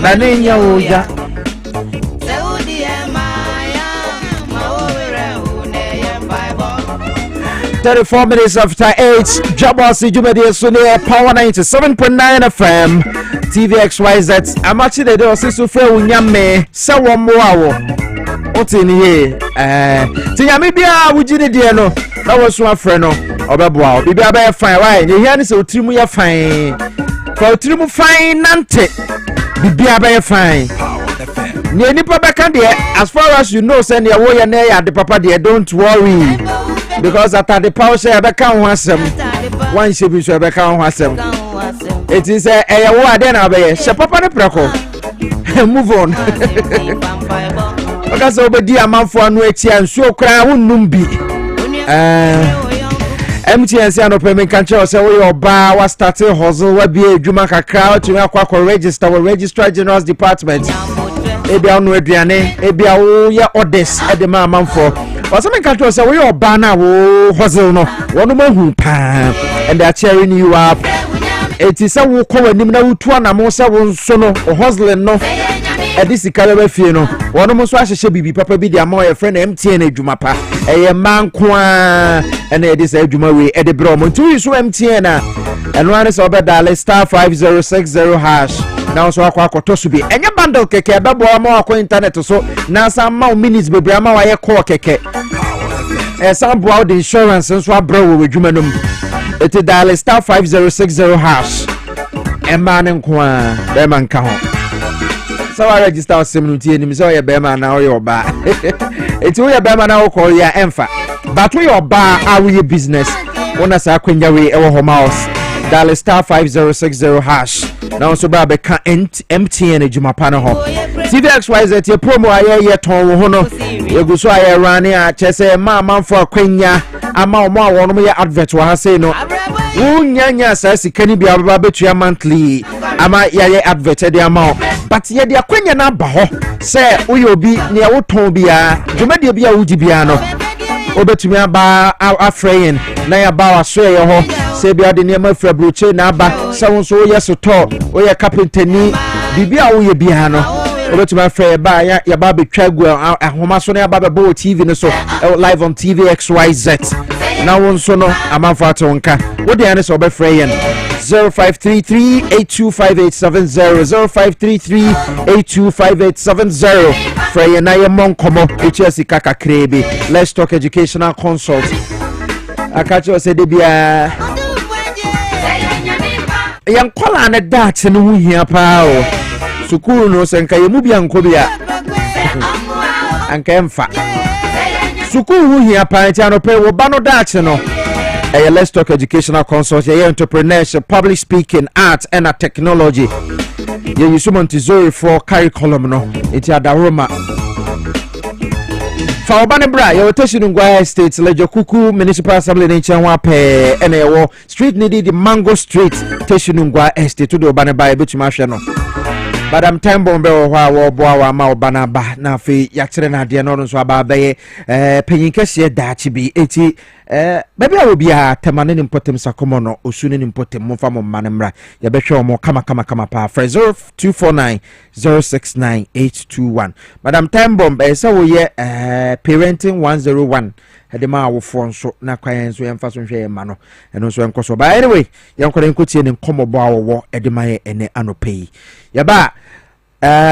Naninya uja 34 minutes after 8, Dwabo Ase Jumedi Sunday Power 97.9 FM TVXYZ. I'm actually the day so free unyame se wo moawo otini ye tinyame bia wujini de no na wo so afre no obeboa bibia ba fine why ye hia ni se otirimu ye fine for otirimu fine nante bibia ba fine ne nipa beka de as far as you know say ne wo ye na ya de papa de don't worry because after the power share beka ho asem one shebi so beka ho asem it is a wo ade na be ye she papa ne preko move on because obedi amanfo anu echi ansuo kra wonnum bi MTNC anopemen kanche say we oba wa starting hustle wa bi adwuma kakra to akwa register with registrar general's department ebia no aduane ebia wo ye orders de ma amanfo was me kan to say we oba na wo hustle no wono mahu pa and they are cheering you up. It is a wo ko anim na wutu anamo se wo nso no hustling no edi sikale ba fie no wono mo so ahyehye bibi papa bi dia ma your friend MTN adwuma pa eye manko a ena edi say adwuma we edi bro mo ntu so MTN a eno ane so be dial star 5060 hash now so akwa so bi enye bundle keke bebo ma akwa internet so na some ma minutes bebre ma wa ye call keke some bout the insurance so abro we adwuma no it dial star 5060 hash emma nko a be man ka ho so I register seminity enim so ye be man na o ba it we be man na o call ya emfa but we ba we business wona sa kwanya we e wo home house dial star 5060 hash now so ba be ka MTN adwuma pa no ho TVXYZ ye promo aye ton wo ho no egu so aye run a chese ma manfo akwanya ama omo a wono ye advert wa ha sei no unyanya sa sikani bia baba betua monthly ama ye advert de ama but ye de akwanya na ba ho se uyo obi ne wo ton bia dwumade bia wudi bia no obetumi aba afrayin na ya ba wa so ye ho se bia de ne ma fra broche na aba se won so ye soto o ye carpenter ni bibia wo ye bia no obetumi afra ba ya ba betwa gu ahoma so na ya ba be TV no so live on TVXYZ na won so no amanfo atonka wo de ane so be frayin 0533825870 0533825870 Freya na ye monkomo HSC kaka krebe. Let's talk educational consult. Akacho se de bia yan kola na dat no hu hia pa o sukuru no se nka ye mu bia nko bia anka emfa sukuru hu hia pa ntia no pe wo ba no dat no. Let's talk educational consult, entrepreneurship, public speaking, art, and technology. You use Montessori for curriculum, no? It's a Daroma. For Obani Bra, your Teshinungwa State, Lejo Kuku, Municipal Assembly, Nature, Wape, and Street needed the Mango Street, Teshinungwa Estate to the Obani Bay, Butch Marshano. Madam Tambombe wa boa ma obana ba na fe yakere na de no so aba baye panyin kese da chi bi eti baby a obi a temane ni mpotem sakomo no osune ni mpotem mo fa mo manemra ya behwe mo kama pa 0249069821 Madam Tambombe se wo ye parenting 101 edema awofo nso na kwan nso yemfa so hwe ma no eno nso enkoso ba anyway yenkore nkotie ni nkomobo awowo edema ye ene anopai yaba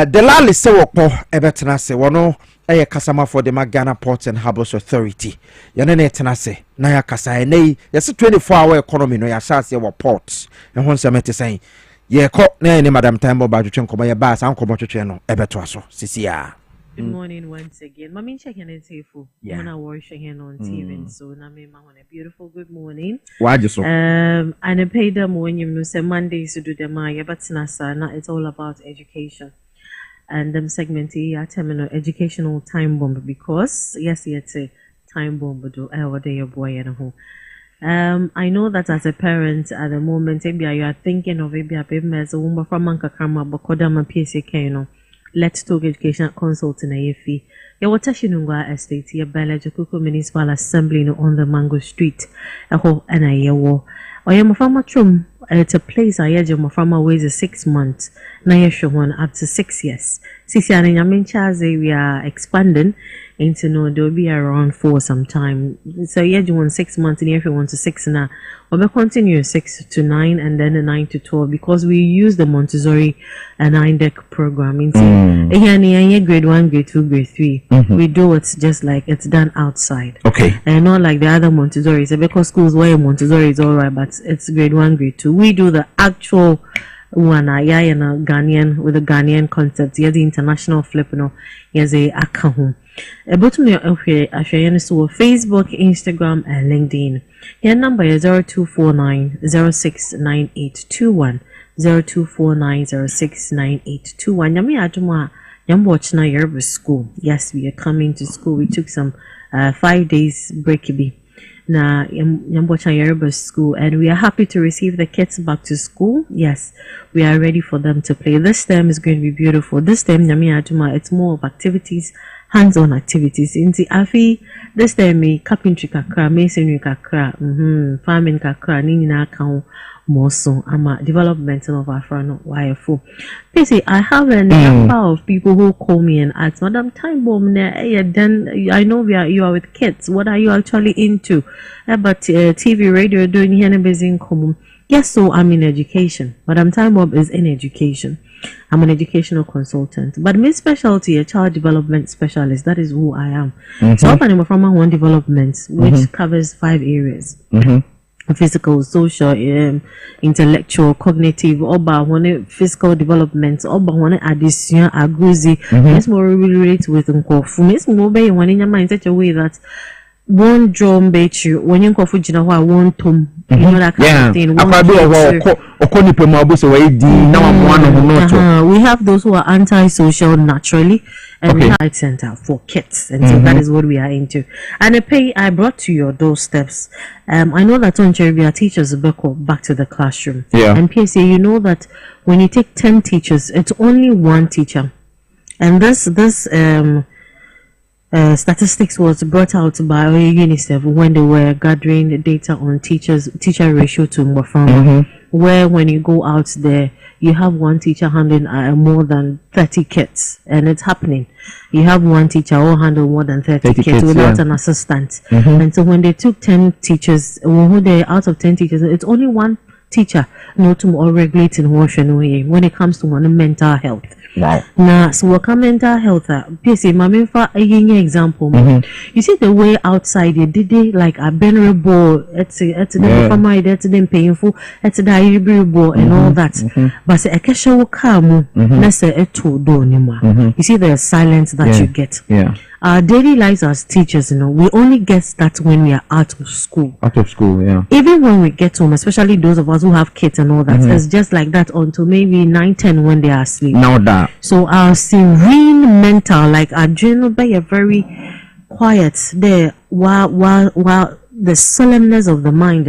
Delali se wokpo ebetena se wono eye kasama for the Ghana Ports and Harbours Authority yene ne etena se na ya kasa ene yese 24-hour economy no ya shase wo ports ehon se mete sen ye ko na ne Madam Tambo ba twetwe nkomo ye ba san nkomo twetwe no ebeto aso sisia. Good morning once again. Mommy checking in Tifu. Yeah. When I watch again on TV, so na me ma a beautiful good morning. Why just so? And I pay them when you know say Mondays to do them but na it's all about education. And them segment here terminal educational time bomb because yes it's a time bomb do what day your boy and who. I know that as a parent at the moment maybe you are thinking of maybe a baby as a woman from Manka Kama Bokodama Piesie Okrah. Let's talk educational consult in AFE. Your Tashinungwa Estate, your Balajakuku Municipal Assembly on the Mango Street. A whole and a year war. I am a farmer chum. It's a place I had my farmer ways 6 months. Now you one up to 6 years. 6 years in Yamin we are expanding into no there'll be around 4 sometime. So you do 6 months and if you want to 6 now. We'll continue 6 to 9 and then a 9 to 12 because we use the Montessori and 9-deck programming. Grade 1, grade 2, grade 3. We do it just like it's done outside. Okay. And not like the other Montessoris. Because schools where Montessori is alright, but it's grade 1, grade 2. We do the actual one and a Ghanaian with a Ghanaian concept. Here's the international flip, here's a account. About me okay, I share Facebook, Instagram, and LinkedIn. Your number is 0249069821. 0249069821. Yami Aduma, Yam watch na Yoruba school. Yes, we are coming to school. We took some 5 days break. na Yambocha Yoruba school, and we are happy to receive the kids back to school. Yes, we are ready for them to play. This term is going to be beautiful. This term, it's more of activities, hands-on activities. In the Afi, this time, carpentry kakra, masonry kakra, farming kakra, nini na account. More so, I'm a development of our friend YFO. Piesie, I have a number of people who call me and ask, Madam Time Bomb, then I know you are with kids. What are you actually into? But TV, radio, doing here in common. Yes, so I'm in education. Madam Time Bomb is in education. I'm an educational consultant, but my specialty, a child development specialist. That is who I am. So I'm from my one development, which covers 5 areas. Physical, social, intellectual, cognitive, oba one physical development, oba one addition, aguzi. It's more relate with unkofu. It's more by one in your mind such a way that one drum bet you when you coffee jina one tom, you know that kind of thing. We have those who are anti-social naturally. And we have a center for kids, and so that is what we are into. And the pay I brought to your doorsteps. I know that on Cherry our teachers back to the classroom. And Piesie, you know that when you take 10 teachers, it's only one teacher. And this statistics was brought out by UNICEF when they were gathering the data on teacher ratio to Mwafama, where when you go out there, you have one teacher handling more than 30 kids, and it's happening. You have one teacher who handle more than 30 kids without an assistant. And so when they took 10 teachers, out of 10 teachers, it's only one teacher not all regulating when it comes to one mental health. Now, so what mental health? Piesie, my for a example. You see the way outside they did like a venerable, it's them for my that's them painful, it's a diary and all that. But a cashier will come, let's say a two donima. You see the silence that you get. Our daily lives as teachers, we only get that when we are out of school. Even when we get home, especially those of us who have kids and all that, it's just like that until maybe 9-10 when they are asleep. So our serene mental, like our general, be a very quiet there, while the solemnness of the mind,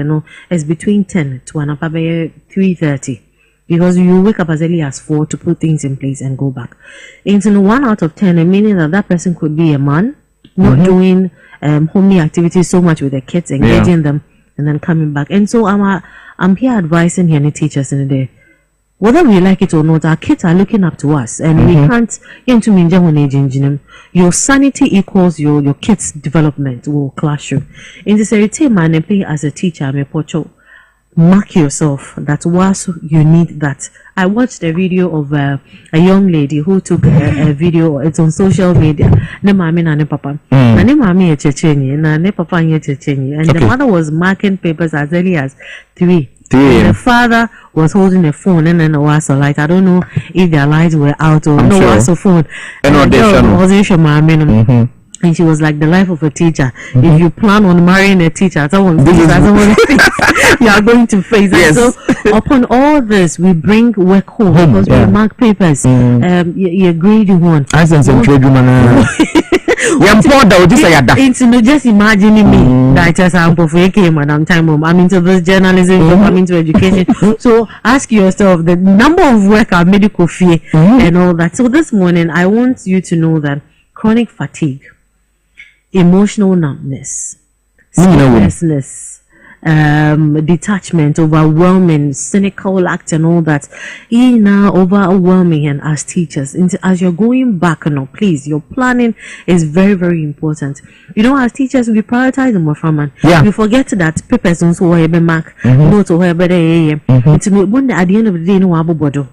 is between 10 to 3:30. Because you wake up as early as 4 to put things in place and go back. Into 1 out of 10, meaning that person could be a man, not doing homely activities so much with the kids, engaging them, and then coming back. And so I'm here advising here and teachers in the day. Whether we like it or not, our kids are looking up to us, and we can't get to your sanity equals your kids' development or classroom. In this area, man, as a teacher, I'm a pocho. Mark yourself that whilst you need that. I watched a video of a young lady who took a video. It's on social media. Ne mami na ne papa. Na ne mami ye chechenyi. Na ne papa ye chechenyi. And the mother was marking papers as early as 3. And the father was holding a phone and then was like, I don't know if their lights were out or no was a phone. And she was like, the life of a teacher. If you plan on marrying a teacher, you are going to face it. So upon all this, we bring work home because we mark papers. You grade one. Just imagining me that just Madam Time Bomb. I'm into this journalism, I'm into education. So ask yourself the number of work our medical fee and all that. So this morning, I want you to know that chronic fatigue, emotional numbness, sleeplessness, detachment, overwhelming, cynical act and all that, overwhelming. And as teachers, as you're going back, please, your planning is very, very important. As teachers, we prioritize them from we forget that papers also have been mark, notes or at the end of the day,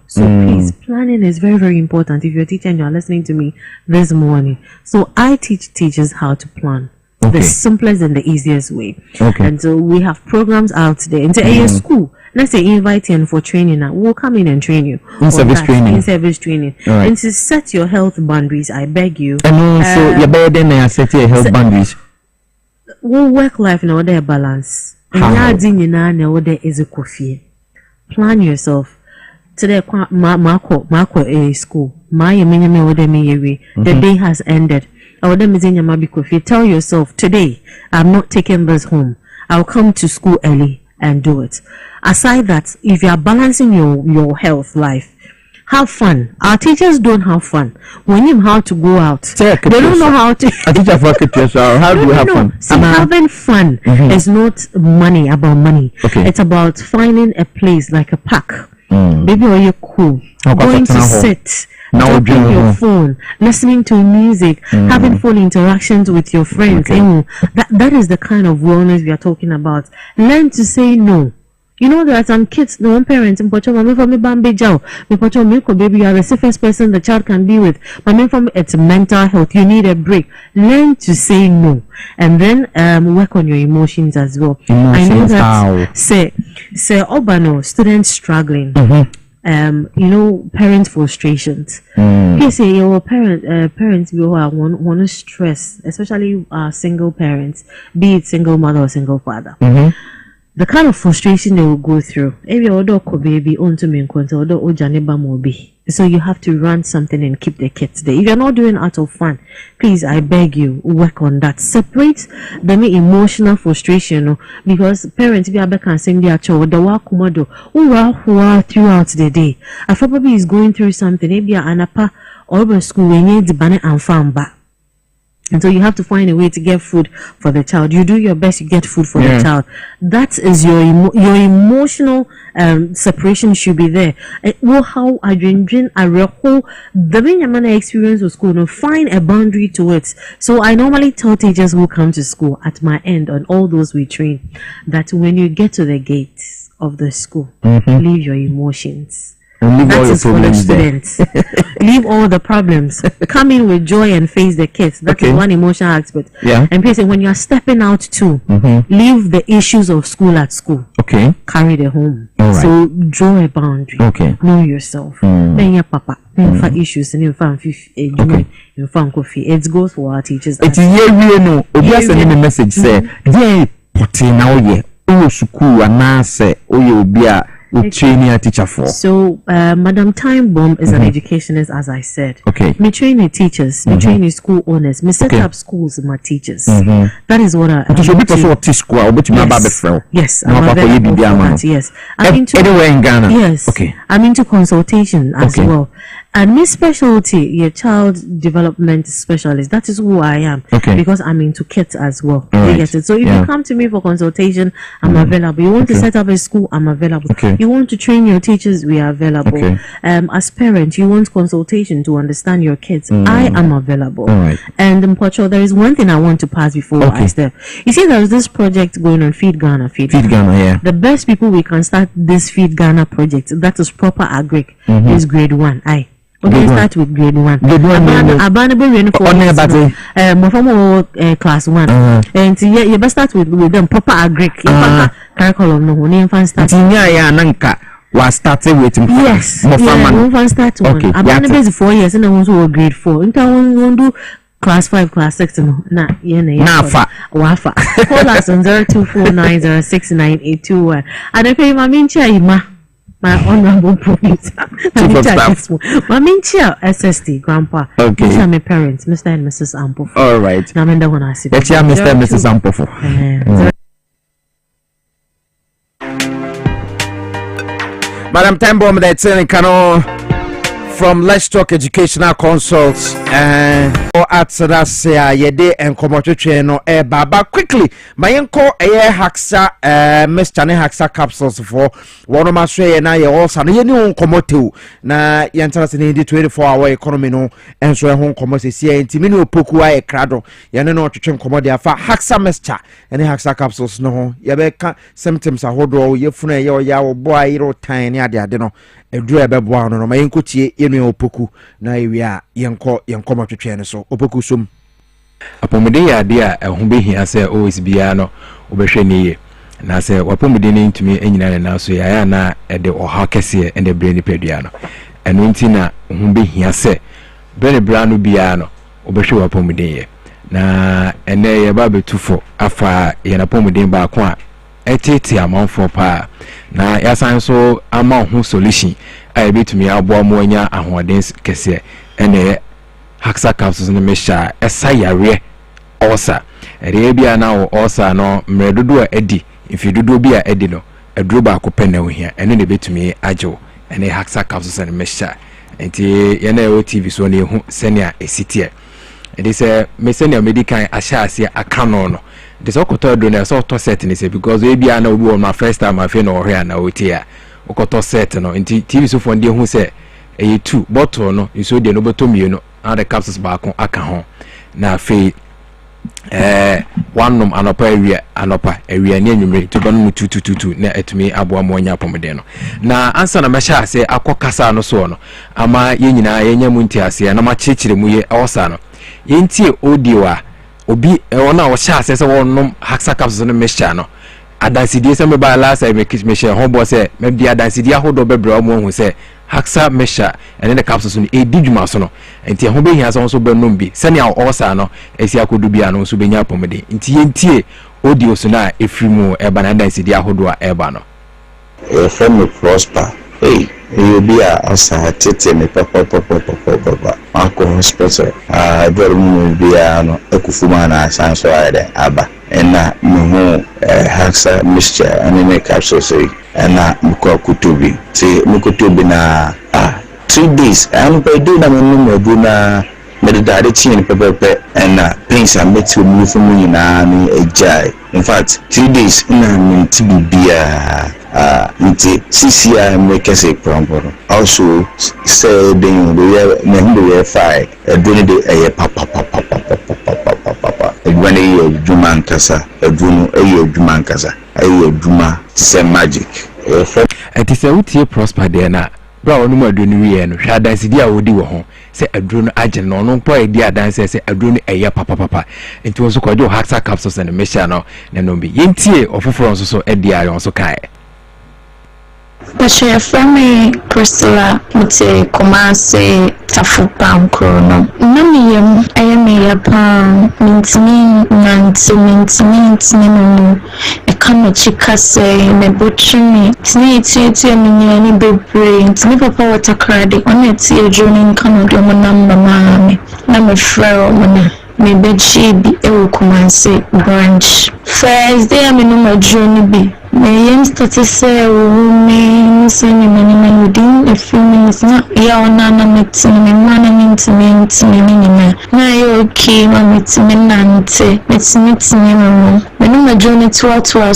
so please, planning is very, very important. If you're a teacher and you're listening to me this morning, so I teach teachers how to plan. The simplest and the easiest way. And so we have programs out there. Into a school, let's say invite you for training now. We'll come in and train you. In-service training. And to set your health boundaries, I beg you. And also, you're better than set your health boundaries. We'll work life now, there balance. And now there is a coffee. Plan yourself. Today, Marco school. The day has ended. Tell yourself, today, I'm not taking this home. I'll come to school early and do it. Aside that, if you are balancing your health life, have fun. Our teachers don't have fun. We need how to go out. They don't know how to. A teacher for kids, how do you have fun? See, having fun is not about money. Okay. It's about finding a place like a park. Maybe or you're cool. Going to sit. Tapping your phone, listening to music, having full interactions with your friends. That is the kind of wellness we are talking about. Learn to say no. You know, there are some kids, no one parent, baby, you are the safest person the child can be with. It's mental health. You need a break. Learn to say no. And then work on your emotions as well. I know that say Obano, students struggling. Parent frustrations. Piesie, your parents who are want to stress, especially single parents, be it single mother or single father. The kind of frustration they will go through. So you have to run something and keep the kids there. If you're not doing out of fun, please, I beg you, work on that. Separate the emotional frustration, because parents can sing their child throughout the day. I probably is going through something. Maybe anapa or school we need the banner and farm back. And so you have to find a way to get food for the child. You do your best, you get food for the child. That is your emotional separation should be there. How I the main experience of school, find a boundary to it. So I normally tell teachers who come to school at my end on all those we train that when you get to the gates of the school, leave your emotions. That is for the students. Leave all the problems. Come in with joy and face the kids. That is one emotional aspect. And Piesie, when you are stepping out too, leave the issues of school at school. Carry them home. So draw a boundary. Know yourself. Then your papa. Issues and it goes for our teachers. It's no. Obi send me message say, "Dey putting now ye. Oh school and say, oh you be a training a teacher for." So, Madam Time Bomb is an educationist, as I said. Me train teachers, me train school owners, me set up schools with my teachers. That is what I do. Yes, I'm available for that. Yes, I'm into anywhere in Ghana. Yes, I'm into consultation as well. And my specialty, your child development specialist. That is who I am. Because I'm into kids as well. So if you come to me for consultation, I'm available. You want to set up a school, I'm available. You want to train your teachers, we are available. As parents, you want consultation to understand your kids, I am available. And in Portugal, there is one thing I want to pass before I step. You see, there is this project going on, Feed Ghana. The best people we can start this Feed Ghana project, that is proper agric, is grade 1. Start with grade 1. Class 1. And you best start with them proper agric. Curriculum no start. Was started waiting for yes, start one. About the basic 4 years and I want to grade 4. Won't do class 5, class 6 wafa. Call us on 0249069821. And I pay my my honorable producer. My main chair, SST, Grandpa. These are my parents, Mr. and Mrs. Ampo. All right. Now I'm the one I see. Let's hear Mr. and Mrs. Ampo. Madam Tambom, that's in Kano from Let's Talk Educational Consults and at Sadasea Yede and Komoto no Baba quickly. My uncle Haxa Miss Chane Haxa capsules for one of my say and I also no Komoto na Yantas in the 24-hour economy no and so home commerce here in Timino Pokua Crado Yanino to train Comodia for Haxa Mescha and Haxa capsules no Yabeka symptoms are hodro yefune yo boy ro tiny adeno. Edru ebeboa no ma yenkotie yenu opoku na ewia yenko matwetwe ne so opoku som apomede ya de a ho behia se always bia no obehwe ne ye na se wapomede ne ntumi enyina ne na so ya na ede oha kese ende bre ni pedua no eno ntina ho behia se bre bra no bia no obehwe wapomede ye na ene ye ba betufo afa ye na pomede ba ko a etete amanfo pa na yasan so ama ho solution a betumi abo amoanya ahoden kese ene Haxa capsules no mesha esa yare osa ɛde bia na wo ɔsa no mmerɛ dodo a edi mfi dodo bi a edi no aduro ba ko pɛ na ohia ɛno ne betumi agyew ɛne haxa capsules and mesha enti yɛna ɛwɔ TV so na ehu sɛnea esitie ɛde sɛ mesɛnea medical ahyɛ ase aka no de sɛ ɔkɔtɔ aduro na sɛ ɔtɔ set ne sɛ because we bia na obi wɔ ma first time afei na ɔhwɛ na ɔtie a ɔkɔtɔ set no enti TV so fo ndie hu sɛ ɛyɛ 2 bottle no iso de no bottle mienu na the capsules baako aka ho na afei one nom anopa area ne anwumre to ba no 222 na etumi aboa mo nya pomede no na ansa na mehya ase akokasa no so no ama yenyina yenya mu nti ase na ma chechire mu ye awosa no yentie audio a obi ona wo hya ase se wonnom haxa capsules no mehya no adansidie se me ba last I make mehya ho bo se me bia adansidie ahodo bebre mo hu se haxa mesha and the capsules no edidwuma so no enti ho be hia so so benom bi sene a osa no esi akodu bia no so benya pomede enti yentie audio so na efrimu eba na dansidi ahodo a eba no from prosper you be a asa tete me papa ako hospital dorum bia no ekufuma na asanso ayede aba ena no haxa mixture and the capsules na mkokutubi ti mkokutubi na 3 days am by do na menu na medidade chin pepepe na pains am metu mu fumu nyina ni ejai in fact 3 days na minti bibia nti CCI make say promboro also say den we na fire eduni de papa edwani ye djuma nkasa edunu eye djuma nkasa eye djuma se magic enti se utie prosper de na bra onu mu adunu wiye no hwa dansidi a wodi wo ho se aduru no agye no no mpo edi adanse se aduru no eye papa enti won so kwaje haxa capsules and mesha no na no bi yentie ofoforo nso so edi are on so kai Pasha Fami Crystala Mute Komase Tafu Pam Chrono. Namiyam Ayame Yapam Mintini a kano chica say me butchini tini and baby tini papa water credit on it see a journey kano domanam mamami name frero mana me bechi bi ewo Kumase branch first day I'm in my journey be me yem started say me send me within a few minutes na ya ona na meeting me mana minti na yo okay ma meeting nante meeting me no my journey to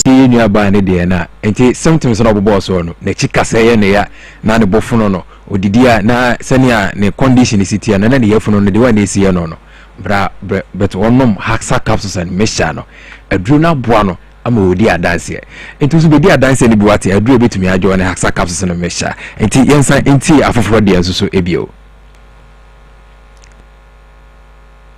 you new abane de na enti sometimes no boss no na chika say ne ya na ne bofuno no odidia na senia ne condition city na ne yefuno no de wa na esi no bra but onom haxa capsules and mesha no aduru na boa no ama odi adanse enti so bedi adanse ni biwate aduru betumi ajo ne haxa capsules and mesha enti yensa enti afoforo de enso ebio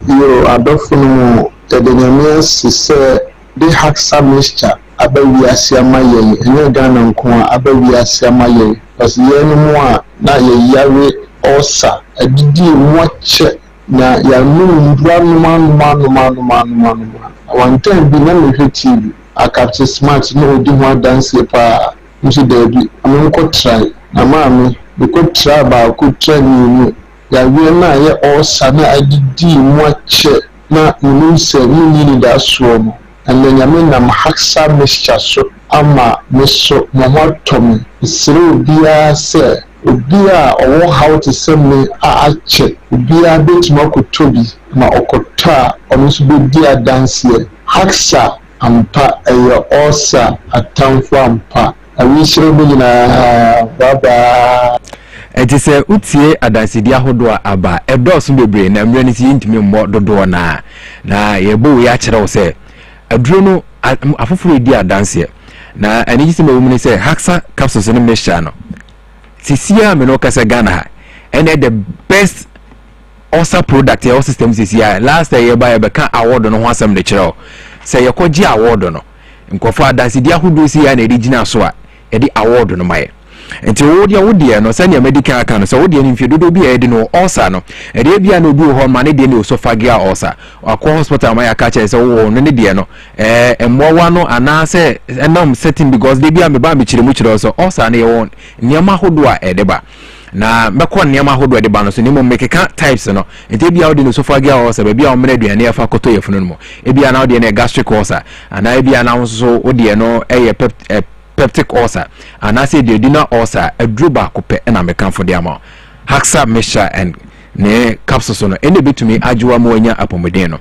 yo adofunu tedenyamia sise de haxa mixture abawi asiama yen enye Ghana nko abawi asiama yen parce yenu mu a na ye yawe osa adidi mu ache na ya nu manu one time bi na me TV a capture smart no di ho dance pa nti debi am ko try na maami be ko try ba ko try ni ya we na ye osa na adidi mu ache na nu se ni da so no anya me na haxa mixture so ama me so momotomi isiro bia se obia owo how to send me ache obia betuma kotobi na okota ono so be dia dance haxa ampa eyo osa atamfo ampa awishiro be na baba enti se utie adansidi ahodo aba edoso bebre na mre nti yintimi mbo dodo na yebo we akere wo se aduro no afoforo di adanse na ani gise mewu ni se haxa capsules no mesha no Sisia me no kasa Ghana and the best osa product your system Sisia last year by beka award no ho asem de kire say ye koji award no nkofo adanse dia hodo sia na original so a e di award no mai enti wodi no say medical aka no say wodi ni mfie dodo bia e di no osa no e de bia no obi ho ma ne de ne esophageal ulcer akọ hospital mai aka che say wo no ne de no emmowa no ana say enam setting because de bia me ba me kire mu kire so ulcer na ye won niam ahodo a e de ba na mekɔ nneɛma ahodoɔ de ba no so ne mmom mekeka types no nti ebia wode no esophageal ulcer baabi a wɔmena aduane ɛfa kɔtɔ yɛfunu no mu ebia na wode no gastric ulcer ana ebia na nso wode no ɛyɛ peptic ulcer ana say duodenal ulcer aduru baako pɛ na mekanfo de ama haxa mixture and ne capsules no ene betumi ajuwa mo anya apomodin no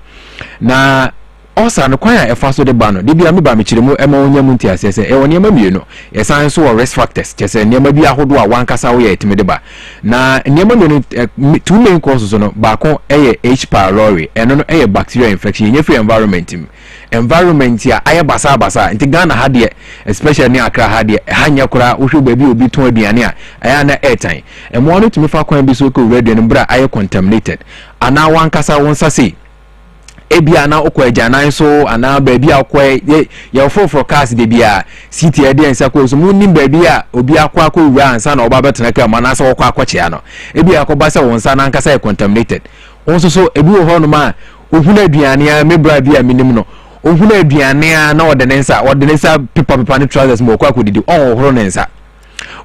na ulcer no kwan a ɛfa so de ba no de bia me ba me kyeremu ɛma onya mu nti asese ɛwɔ nneɛma mienu yɛsan so wɔ risk factors kyese nneɛma bi ahodo a wankasa wo yɛ etimi de ba na nneɛma mienu two main causes no baako ɛyɛ H pylori ɛno no ɛyɛ bacterial infection yɛnyɛ free environment ya ayɛ basa nti Ghana ha de especially ne Accra ha de hanya kora wohwe baabi obi ton aduane a ɛyɛ na airtime ɛmo no tumi fa kwan bi so ko radio no bra ayɛ contaminated ana wankasa wonsa sei ebia na okɔ agyanan so ana baabi akɔ yɛ for cars de bia city ɛde nsa kɔ so munnim baabi a obi akɔ wura ansa na ɔba betena ka ma na sɛ wɔkɔ akɔkyea no ebia akɔ ba sɛ wonsa na ankasa yɛ contaminated wonso so ebi wɔ hɔ no ma ohuna aduane a mebra bi a minim no ohuna aduane a na ɔde ne nsa pepa ne trousers mo kɔ akɔdidi ɔhoro ne nsa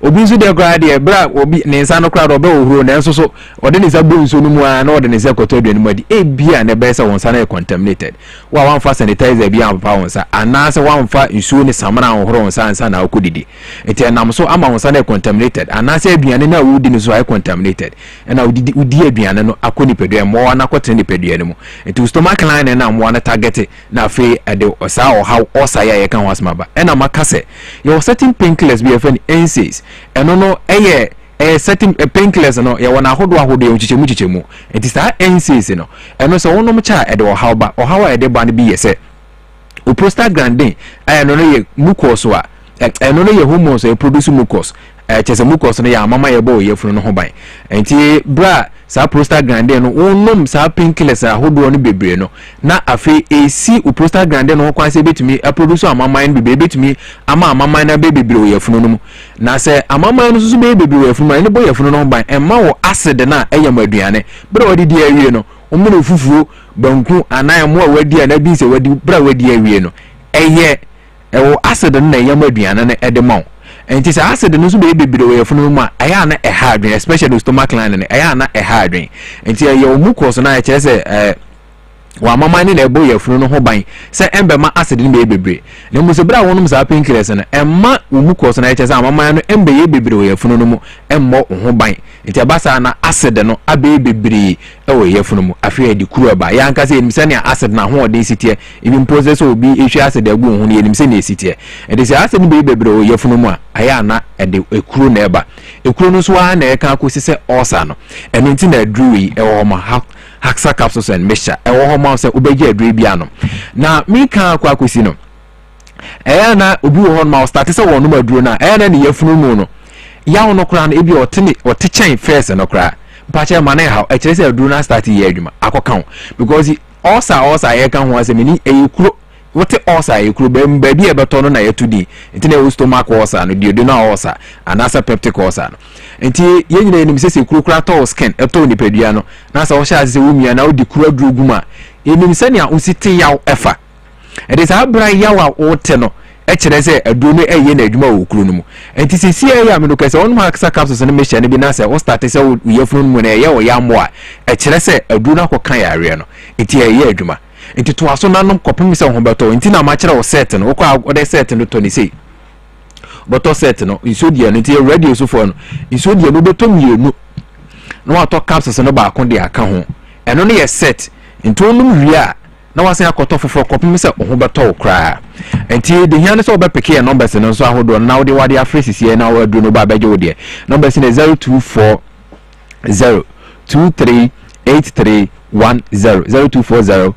obi nso de kra de bra obi ne nsa no kra do be ohuro na nso so ode ne nsa bo nso no mu a na ode ne nsa koto aduane mu adi ebia na be se won nsa na contaminated wa wan fa sanitizer bia ampa won nsa ana se wan fa nsuo ne samana ohoro nsa na akodidi enti nam so ama won nsa na contaminated ana se aduane na wudi ne so ay contaminated na udi aduane no akoni pedua mo na kote ne pedua ne mu enti stomach line na mo na target na fe ade osa o how osa ya kan wasma ba na makase your certain painkillers befen NSAIDs eno no eye certain painkillers no ye wona ahodo ye chichemu enti sa NSAIDs no eno so wonom cha ede ohawa ede ba ne bi ye se o prostaglandin eno no ye mucus a eno no ye hormones e produce mucus chese mucus no ya mama ye bo ye funu no ho ban enti bra sa prostaglandin no wonom sa painkillers ahodo no bebre no na afi esi o prostaglandin no kwan se betumi produce amama no bebre betumi amama na bebre ye funu no mu na se amama no susu bebre ye funu no bo ye funu no ban emma wo acid na eye maduane bra wadi di awie no omunu fufuo banku anan mo wadi na bi se wadi bra wadi awie no eye ewo acid na eye maduane na edema enti sa acid no so bebre we funu mu aya na ehadwen especially stomach line na aya na ehadwen enti ye mucus na ya kire se wa mama ni na ebo ye funu no ho ban se embema acid ni bebre na mu se bra wonum sa painkillers na emma mucus na ya kire se mama no embe ye bebre we funu no mu emmo ho ban enti abasa na acid no abe bebre ewo ye funu mu afi edi kuru ba ya nka se enim se na acid na ho odin sitie ebi mpose so obi ehwe acid agu ho ne enim se na esitie enti se acid ni bebre we ye funu mu a aya na ede ekuru na eba ekuru no so a na eka akosi se ulcer no eno nti na adruwi ewo ma haxa capsules and mixture ewo ho ma se obeji adruwi bia no na mi kan akosi no eya na obi wo ho ma start se wo no maduro na eya na ne yafunu mu no ya wo no kra na ebi ote chen first no kra mpache ma na ha e kire se aduro na start ye adwuma akokan because ulcer ye kan ho asemi ekuru wote ulcer ekuru ba bi e beto no na yetudi enti na stomach ulcer no duodenal ulcer anasa peptic ulcer no enti ye nyina enim se ekuru kura to skin eto ni pedua no na sa wo sha se wumia na odi kuru adruguma enim se ne a usite yaw efa ede sa abra yawa wote no e kire se aduro no eye na adwuma wo kuru no mu enti se sie ya me no kase on ma kasa capsules no me hye ne bi na se wo start se wo yefunu mu na eye wo yammo a e kire se aduro no akokan ya are no enti eye adwuma enti to aso nanom kopem se ho beto enti na ma kire wo set no wo de set no to ni sei boto set no isodie no enti radio so for no isodie no beto mienu no ato capsules no ba kon de aka ho eno no ye set enti onum wi a na wasen akoto foforo kopem se ho beto wo kra enti de hiane so obepeke ye numbers no so ahodo na wo de wade afresisie na wo adu no ba beje wo de numbers ne 0240 238310 0240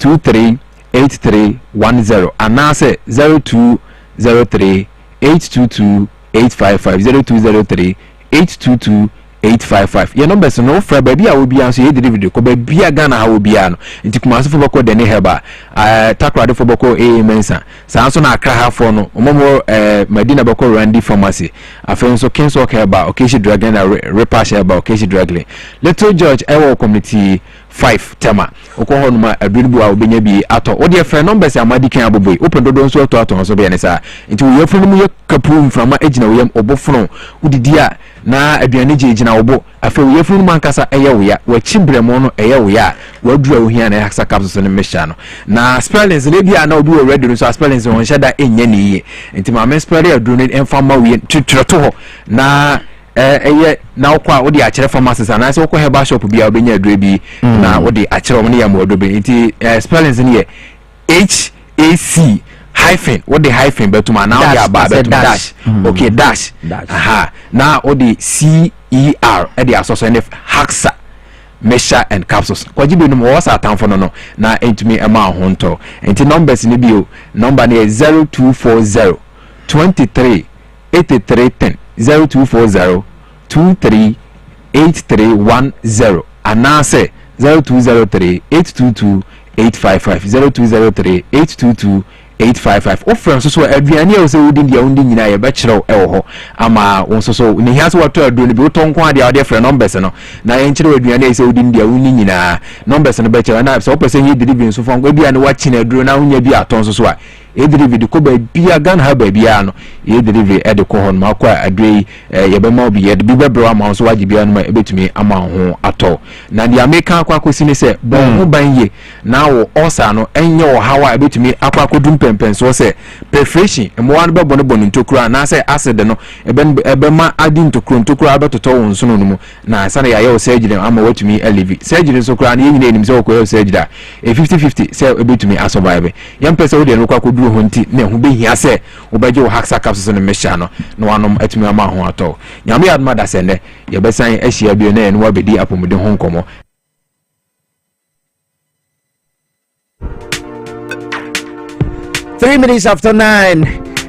238310 anase 0203 822 855 0203 822 855 your numbers no fra baby a obi anso ye delivery ko baby a Ghana ha obi ano nti kumaso fo bako de ne heba takrade fo bako mensa sa anso na Accra ha fo no omomo Medina bako Randy Pharmacy afenso Kinso Heba Okeshi Drug na Repash Heba Okeshi Drug Little George Ewo Community 5 tema okọ ho numa aduru bu a obenya bi ato wo de frɛ numbers amadi kan aboboi open dodo nso ato so be ne sa nti wo yefunu mu ye kapu mframa agina wo yam obofono udidi a na aduane gina obo afa wo yefunu mu ankasa eye wo ya wa chibremo no eye wo ya wa dura wo hia na haksa capsules no mesha no na spellings le bia na obi wo ready so spellings won hyada enya ne yi nti ma men spell aduru ne enfama wo tututo ho na eye na okwa wo de akere pharmacies na so okwa heba shop bia obenya aduru bi na wo de akere wo ne ya mo adobe nti spellings ne ye HAC hyphen what the hyphen betuma now they are dash okay dash aha now what the CER at the association Haxa measure and capsules kwajibe no was atan for no na entumi ema honto enti numbers ni bio number ni 0240 23 8310 0240 23 8310 anase 0203 822 855 0203 822 855 offer so aduane o se wodi dia wondi nyina ye be kyerɛw ɛwɔ hɔ ama won so ne hia so wato aduane bi woton kwa dia wode frɛ numbers no na ye kyerɛw aduane se wodi dia wondi nyina numbers no be kyerɛw na so person ye delivery so fon aduane wa kyina aduro na wonya bi aton so a e delivery ko ba bia gan ha ba bia no e delivery e de ko hon ma kwa adui ye be ma obi ye de bi bebrewa ma so wagi bia no ma ebetumi ama ho ato na dia meka akwa kosi ne se bon ho ban ye na wo osa no enye wo hawa ebetumi akwa kodum pempen so se perforation mo wan be bono ntokura na se acid no ebe ma adi ntokura abetoto wo nso no mu na sane ya ye surgery ama watumi alivi surgery so kura na ynyina enim se wo ko surgery e 50-50 se ebetumi asurvive yam pese wo de no kwa kodu ho nti na ho behia se wo beje wo Haxa capsules no mesha no na wanom atumi ama ho ato nyame adma da sende ye besan ahia bi na no wabedi apomode ho nkomo 3 minutes after 9.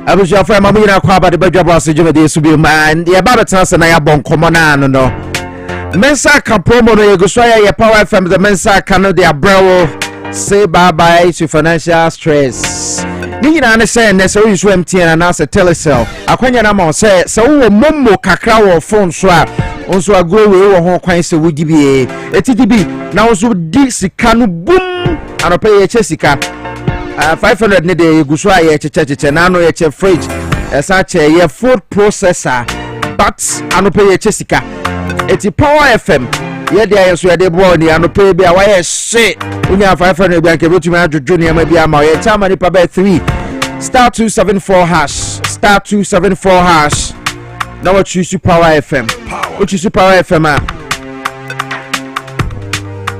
I was your friend Mamina Kwaba the Dwabo Ase Jumede Subi man. The about chance na ya bon komona no. Mensa ka promo no yeguswa ya Power FM the Mensa kano de abrewo say bye bye to financial stress. Ni nyina ne say na so use MTN na say Telecel. Akwanya na ma say wo mommo kakra wo phone so a onso agro we wo ho kwan se wodi bi etidibi na onso di sika no boom anope ye che sika 500 ne de guswa ye cheche na no ye che fridge esa che ye food processor but anope ye che sika eti Power FM ye de ayeso ye de bo ni anope bi a wa ye she unya 500 bi anke betumi adwojo ne ma bi ama ye chama ni pa be 3 star 274 hash star 274 hash. Now what choose Power FM? What choose Power FM?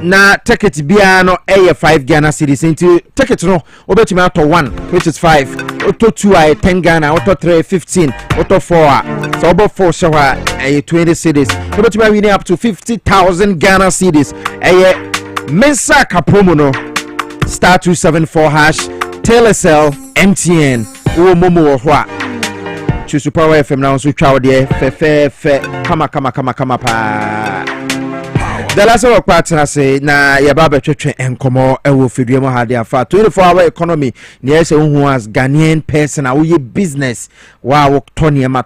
Na ticket biano a 5 Ghana cedis into ticket no obetumi ato 1 which is 5 auto 2 ay 10 Ghana auto 3 15 auto 4 so about 4 shawa ay 20 cedis obetumi win up to 50,000 Ghana cedis ay mensa ka promo no star 274 hash Telecel MTN o momo ho a choose Power FM now so twa de fe kama pa. The last of partner say na yababa twetwe enkomo ewo feduemo hade afa 24-hour economy na ese hu as Ghanaian person a wo business wa wo toniema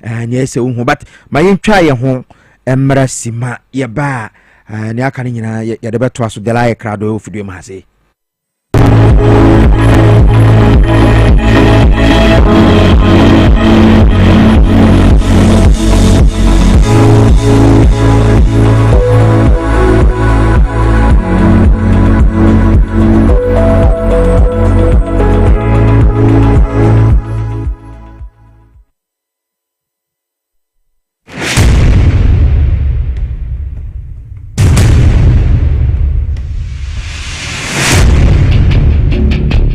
na ese hu but mayin twa ye ho emra sima yaba na aka nyina ye de beto aso de la ekra do feduemo hase.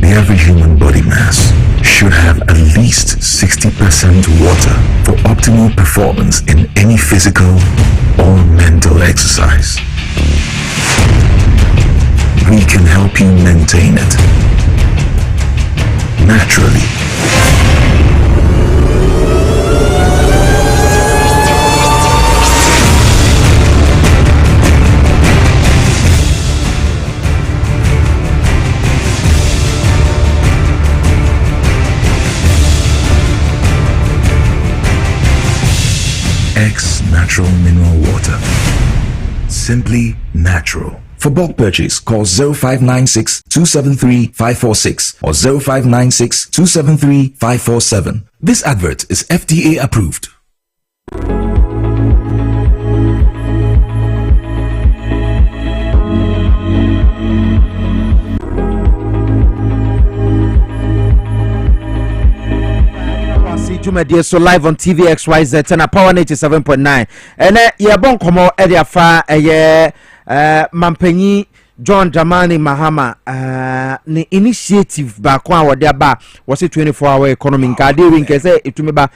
Every human body mass should have at least 60% water for optimal performance in any physical or mental exercise. We can help you maintain it naturally. X Natural Mineral Water. simply natural. For bulk purchase, call 0596 273 546 or 0596 273 547. This advert is FDA approved. Jumedia so live on TV XYZ and a power 87.9 and ye bon komo e afa Mampenyi John Dramani Mahama ni initiative ba kwa wode aba was 24-hour economy nka dey win kese etumeba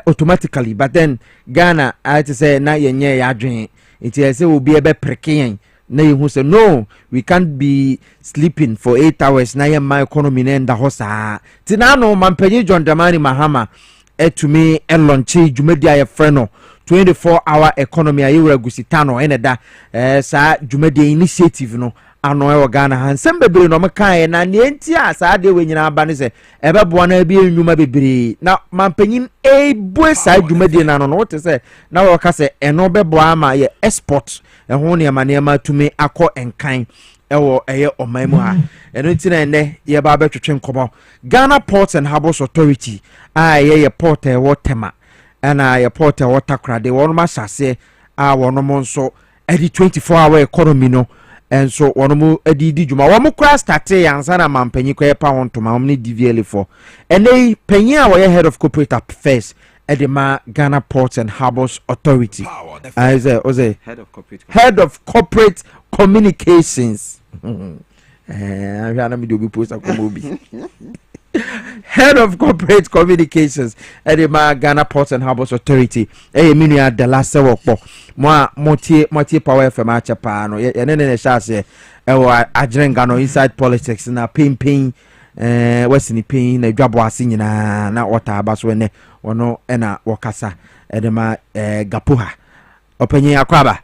automatically, but then Ghana I to say na yenye ya adwen it say obi ebe preken na yehu say no, we can't be sleeping for 8 hours na ye my economy na nda ho saa ti na no Mampenyi John Dramani Mahama etumi elonche dwumadi aye freno 24-hour economy ayewa gusitano eneda sa dwumadi initiative no ano e Ghana hansem bebre no meka na ne ntia sa de we nyina aba ne se ebeboa na bi enwuma bebre na Mampenyin bue sa dwumadi na no wote se na wo ka se eno beboa ma ye export ho ne ma tumi akọ enkan ewo eye omaimu ha eno ntina ene ye ba betwetwe nkomo Ghana Ports and Harbours Authority ye port e wotema ana ye port e wotakra de wonu ma hyase wonu mo nso edi 24-hour economy no enso wonu mo edi djuma wo mo kra start yansa na Mampenyi ko e pa wontoma wo ne DVL for ene penyi a wo ye head of corporate affairs edema Ghana Ports and Harbours Authority Oze head of corporate communications head of corporate communications edema Ghana Ports and Harbours Authority minia de la sewokpo mo motie power FM achapa no ye ne shase ewo agrenga no inside politics na pimpin wasini pin na Dwabo Ase nyina na wota abaso ne wono na wokasa edema gapoha Piesie Okrah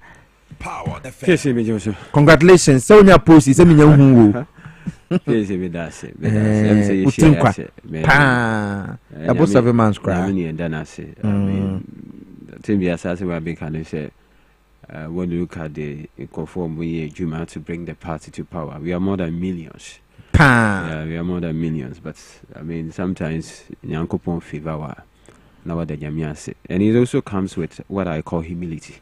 congratulations so nya post se minya hu wo Piesie me that's it utinkwa pa abo 7 months cry me and ase I mean Timbi Asase we be can say when you look at the conform we Juma to bring the party to power, we are more than millions. Yeah, we are more than millions, but I mean sometimes Nyankopon favor wa na what the Jamia say, and it also comes with what I call humility.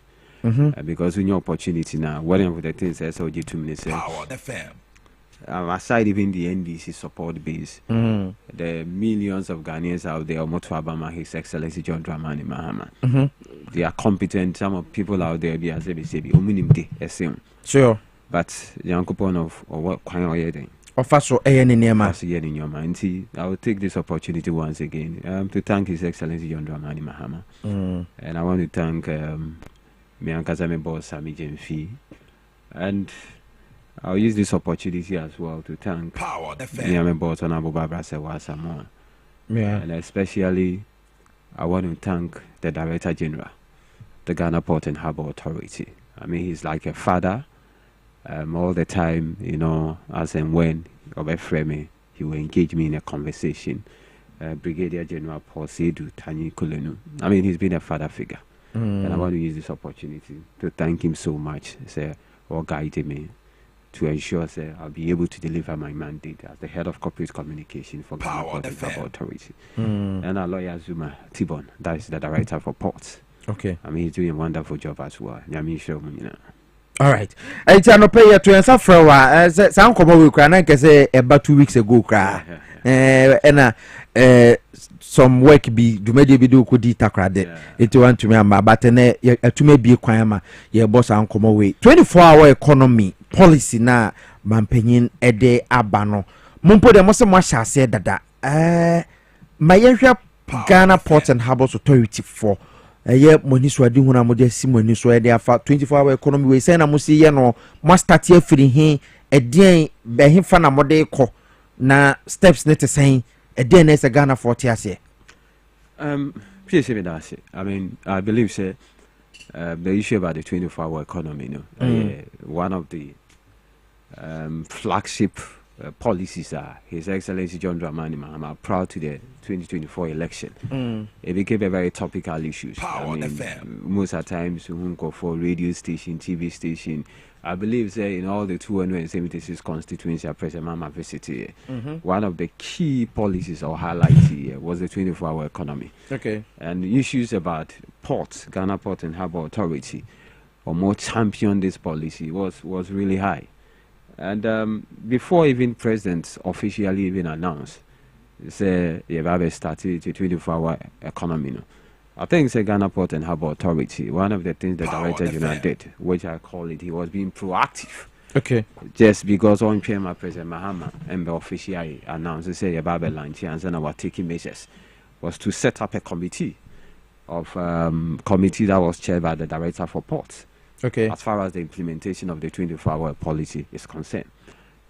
Because in your opportunity now, whatever the things I saw you 2 minutes aside even the NDC support base, the millions of Ghanaians out there, Motwabama, His Excellency John Dramani Mahama, they are competent. Some of people out there be as they say, sure, but Yankopon of or what kind of year Ofaso in your mind. I will take this opportunity once again to thank His Excellency John Dramani Mahama, and I want to thank me and Kazame boss Sami Jemfi, and I'll use this opportunity as well to thank me and my boss Honorable Barbara Sewa Samoa, and especially I want to thank the Director General, the Ghana Port and Harbour Authority. I mean, he's like a father. All the time, you know, as and when Obefreme, he will engage me in a conversation. Brigadier General Paul Sedu Tani Kulenu. I mean, he's been a father figure. And I want to use this opportunity to thank him so much, sir, for guiding me to ensure, sir, I'll be able to deliver my mandate as the head of corporate communication for Ghana Port and Harbour Authority. And our lawyer Zuma Tibon, that is the director for ports. Okay. I mean, he's doing a wonderful job as well. All right. I tell no pay to answer for some come we can about 2 weeks ago cry. And some work be do maybe do could takra de it want to me but to me be kwama your boss and come away 24-hour economy policy na Mampenyin ede abano mumpo de mo se mo sha se dada mayenhwa Ghana Ports and Harbours Authority for money so adi huna mo de si money so ede afa 24-hour economy we say na mo si ye no mo start here free hin edien be hin fa na mo de ko na steps net saying edien is a Ghana 40 ase Piesie Okrah. I mean, I believe say the issue about the 24-hour economy, you know, one of the flagship policies are His Excellency John Dramani Mahama proud to 2024 election. It became a very topical issue. Most of the times, we go for radio station, TV station. I believe in all the 276 constituencies at President Mama visited, one of the key policies or highlights here was the 24-hour economy. Okay. And issues about ports, Ghana Port and Harbour Authority, or more champion this policy was really high. And before even presidents officially even announced, say Yebabe started the 24-hour economy. No? I think say Ghana Port and Harbour Authority, one of the things the Director General did, which I call it, he was being proactive. Okay. Just because on Chairman President Mahama and the officially announced, they say Yebabe lunch and then our taking measures was to set up a committee that was chaired by the Director for Ports. Okay. As far as the implementation of the 24-hour policy is concerned.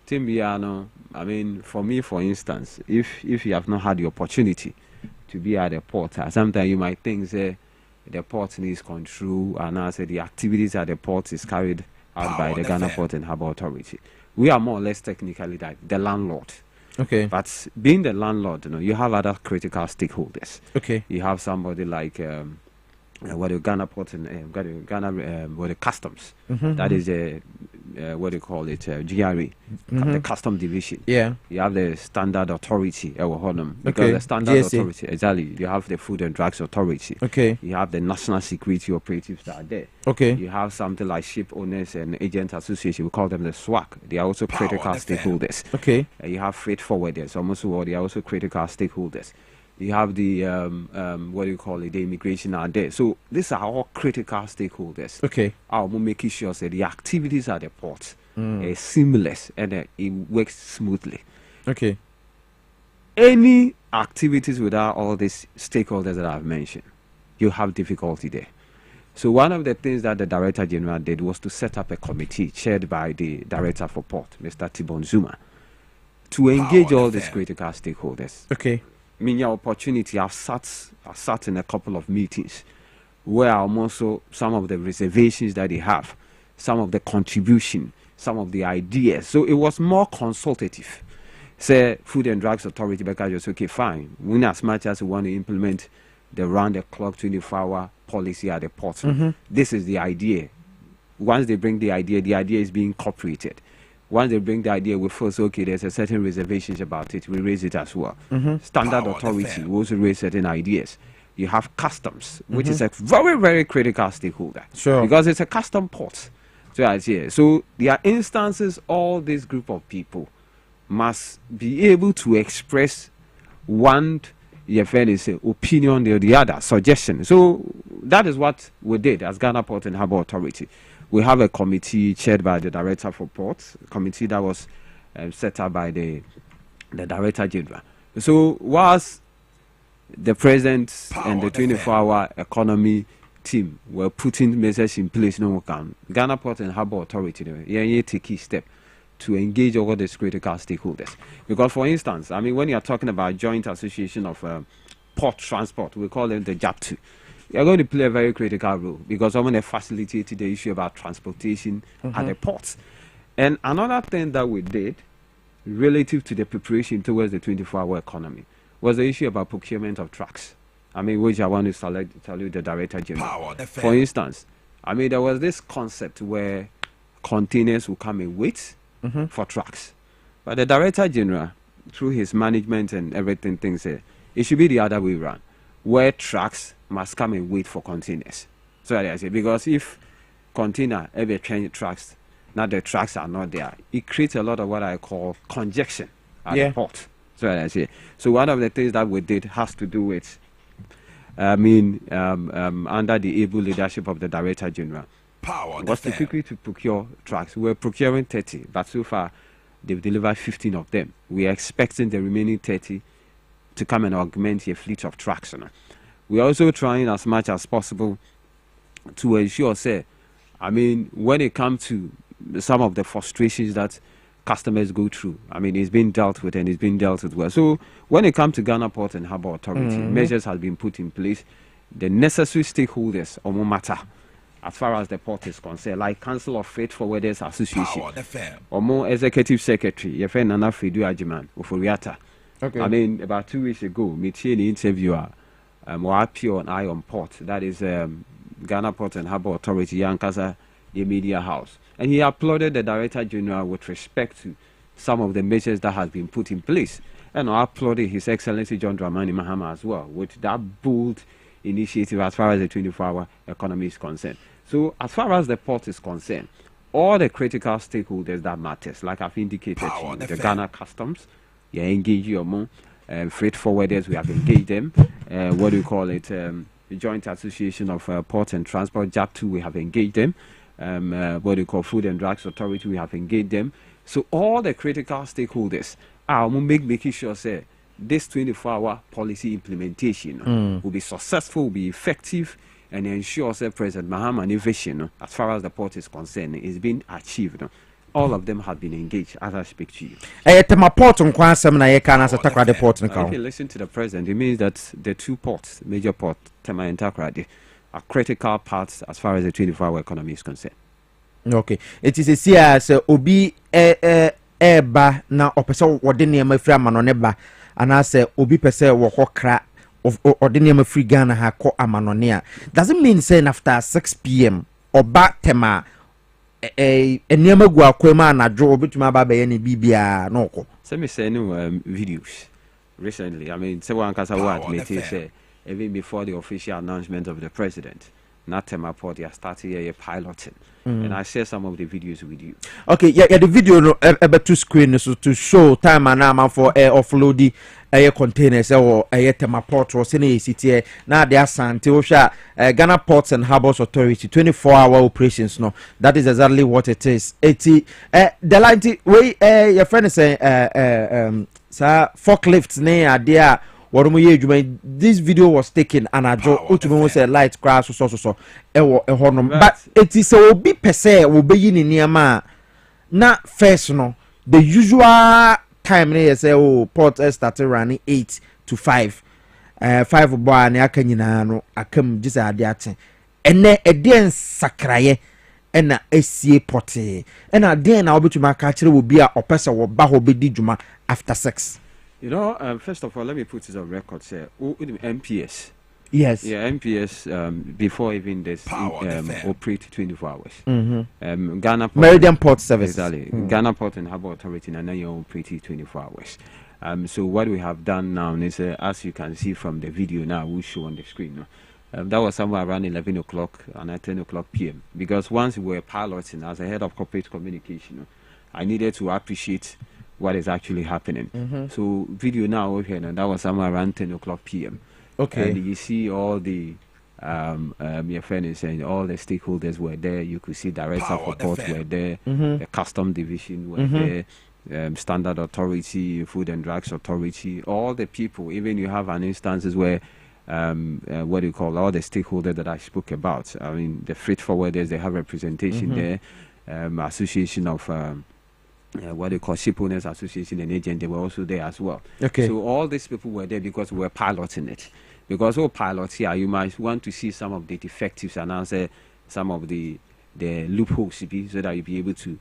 Timbiano, I mean, for me, for instance, if you have not had the opportunity to be at the port, sometimes you might think the port needs control, and I say the activities at the port is carried out by the Ghana Port and Harbour Authority. We are more or less technically the landlord. Okay. But being the landlord, you have other critical stakeholders. Okay. You have somebody like what the Ghana Port and what the customs. That is what they call it, GRA, the custom division. Yeah. You have the standard authority, because Okay. the standard GSA. authority, exactly. You have the Food and Drugs Authority. Okay. You have the national security operatives that are there. Okay. You have something like ship owners and agent association. We call them the SWAC. They are also critical stakeholders. Okay. You have freight forwarders, they are also critical stakeholders. You have the the immigration are there. So these are all critical stakeholders. Okay. We're making sure that the activities at the port are seamless and it works smoothly. Okay. Any activities without all these stakeholders that I've mentioned, you have difficulty there. So one of the things that the Director General did was to set up a committee chaired by the Director for Port, Mr. Tibon Zuma, to engage all these critical stakeholders. Okay. Meaning opportunity, I've sat in a couple of meetings where I'm also some of the reservations that they have, some of the contribution, some of the ideas. So it was more consultative. Say Food and Drugs Authority, because just okay, fine. We as much as we want to implement the round-the-clock 24-hour policy at the port. This is the idea. Once they bring the idea is being incorporated. Once they bring the idea, we feel okay, there's a certain reservations about it, we raise it as well. Standard authority, we also raise certain ideas. You have customs, which is a very, very critical stakeholder. Sure. Because it's a custom port. So there are instances all this group of people must be able to express one opinion or the other, suggestion. So that is what we did as Ghana Port and Harbour Authority. We have a committee chaired by the Director for Ports, a committee that was set up by the Director General. So whilst the President and the 24-hour economy team were putting measures in place, Ghana Port and Harbour Authority, take a key step to engage all these critical stakeholders. Because, for instance, I mean, when you're talking about joint association of port transport, we call them the JAP2. You're going to play a very critical role because someone has facilitated the issue about transportation at the ports. And another thing that we did relative to the preparation towards the 24-hour economy was the issue about procurement of trucks. I mean, which I want to salute the Director General. For instance, I mean, there was this concept where containers will come in weight for trucks. But the Director General, through his management and everything, thinks it should be the other way around, where trucks must come and wait for containers. So I say, because if container ever change trucks, now the trucks are not there, it creates a lot of what I call congestion at the port. So I say, so one of the things that we did has to do with, under the able leadership of the Director General, was to quickly to procure trucks. We're procuring 30, but so far they've delivered 15 of them. We're expecting the remaining 30 to come and augment a fleet of trucks. We're also trying as much as possible to ensure, when it comes to some of the frustrations that customers go through, it's been dealt with and it's been dealt with well. So when it comes to Ghana Port and Harbour Authority, measures have been put in place. The necessary stakeholders or more matter as far as the port is concerned, like Council of Freight Forwarders Association or more Executive Secretary, Nana Fedu Ajiman, Ufuriata. I mean, about 2 weeks ago, me the interviewer, appear on Eye on Port, that is Ghana Port and Harbour Authority, Yankasa, the media house. And he applauded the Director General with respect to some of the measures that has been put in place. And I applauded His Excellency John Dramani Mahama as well, with that bold initiative as far as the 24-hour economy is concerned. So as far as the port is concerned, all the critical stakeholders that matters, like I've indicated to you, the Ghana Customs, you engage your more freight forwarders, we have engaged them. What do you call it? The Joint Association of Port and Transport, JAP2, we have engaged them. What do you call Food and Drugs Authority, we have engaged them. So all the critical stakeholders are making sure say this 24-hour policy implementation will be successful, will be effective, and ensure that President Mahama's vision, as far as the port is concerned, is being achieved. All of them have been engaged as I speak to you. If you listen to the president, it means that the two ports, major port, Tema and Takoradi, are critical parts as far as the 24-hour economy is concerned. Okay. It is a CS Obi Eba na opesa wodene ma free amanoneba and I say Obi pese wokokra of ordinary ma free Ghana ha ko amanonea. Doesn't mean saying after 6 p.m. oba tema enema gu akwema na dwo obetuma ba be ne bibia no ko. Say me say no videos recently. I mean, say one kasa what me say even before the official announcement of the president. Not tema port, they are starting a piloting, and I share some of the videos with you. Okay, yeah, the video no to screen so to show time and now for air offloading air containers or air tema port or sene city now they are santi osha Ghana Ports and Harbours Authority 24-hour operations. No, that is exactly what it is. 80 the line way your friend is saying forklifts ne are there. This video was taken and I just say light crash so but it is a be per se will be in near not first no the usual time they say port started running 8 to 5 5 boy and I can no I come just at that and then a den sakraye and a SCA potty and a den I'll be to my catcher will be a person or baho be dijuma after 6. You know, first of all, let me put this on record. Say, MPS. Yes. Yeah, MPS. Before even this, operate 24 hours. Ghana Port, Meridian Port Service. Exactly. Ghana Port and Harbour Authority, and then you operate 24 hours. So what we have done now is, as you can see from the video now, we'll show on the screen. That was somewhere around 11 o'clock and at 10 o'clock p.m. Because once we were piloting as a head of corporate communication, I needed to appreciate what is actually happening. So video now over here, that was somewhere around 10 o'clock p.m. Okay. And you see all the your friend is saying all the stakeholders were there. You could see director of port were there, the custom division were there, standard authority, food and drugs authority, all the people. Even you have an instances where what do you call all the stakeholders that I spoke about. I mean the freight forwarders, they have representation there, association of what they call ship owners association and agent, they were also there as well. Okay. So all these people were there because we were piloting it. Because all pilots here, you might want to see some of the defectives and answer some of the loopholes so that you'll be able to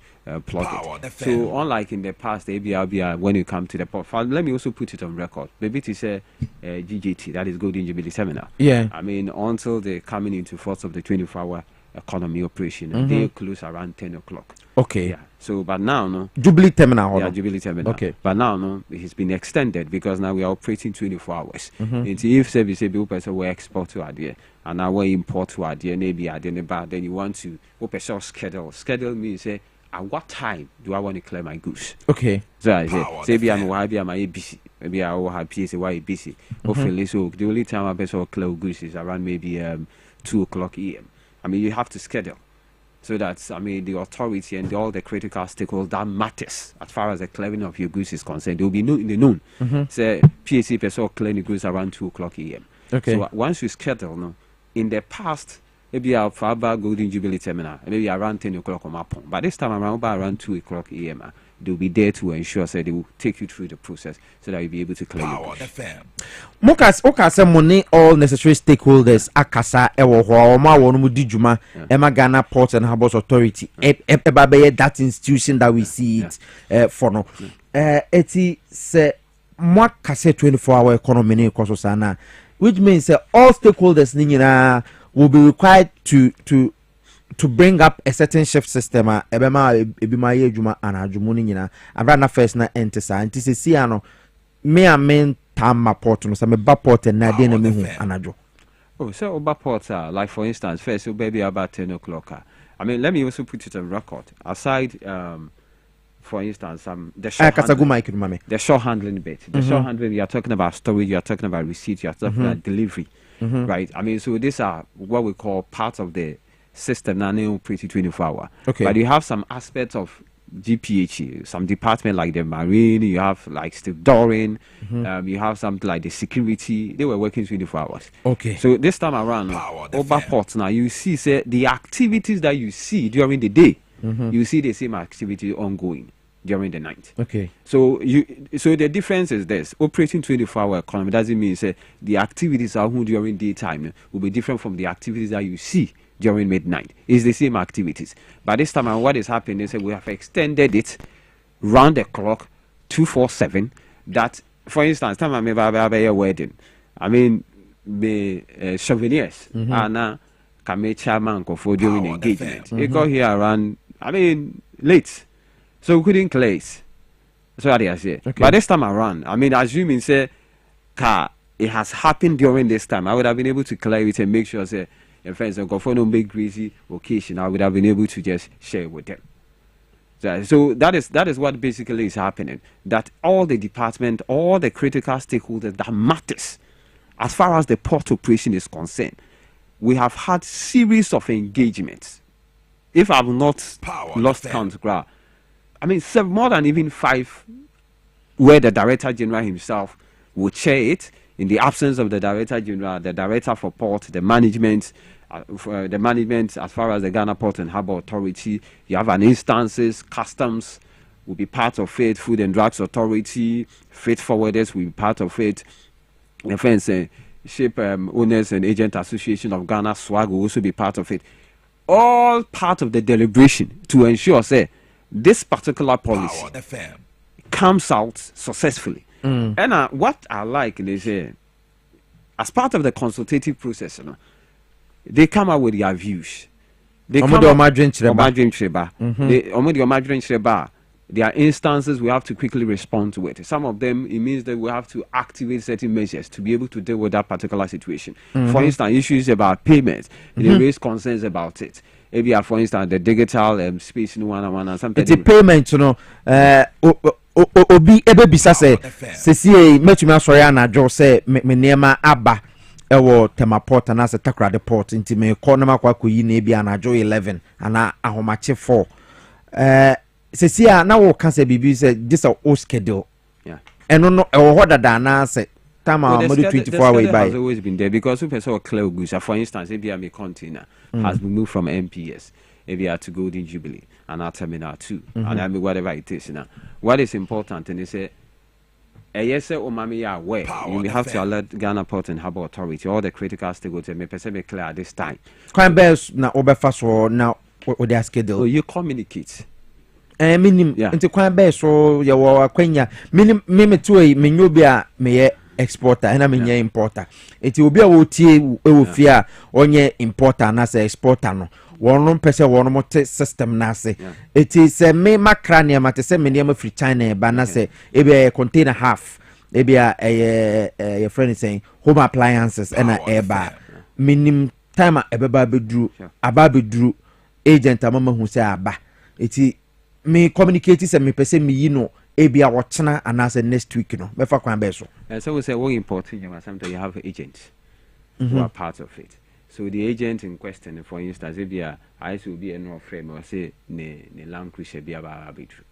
plug it. So unlike in the past, the ABRBR, when you come to the port, let me also put it on record. Maybe to say GJT, that is Golden Jubilee Seminar. Yeah. I mean, until the coming into force of the 24-hour economy operation, they close around 10 o'clock. Okay. Yeah. So, but now, no. Jubilee Terminal. Yeah, Jubilee Terminal. Okay. But now, no, it's been extended because now we are operating 24 hours. If service people we export to idea and now we import to idea, maybe idea, then you want to open schedule. Schedule means say at what time do I want to clear my goods? Okay. So I say, maybe I'm busy. Maybe I will have Piesie Okrah busy. Hopefully, so the only time I best clear goods is around maybe 2 o'clock a.m. I mean, you have to schedule. So that's, I mean, the authority and all the critical stakeholders that matters as far as the clearing of your goods is concerned. They will be in the noon. Say, PSC person clearing the goods around 2 o'clock a.m. Okay. So once you schedule, no, in the past, maybe our Faba Golden Jubilee Terminal, maybe around 10 o'clock on my point. But this time around 2 o'clock a.m., they'll be there to ensure that they will take you through the process so that you'll be able to clear your goods. Mokas money all necessary stakeholders akasa ewo ho ma wonu mu dijuma ema Ghana Ports and Harbours Authority that institution that we see it for no eti se more kase 24-hour economy ne koso sana, which means all stakeholders will be required to bring up a certain shift system ebema ebima ye adwuma anadwumu ni nyina abra na first na entesa ntise siano me amen tam port no some port na de na me hu anadwo. Oh, so over ports like for instance first so baby about 10 o'clock. I mean, let me also put it on record. Aside for instance the short handling bit. The short handling, you are talking about storage, you are talking about receipt, you are talking about delivery. Right? I mean, so these are what we call parts of the system now pretty 24-hour. Okay. But you have some aspects of GPH, some department like the marine, you have like stevedoring, you have something like the security. They were working 24 hours. Okay. So this time around, over ports now, you see say the activities that you see during the day, you see the same activity ongoing during the night. Okay. So the difference is this: operating 24-hour economy doesn't mean say the activities are during daytime will be different from the activities that you see during midnight. It's the same activities. But this time what is happening is that we have extended it round the clock 247. That, for instance, time I remember a wedding. I mean, the souvenirs and come chairman for during the engagement. It got here around, I mean, late. So we couldn't clear it. So what I say. Okay. But this time around, I mean, assuming say it has happened during this time, I would have been able to clear it and make sure say and friends and go for no big greasy occasion, I would have been able to just share with them. So that is what basically is happening. That all the department, all the critical stakeholders that matters as far as the port operation is concerned, we have had series of engagements. If I've not lost count, I mean more than even 5, where the Director General himself will chair it. In the absence of the Director General, the Director for Port, the management as far as the Ghana Port and Harbour Authority, you have an instances, customs will be part of it, Food and Drugs Authority, freight forwarders will be part of it, Ship Owners and Agent Association of Ghana, SWAG, will also be part of it. All part of the deliberation to ensure, say, this particular policy comes out successfully. And what I like is as part of the consultative process, they come out with their views. They come out there are instances we have to quickly respond to it. Some of them, it means that we have to activate certain measures to be able to deal with that particular situation. For instance, issues about payments, they raise concerns about it. Maybe, for instance, the digital space in one and something. It's a payment, obi ebe bisa se sie metumi asori anadwo se me niema aba ewo temaport na se takra de port nti me ko na makwa koyi na ebi anadwo 11 ana ahomache 4 se sie na wo kan se bibi se this a o schedule eno no ewo hodada na se time our 24 hour by has always been there because we saw clear goods. For instance, if a container has been moved from MPS if you have to Golden Jubilee and our Terminal 2 and I mean whatever it is now. What is important and they say yes or mommy are aware you have to alert Ghana Port and Harbour Authority all the critical stakeholders may be clear at this time. Crime bells na overfast or now what they schedule. So you communicate. Minim into crime bells so you were quenya minim to a minubia may exporter and I mean importer. It will be a will fear on your importer and as a exporter no. One person one more system nase. It is a me macranium at the same medium free China banase ebe a container half maybe a friend is saying home appliances and a air bar minim time a baby drew agent a mama who say aba it me communicate se me person me you know ebia watchna and as next week no me fa kwan be so. And so we say what important you sometimes you have agents who are part of it. So the agent in question, for instance, if you I will be a no frame or say ne land cruiser be about arbitrary.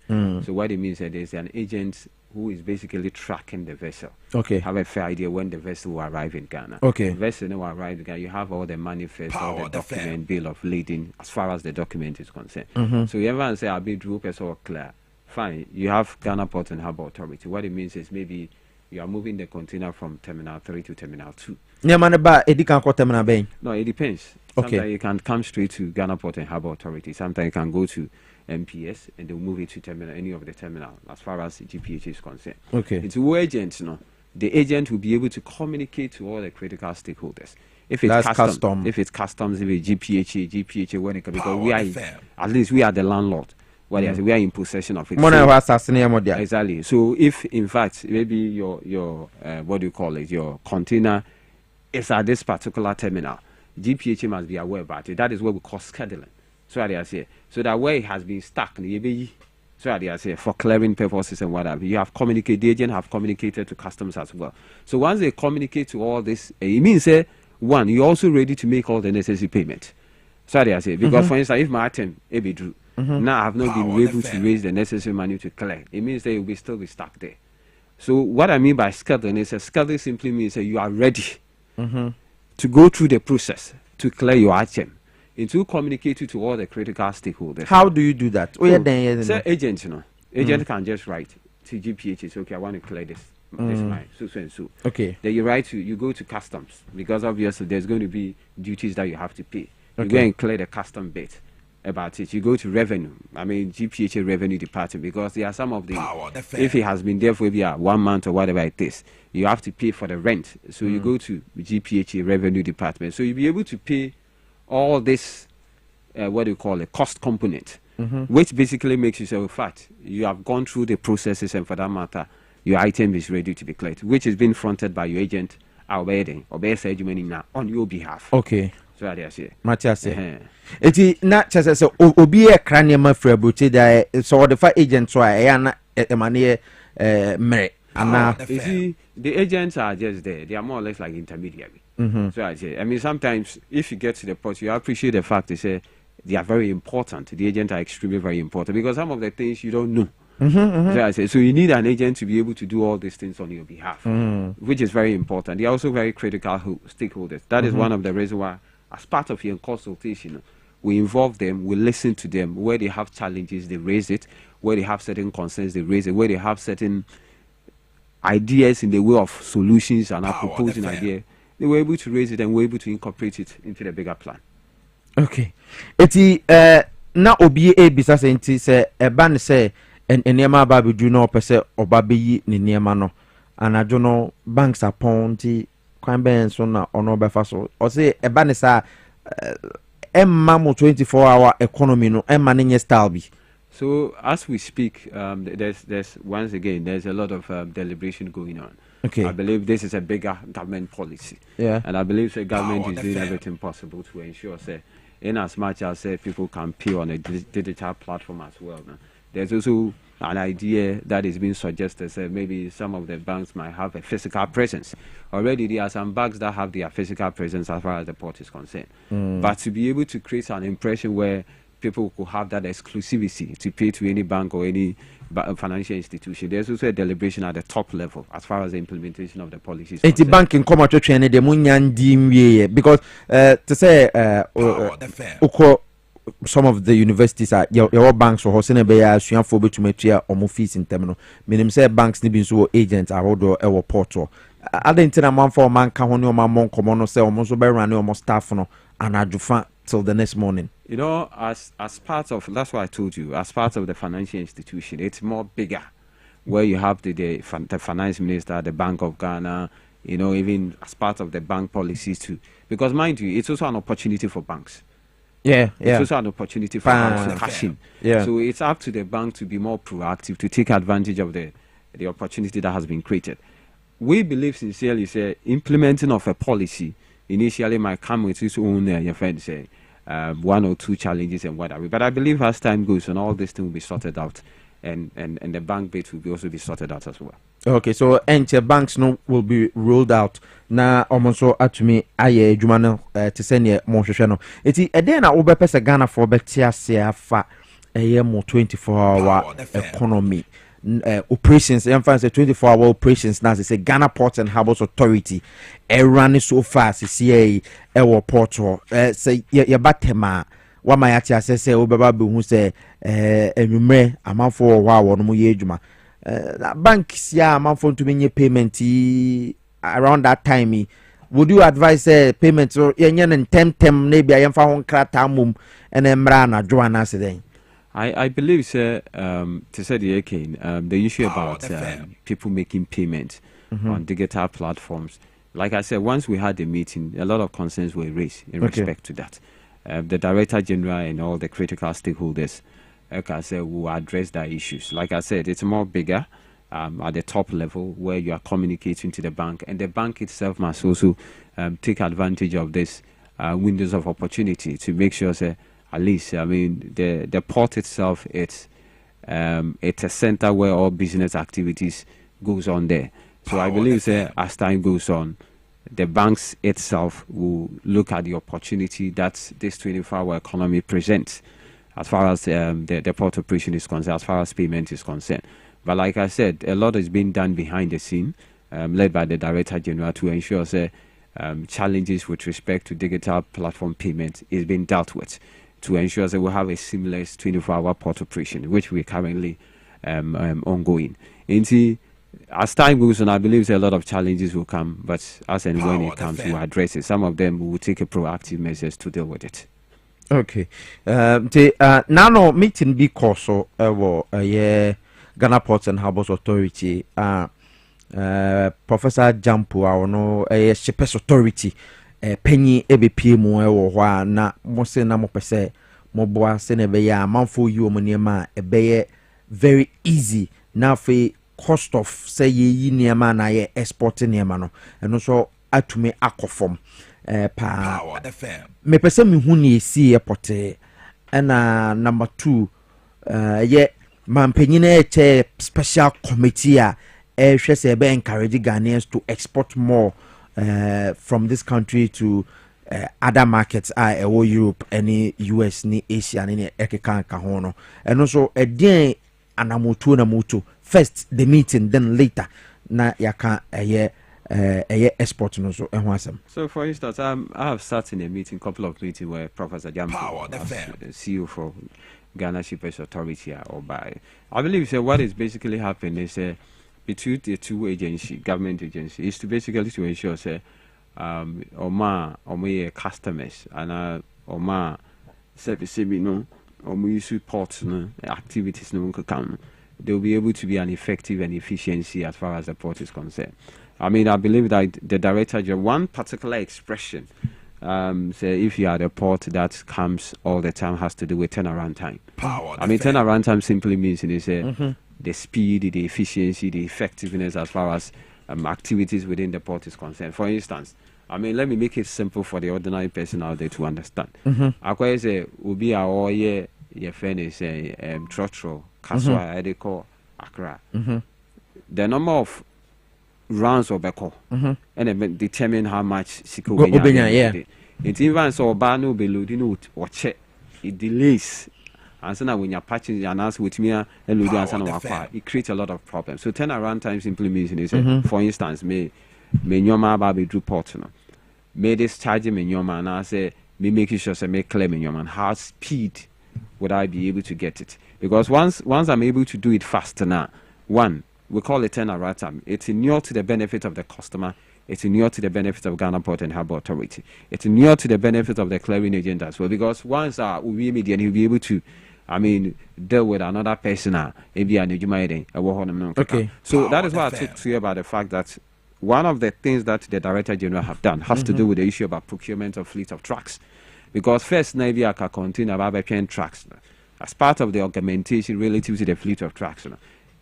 So what it means is there's an agent who is basically tracking the vessel. Okay. Have a fair idea when the vessel will arrive in Ghana. Okay. The vessel will arrive in Ghana. You have all the manifest, all the document, bill of lading, as far as the document is concerned. So you ever say I'll be drew person clear. Fine. You have Ghana Port and Harbour Authority. What it means is maybe you are moving the container from Terminal 3 to Terminal 2. Yeah, man, but it can't terminal bay. No, it depends. Okay. Sometimes you can come straight to Ghana Port and Harbour Authority. Sometimes you can go to MPS, and they'll move it to terminal, any of the terminal, as far as GPH is concerned. Okay. It's who agents, the agent will be able to communicate to all the critical stakeholders. If it's custom, if it's customs, if it's GPHA, when it can, because we are, at least we are the landlord. Well, we are in possession of it. Exactly. So if in fact maybe your what do you call it, your container is at this particular terminal, GPHA must be aware about it. That is what we call scheduling. So I say, so that way it has been stuck. So I say, for clearing purposes and whatever, you have communicated. The agent have communicated to customs as well. So once they communicate to all this, it means one, you're also ready to make all the necessary payment. So I say, because for instance, if my item be drew. Now I have not been able to raise the necessary money to clear. It means that you will still be stuck there. So what I mean by scheduling is scheduling simply means that you are ready to go through the process to clear your item, and to communicate it to all the critical stakeholders. How do you do that? So agent, agent can just write to GPH, okay, I want to clear this. This mine, so and so. Okay. Then you go to customs, because obviously there's going to be duties that you have to pay. You go and clear the custom bit about it. You go to revenue, GPHA revenue department, because there are some of the if it has been there for maybe 1 month or whatever it is, you have to pay for the rent. So you go to GPHA revenue department, so you'll be able to pay all this what do you call it, cost component, which basically makes you say, in fact, you have gone through the processes, and for that matter your item is ready to be cleared, which is being fronted by your agent on your behalf. Okay. So I say, Matthias, it's not just as obi a cranium for butcher that so the fire agents try and money merit. And you see, the agents are just there, they are more or less like intermediary. So I say, sometimes if you get to the point, you appreciate the fact they are very important. The agents are extremely very important, because some of the things you don't know. So I say, so you need an agent to be able to do all these things on your behalf, which is very important. They are also very critical stakeholders. That is one of the reasons why, as part of your consultation, we involve them, we listen to them. Where they have challenges, they raise it. Where they have certain concerns, they raise it. Where they have certain ideas in the way of solutions and are proposing idea, they were able to raise it, and were able to incorporate it into the bigger plan. Okay. Eti na obi bisa se nti se eba ne se enema ba be du no pese oba be yi ne nema no anajo no banks appointi kwan ben so na ono be fa so o se eba ne sa emma mo 24-hour economy no emma ne nye style bi. So as we speak, there's once again there's a lot of deliberation going on. Okay. I believe this is a bigger government policy. Yeah. And I believe the government is doing everything possible to ensure in as much as people can pay on a digital platform as well. There's also an idea that is being suggested, maybe some of the banks might have a physical presence. Already there are some banks that have their physical presence as far as the port is concerned. But to be able to create an impression where people could have that exclusivity to pay to any bank or any financial institution, there's also a deliberation at the top level as far as the implementation of the policies. It's banking come out to train the munyan because to say some of the universities are your banks or hosting a bear swan for betumetria or more fees in terminal. Meaning say banks need so agents are order our portal. I didn't a man for a man can only my mom come on or say almost over running almost staff no and I do fan till the next morning. As part of, that's why I told you, as part of the financial institution, it's more bigger, where you have the finance minister, the Bank of Ghana, even as part of the bank policies too. Because mind you, it's also an opportunity for banks. Yeah. It's also an opportunity for banks to cash in. Yeah. So it's up to the bank to be more proactive, to take advantage of the opportunity that has been created. We believe sincerely, implementing of a policy initially might come with its own, your friend say, 1 or 2 challenges and whatever. But I believe as time goes on, all this thing will be sorted out, and the bank bit will also be sorted out as well. Okay, so banks will be rolled out. Na almost at me aye jumano to send ye more no. It's a day na obe pesa Ghana for betia se fa a more 24-hour economy. Operations, say 24-hour operations now. They say Ghana Ports and Harbours Authority running so fast. See a portal. Say ya batema. What my atia say obeba be who say enume amount for a while no yejuma. Banks ya amount for to be payment around that time. Would you advise payment or yen and tem maybe I am found crata mum and emrana joanna say. I believe, sir, to say the again, the issue about people making payments on digital platforms. Like I said, once we had the meeting, a lot of concerns were raised in respect to that. The Director General and all the critical stakeholders, like I said, will address that issues. Like I said, it's more bigger at the top level where you are communicating to the bank, and the bank itself must also take advantage of this windows of opportunity to make sure, say, at least, I mean, the port itself, it's a center where all business activities goes on there. So I believe, say, as time goes on, the banks itself will look at the opportunity that this 24-hour economy presents as far as the port operation is concerned, as far as payment is concerned. But like I said, a lot is being done behind the scene, led by the Director General, to ensure, say, challenges with respect to digital platform payment is being dealt with, to ensure that we have a seamless 24-hour port operation, which we're currently ongoing. As time goes on, I believe a lot of challenges will come, but as and when it comes, we'll address it. Some of them will take a proactive measures to deal with it. Okay. Now, meeting because so Ghana Ports and Harbours Authority, Professor Jampu, no Shippers Authority, penny EBP mo na mo se na mo pese mo boa se na be ya manfo you money very easy na fe cost of say ye niema na ye exporting niema no eno so atume akofom pa me pese me hu ni esi airport na number 2 ye mampanyina eche special committee a hwe se be encourage Ghanaians to export more from this country to other markets Europe any US ni Asia ni ekeka ka ho no eno so edin anamoto na moto first the meeting then later na yaka export no so ehun asem. So for instance, I have sat in a meeting, couple of meetings where Professor Jampo, the CEO for Ghana Shippers Authority, or by I believe what is basically happening is between the two government agency is to basically to ensure say Oma customers and Oma service no or support no activities no come, they will be able to be an effective and efficiency as far as the port is concerned. I mean, I believe that the director, one particular expression, say if you are the port that comes all the time, has to do with turnaround time. Turnaround time simply means it is the speed, the efficiency, the effectiveness as far as activities within the port is concerned. For instance, I mean, let me make it simple for the ordinary person out there to understand. Akwa say ubi a oye ye friend is trotro kaswa edeko Accra. The number of rounds of beko and it determine how much siko it even so bano beludino or check it delays and so now when you're patching and ask with me and it creates a lot of problems. So turnaround time simply means for instance me nyoma ba be do port no me discharge me nyoma and I say me making sure say me clear me nyoma, how speed would I be able to get it? Because once I'm able to do it faster now, one, we call it turnaround time. It's near to the benefit of the customer. It's near to the benefit of Ghana Port and Harbour Authority. It's near to the benefit of the clearing agent as well. Because once we immediately he'll be able to, I mean, deal with another person. Okay. So that is why I talked to you about the fact that one of the things that the Director General have done has to do with the issue about procurement of fleet of trucks. Because first, Navy can contain about 10 trucks as part of the augmentation relative to the fleet of trucks.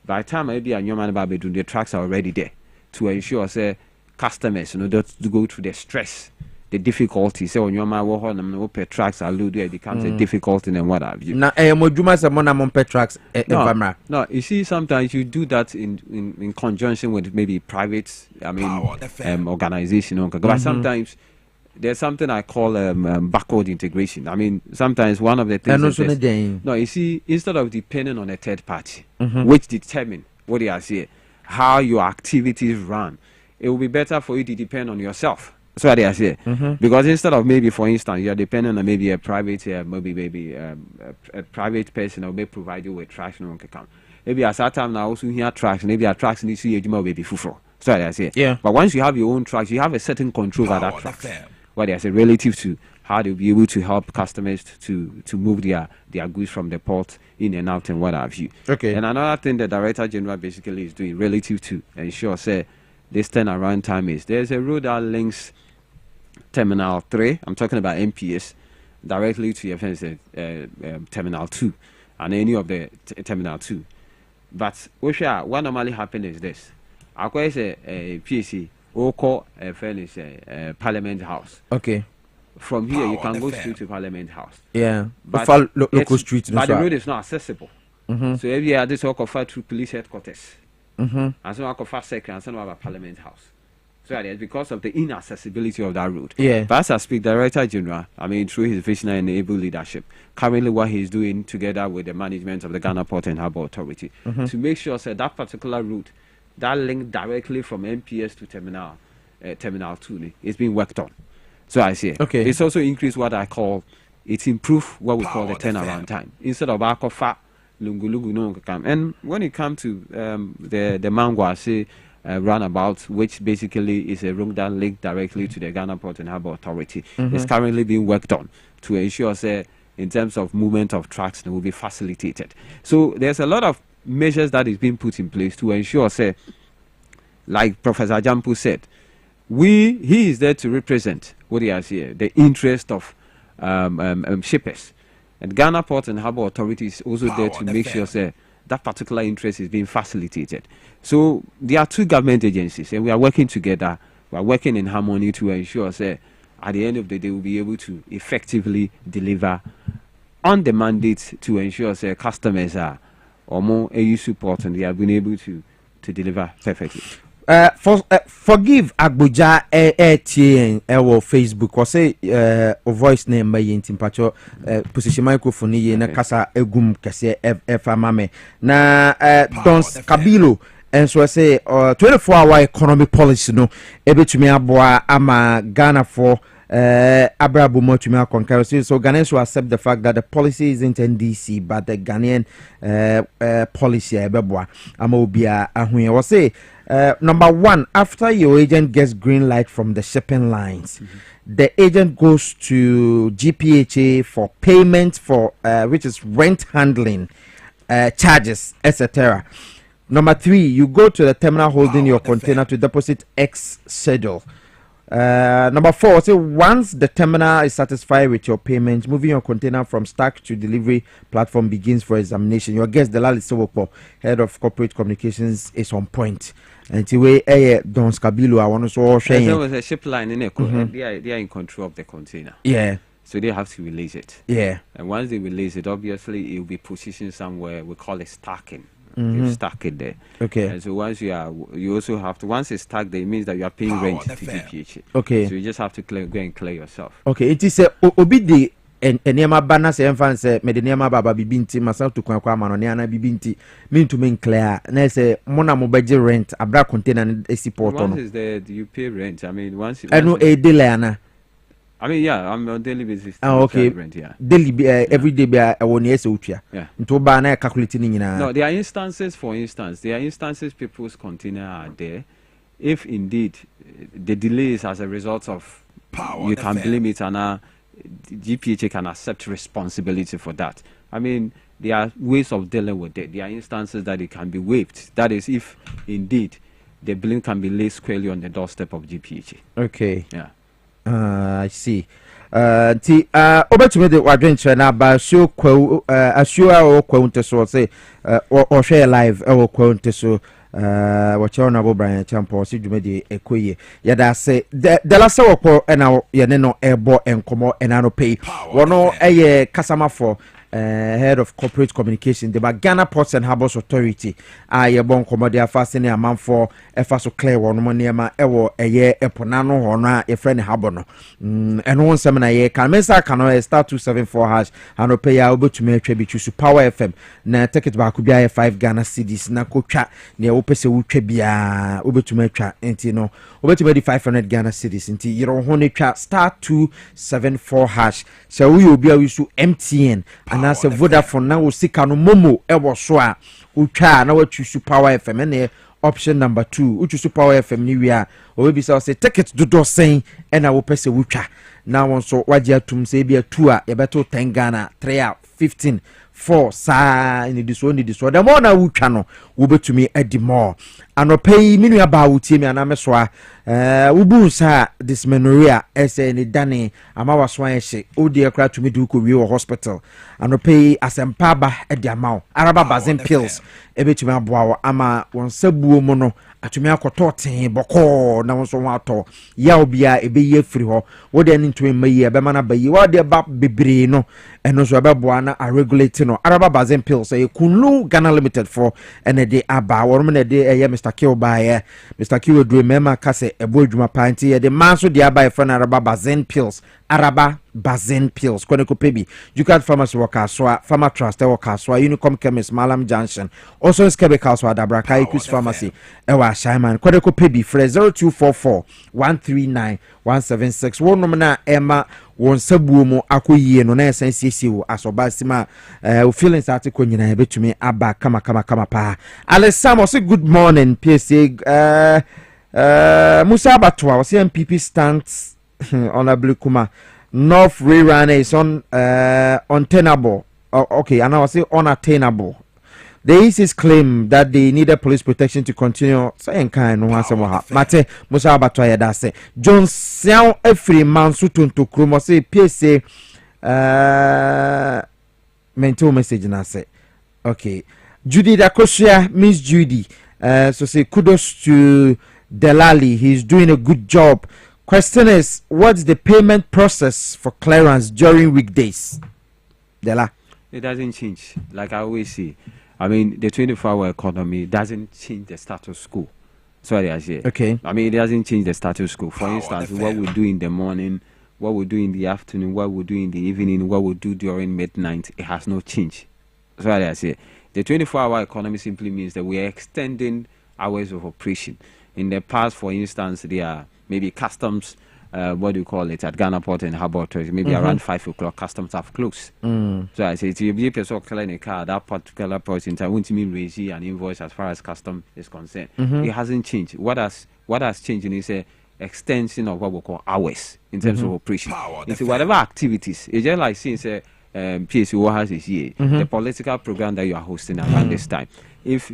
By the time maybe a new man about the trucks are already there to ensure say customers don't go through the stress, the difficulty. So when your man walk on them per trucks are loaded, it becomes a difficulty and what have you. Now, trucks. No, you see, sometimes you do that in conjunction with maybe private, organization. But sometimes there's something I call backward integration. I mean, sometimes one of the things. No, you see, instead of depending on a third party, which determine what they are saying, how your activities run, it will be better for you to depend on yourself. That's what they are saying. Because instead of maybe, for instance, you are depending on maybe a private, a private person who may provide you with traction. Maybe at that time now also hear traction. Maybe a traction is you maybe full. So I say. Yeah. But once you have your own tracks, you have a certain control over that track. what they say relative to how they'll be able to help customers to move their goods from the port in and out and what have you. Okay. And another thing the Director General basically is doing relative to ensure say this turnaround time is there's a road that links Terminal 3, I'm talking about MPS, directly to your friends Terminal 2 and any of the Terminal 2. But what normally happens is this. I call it a Piesie Okrah Parliament House. Okay. From here, you can go straight to Parliament House. Yeah. But local streets. But the road is not accessible. Mm-hmm. So every year, this walk of through police headquarters. Mm-hmm. And some walk of secretary and some about Parliament House. So it's because of the inaccessibility of that road. Yeah. But as I speak, Director General, I mean, through his visionary and able leadership, currently what he's doing together with the management of the Ghana Port and Harbour Authority to make sure that particular route, that link directly from MPS to Terminal 2 is being worked on. So I see. Okay. It's also increased what I call, it's improved what we call the turnaround time. Instead of Akofa, Lungu no come. And when it comes to the Dwabo Ase roundabout, which basically is a road that link directly to the Ghana Port and Harbour Authority, is currently being worked on to ensure in terms of movement of trucks, it will be facilitated. So there's a lot of measures that is being put in place to ensure, like Professor Jampu said, he is there to represent what he has here, the interest of shippers. And Ghana Port and Harbour Authority is also there to make sure that particular interest is being facilitated. So there are two government agencies, and we are working together. We are working in harmony to ensure at the end of the day we'll be able to effectively deliver on the mandate to ensure customers are or more AU support and they have been able to deliver perfectly. Forgive Agboja TN or Facebook or say voice name by Intimpacho position microphone ye na kasa egum kese mame na Dons Kabilo and so I say 24-hour economic policy no ebetumi aboa ama Ghana for Abrabo Motumia concurrency. So Ghanaians will accept the fact that the policy isn't NDC but the Ghanaian policy ebeboa ama obia ahuye was say number one, after your agent gets green light from the shipping lines, the agent goes to GPHA for payment for which is rent handling charges, etc. Number three, you go to the terminal holding your container to deposit X schedule. Number four, say once the terminal is satisfied with your payment, moving your container from stack to delivery platform begins for examination. Your guest, Delali Sowopo, head of corporate communications, is on point. And we Dons Kabilo, I want to show there was a ship line in they are in control of the container. Yeah. So they have to release it. Yeah. And once they release it, obviously it will be positioned somewhere. We call it stacking. You stack it there. Okay. And so once you also have to, once it's stacked there, it means that you are paying rent to GPH. Okay. So you just have to go and clear yourself. Okay. It is a obidi enema bana se enfan se medenema baba bibinti masa to kwa ma no ne ana bibinti mean to mean clear na se mona mo beje rent abra container esi port on. Once is there you pay rent. I mean once no a daily ana. I mean, yeah, I'm on daily basis. Okay. Rent, yeah. Daily, every day, I want yes, yeah. Into banana calculating. No, there are instances, for instance, people's container are there. If indeed the delay is as a result of you can blame it, and GPHA can accept responsibility for that. I mean, there are ways of dealing with it. There are instances that it can be waived. That is, if indeed the blame can be laid squarely on the doorstep of GPHA. Okay. Yeah. I see. Obetumi de wadwenche na ba show kwa asua o kwa unteso say or share live o kwa unteso wacha na bo Brian Champo si dwuma de ekoye ya da say the last wo na ye ne no ebo enkomo enano pay wono eye kasama for head of corporate communication the Ghana Ports and Harbours Authority ye bon komode afase ne amanfo efa so clear wono mo niema ewo eye eponano hono a ye friend harbor no eno nsem na ye kan mensa kan no star 274 hash ano pay ya obetumi atwa bi chusu Power FM na ticket ba ku bia 5 Ghana cedis na kotwa ne wo pese wo twa bia obetumi atwa enti no obetumi di 500 Ghana cedis enti yero ho ne twa star 274 hash so we obi a wisu MTN na se Vodafone na wo sika no momo e wo so a utwa na wa chusu Power FM ne option number 2 which is Power FM ni wi a obebisa say ticket dodo sen na wo pese wutwa na won so waje atum say bia 2 a yebeto 10 Ghana 3 a 15 4 sa ni diso the more na wutwa no wo betumi adi more anopai minu aba wutie mi anameso a wubu sa dysmenorrhea ese ni dane ama waso an hye odi akra tumi du ko wi wo hospital anopai asempa ba edi amaw araba bazin pills ebetumi aboa ama won sabuo mu no atumi akoto ten boko na won so won ato ya obia ebeyi afiri ho wo de ni ntumi mayi ebema na bayi wo de ba bebre no eno so ebeboa na a regulate no araba bazin pills e kunu Ghana Limited for ene de aba worum na de eye Mr. Kill by Mr. Kill do mema kase ebo adwuma panti ye de manso de aba e for na araba bazin pills araba bazin pills Koneko Pebi Jukat Pharmacy Wakaswa Pharma Trust Wakaswa Unicom Chemist Malam Junction also Skebe Kaswa Dabraka Equus Pharmacy Ewa Shaiman Koneko Pebi Fre 0244 139 176 one nomina Emma won sabuo mu akoyie no na esensiesi wo asoba sima feelings article nyina ebetumi aba kama pa Alessamo say good morning Piesie Musa Batwa was MPP stands on Ablikuma North Rerun is untenable. Okay, and I was say unattainable. The EC's claim that they needed police protection to continue saying kind no answer Mate Musa Abatwa da say John Sian every man sutun to Krumo say PSA mental message na say okay Judy Dakosia Miss Judy so say kudos to Delali, he's doing a good job. Question is, what's the payment process for clearance during weekdays? Dela? It doesn't change. Like I always say, I mean, the 24-hour economy doesn't change the status quo. Sorry, I say. Okay. I mean, it doesn't change the status quo. For instance, what we do in the morning, what we do in the afternoon, what we do in the evening, what we do during midnight, it has no change. Sorry, I say. The 24-hour economy simply means that we are extending hours of operation. In the past, for instance, there are maybe customs, what do you call it, at Ghana Port and Harbour Authority, maybe around 5 o'clock, customs have closed. So I say, if you be a person clearing a car, that particular point in time, won't mean raise an invoice as far as custom is concerned. It hasn't changed. What has changed is a extension of what we call hours in terms of operation. You see, whatever activities, it's just like since Piesie Okrah is here, the political program that you are hosting around this time. If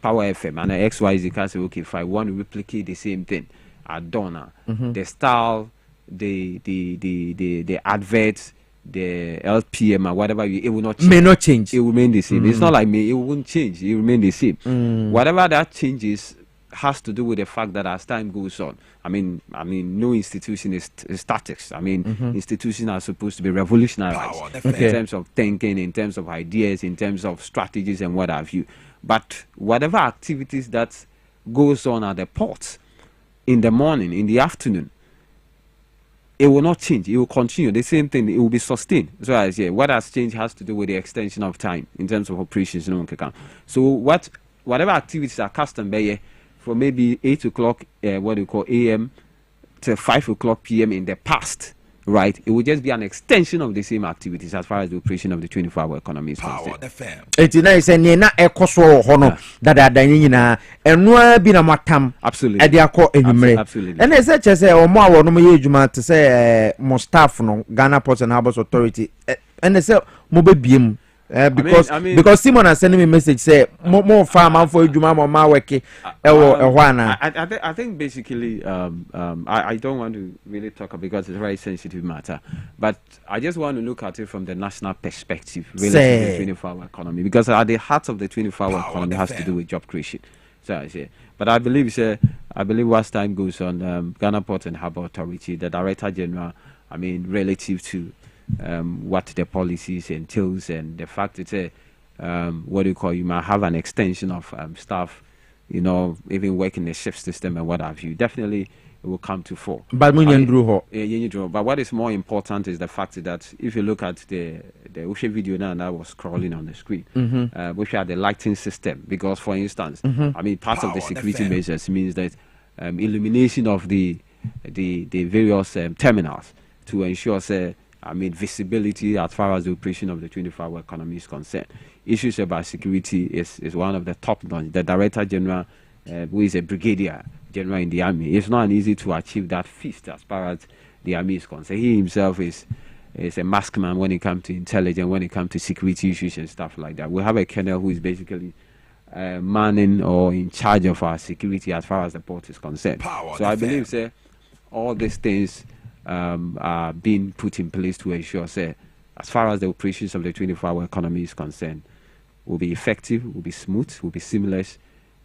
Power FM and XYZ can say, okay, if I want to replicate the same thing at Donna, the style, the adverts, the LPM or whatever, it will not change. May not change. It will remain the same. It's not like me, it won't change. It will remain the same. Whatever that changes has to do with the fact that as time goes on, I mean, no institution is static. I mean, institutions are supposed to be revolutionized in terms of thinking, in terms of ideas, in terms of strategies and what have you. But whatever activities that goes on at the port in the morning, in the afternoon, it will not change. It will continue. The same thing. It will be sustained. So as what has changed has to do with the extension of time in terms of operations. So whatever activities are custom by from maybe 8 o'clock, what we call AM, to 5 o'clock PM in the past, right? It will just be an extension of the same activities as far as the operation of the 24-hour economy is concerned. It's nice and na ekoso hono that nyina enwa bi na matam absolutely e de akọ enumere absolutely and say say omo awo no ye adwuma to say mo staff no Ghana Ports and Harbours Authority and say mo be biem because Simon has sent me a message say more farm for adwuma mo ma work I think basically I don't want to really talk because it's a very sensitive matter, but I just want to look at it from the national perspective related to the 24-hour economy, because at the heart of the 24-hour economy has to do with job creation. So I say, but I believe as time goes on, Ghana Port and Harbour Authority, the Director General, I mean, relative to what the policies entails and the fact that what do you call, you might have an extension of staff, you know, even work in the shift system and what have you. Definitely it will come to fore. But what is more important is the fact that if you look at the Ushe video now that was scrolling on the screen, we had the lighting system, because for instance, I mean, part of the security measures means that illumination of the various terminals to ensure visibility as far as the operation of the 24-hour economy is concerned. Issues about security is one of the top ones. The Director General who is a brigadier general in the army. It's not easy to achieve that feat as far as the army is concerned. He himself is a masked man when it comes to intelligence, when it comes to security issues and stuff like that. We have a colonel who is basically manning or in charge of our security as far as the port is concerned. So I believe, sir, all these things are being put in place to ensure, sir, as far as the operations of the 24-hour economy is concerned, will be effective, will be smooth, will be seamless,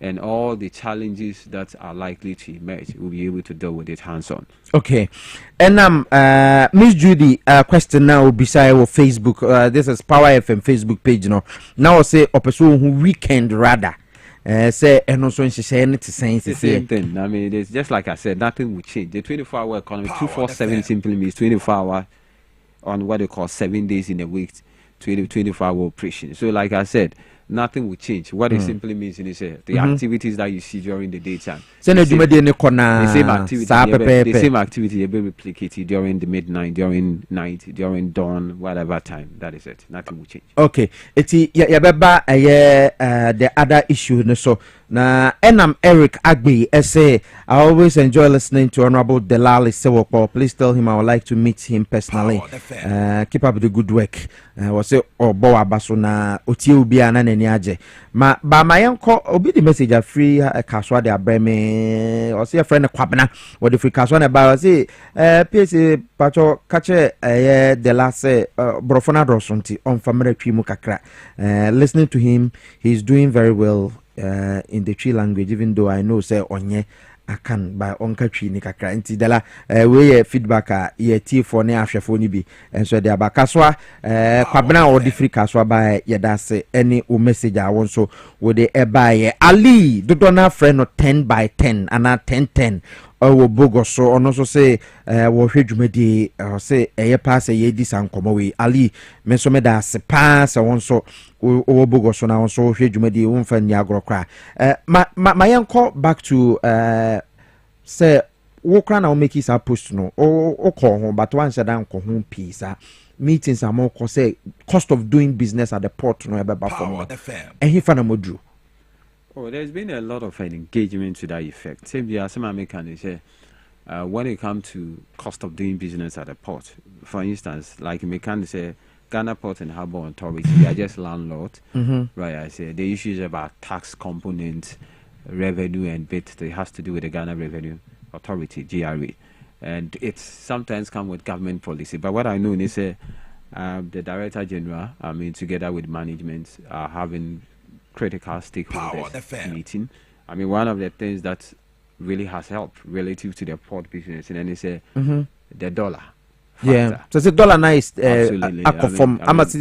and all the challenges that are likely to emerge, we'll be able to deal with it hands-on. Okay. And Miss Judy, question now beside our Facebook. This is Power FM Facebook page now. Now I say operation who weekend rather. Say and also she say anything the same thing. I mean, it's just like I said, nothing will change. The 24-hour economy, 247 simply means 24 hours on what they call 7 days in a week, 24-hour operation. So like I said, nothing will change. What it simply means is the activities that you see during the daytime. The same activity will be replicated during the midnight, during night, during dawn, whatever time. That is it. Nothing will change. Okay. It's the other issue. So now, I'm Eric Agbe. Say I always enjoy listening to Honorable Delali Sewoko. Please tell him I would like to meet him personally. Keep up the good work. Was say Boa Basuna Oti Ubia na Neniaje. Ma my uncle obi the message a free kaswa de abreme or say a friend kwabena or the free kaswa na ba say Piesie Pacho kache the last brofona drosonti on family twimu kakra. Listening to him, he's doing very well in the Tree language, even though I know say onye I can by onka tree ni kakra nti dala we feedback ye ti for ne ahwefo ni bi enso de abakaswa kwabena or the free kaswa by ye da say any o message I want so we de buy Ali dodona friend no 10 by 10 ana 10 wo bogo so ono so say wo hwedwumadi say eye pass ye di sankomo we Ali me so me da se pass won so wo bogo so na won so hwedwumadi wo mfa ni agrokra my yanko back to say wo kra na wo make is post no o ko ho but one said an ko ho pizza meetings are more say cost of doing business at the port no ebe for and he fana modru. Oh, there's been a lot of engagement to that effect. Same here, some Americans say when it comes to cost of doing business at the port, for instance, like mechanics say Ghana Port and Harbour Authority, they are just landlords, right? I say the issues about tax components, revenue and bit, it has to do with the Ghana Revenue Authority, GRA, and it sometimes come with government policy. But what I know is the Director General, I mean, together with management, are having critical stakeholders meeting. I mean, one of the things that really has helped relative to the port business, and then it's the dollar. Yeah, so the dollar nice. Absolutely.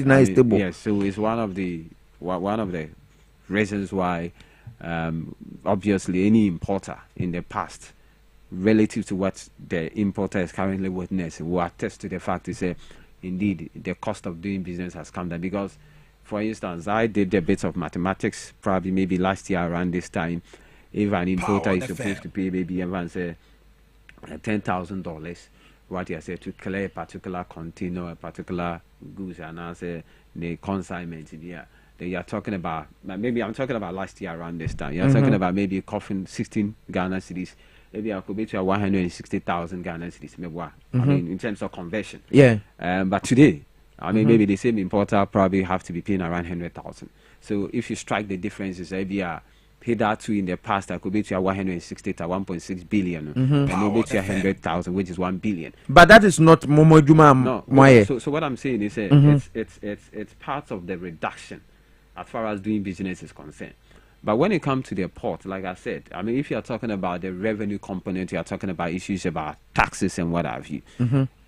Nice stable. Yes, so it's one of the reasons why, obviously, any importer in the past, relative to what the importer is currently witnessing, will attest to the fact is indeed the cost of doing business has come down. Because, for instance, I did a bit of mathematics probably maybe last year around this time. If an importer is supposed to pay maybe everyone say $10,000, what you say to clear a particular container, a particular goods, and I say the consignment in here. Then you're talking about maybe I'm talking about last year around this time. You're talking about maybe costing 16 Ghana cedis. Maybe I could be to 160,000 Ghana cedis. I mean, in terms of conversion. Yeah. But today, I mean, maybe the same importer probably have to be paying around 100,000. So if you strike the differences, maybe paid that to in the past, I could be to 160 to 1.6 billion, and maybe to 100,000, which is 1 billion. But that is not Momo Juma. No. So what I'm saying is, it's part of the reduction as far as doing business is concerned. But when it comes to the port, like I said, I mean, if you're talking about the revenue component, you're talking about issues about taxes and what have you.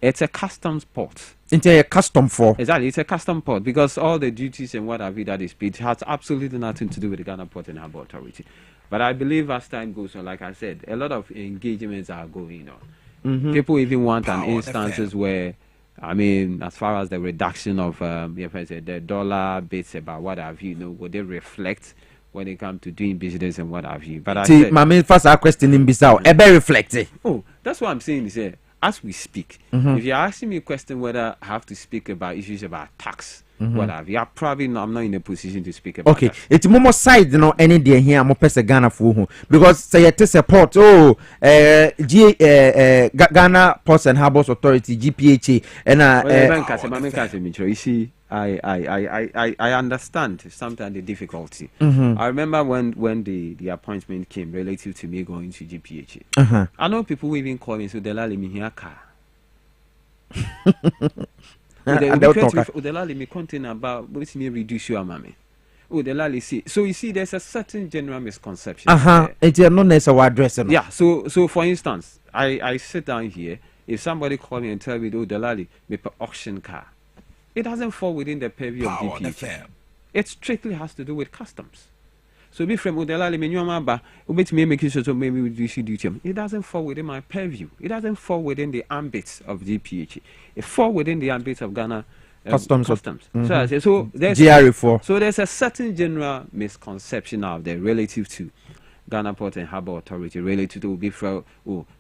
It's a customs port. It's a custom for. Exactly, it's a custom port because all the duties and what have you that is paid has absolutely nothing to do with the Ghana Port and Harbour Authority. But I believe as time goes on, like I said, a lot of engagements are going on. People even want instances where, I mean, as far as the reduction of the dollar bits about what have you, would they reflect when it comes to doing business and what have you? But I said, my main first question in Bissau, reflecting. Oh, that's what I'm saying is as we speak, if you're asking me a question whether I have to speak about issues about tax, what have you. Probably not, I'm not in a position to speak about okay that. it's more side no any day here mo pese Ghana for who because say it support Ghana Ports and Harbors Authority GPHA and you see I understand sometimes the difficulty. I remember when the appointment came relative to me going to GPHA. I know people will even call me so they let me hear car. They me content about what me reduce your mommy. See. So you see, there's a certain general misconception. It's not necessarily addressing. Yeah. So for instance, I sit down here. If somebody call me and tell me, Delali, me per auction car, it doesn't fall within the purview of GPH. It strictly has to do with customs. So be from Udelali Menyoma, ubit me making sure maybe reduce duty. It doesn't fall within my purview. It doesn't fall within the ambit of GPH. It falls within the ambit of Ghana customs. So I say, so there's GRE4. So there's a certain general misconception out there relative to Ghana Port and Harbour Authority related to be for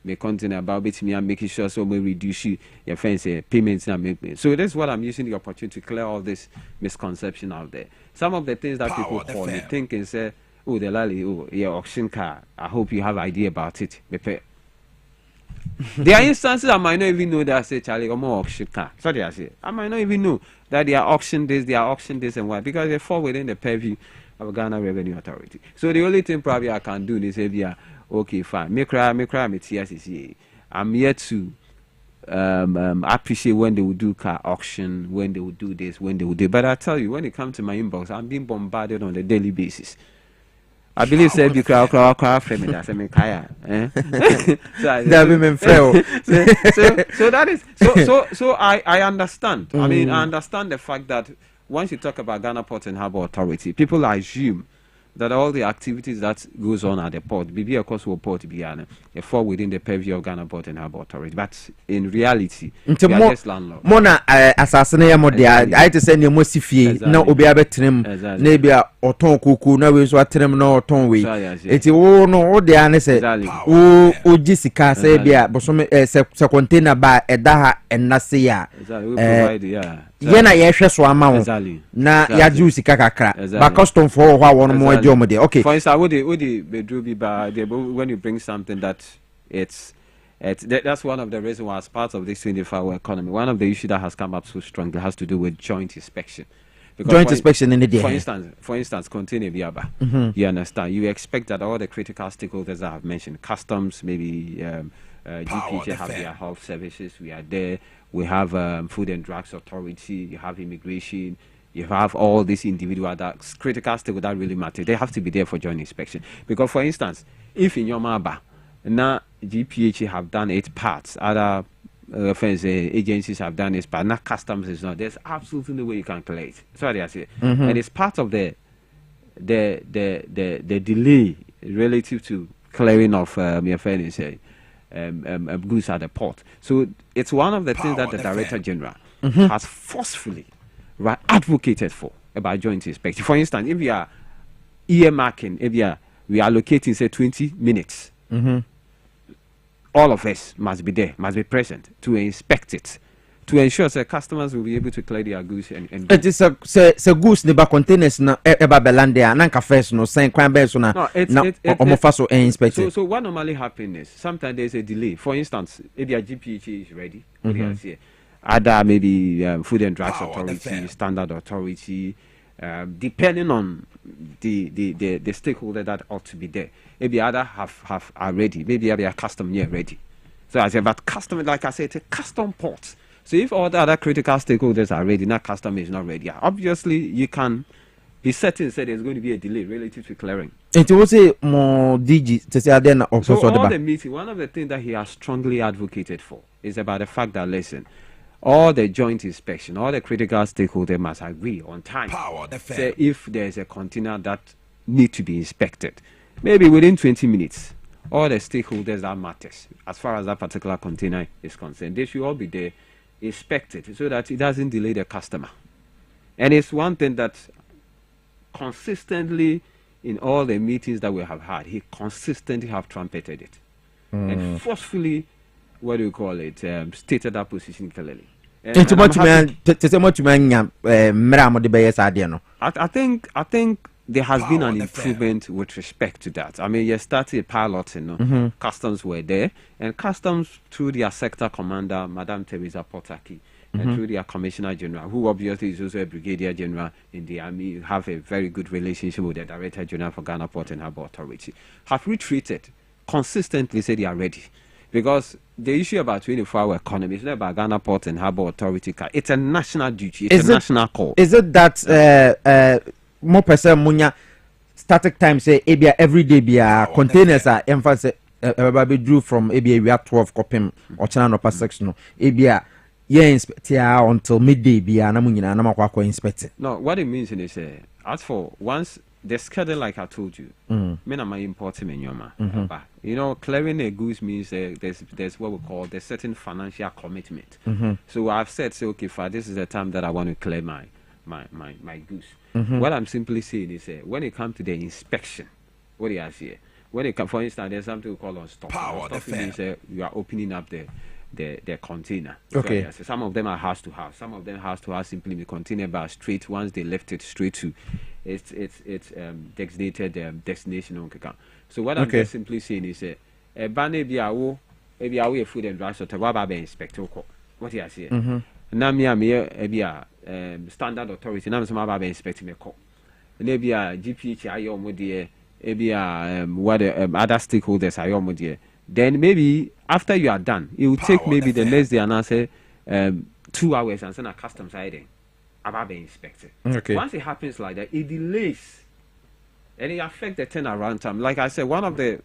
me content about it me and making sure so we reduce your fancy payments and make. So that's what I'm using the opportunity to clear all this misconception out there. Some of the things that people call me think and say, the lally, your auction car. I hope you have idea about it. There are instances I might not even know that I say Charlie or more auction car. Sorry, I say I might not even know that they are auction this, and why, because they fall within the purview of Ghana Revenue Authority. So the only thing probably I can do is say, okay, fine. Me cry, TSCA. I'm here to appreciate when they will do car auction, when they will do this, when they will do. But I tell you, when it comes to my inbox, I'm being bombarded on a daily basis. I believe say be cry frame that I mean kaya. So that is so I understand. I mean I understand the fact that once you talk about Ghana Port and Harbour Authority, people assume that all the activities that goes on at the port, BB of course will port be they fall within the purview of Ghana Port and Harbour Authority. But in reality, we are just landlord. Mona assassinate mo dia I to send you mo sifie na obi abetrim na bia oton kuku na we so atrem na oton we eti wo no o dia ne se o jisika se bia bosom se container ba edaha enase ya yena yehwe so ama wo na ya juice kakakra ba custom for ho won mo adwo de okay for instance would the bedroom be ba when you bring something that that's one of the reasons why as part of this 24-hour economy, one of the issues that has come up so strongly has to do with joint inspection. Because joint inspection in the day. For instance, container Biaba. You understand? You expect that all the critical stakeholders I have mentioned, customs, maybe GPH have their health services. We are there. We have Food and Drugs Authority. You have immigration. You have all these individual that critical stakeholders that really matter. They have to be there for joint inspection. Because, for instance, if in your Maba, now GPH have done its parts, other agencies have done its part, now customs is not. There's absolutely no way you can clear it. Sorry, I say, and it's part of the delay relative to clearing of your friend say goods at the port. So it's one of the things that the Director General has forcefully advocated for about joint inspection. For instance, if we are earmarking, if we are allocating say 20 minutes. All of us must be there, must be present to inspect it, to ensure that customers will be able to clear their goods and it is a goods ne ba containers na eba belande ananka first no sen kwan be so na omofaso inspect. So what normally happens is sometimes there's a delay. For instance, if your GPH is ready, other maybe Food and Drugs Authority, Standard Authority, depending on the stakeholder that ought to be there. Maybe other are ready. Maybe have a custom here ready. So I said, but custom, like I said, it's a custom port. So if all the other critical stakeholders are ready, now custom is not ready. Obviously, you can be certain that there's going to be a delay relative to clearing. It was a more DG to say then so all the meeting. One of the things that he has strongly advocated for is about the fact that listen, all the joint inspection, all the critical stakeholders must agree on time. Say if there's a container that need to be inspected, maybe within 20 minutes, all the stakeholders that matters as far as that particular container is concerned, they should all be there, inspected, so that it doesn't delay the customer. And it's one thing that consistently in all the meetings that we have had, he consistently have trumpeted it and forcefully, what do you call it, stated that position clearly. I think there has been an improvement with respect to that. I mean, you started piloting, customs were there, and customs through their sector commander, Madame Teresa Potaki, and through their commissioner general, who obviously is also a brigadier general in the army, have a very good relationship with the director general for Ghana Port and Harbour Authority, have retreated consistently, say they are ready. Because the issue about 24-hour economy is not about Ghana Port and Harbour Authority. It's a national duty. It's a national call. Is it that more person munya static time say every day be containers are emphasis everybody drew from we are 12 copy or channel per section inspect until midday be na inspect. No, what it means is as for once the schedule, like I told you, men are my importing in your but you know, clearing a goods means there's what we call the certain financial commitment. So I've said, say, okay, for this is the time that I want to clear my goods. What I'm simply saying is when it comes to the inspection, what do you see? When it comes, for instance, there's something we call on stop. Stop means you are opening up the container. Okay. So some of them are house to house. Some of them house to house simply the container bar straight. Once they left it straight to it's designated destination on account. So what I'm just simply saying is a banner be a food and dry sort of what inspector. What do you see? Now me a standard authority. Now some about inspecting me call. Maybe a GPH I maybe what other stakeholders are your idea. Then maybe after you are done, it will take maybe the next day and I say 2 hours and send a customs ID about being inspected. Okay. Once it happens like that, it delays and it affects the turnaround time. Like I said, one of the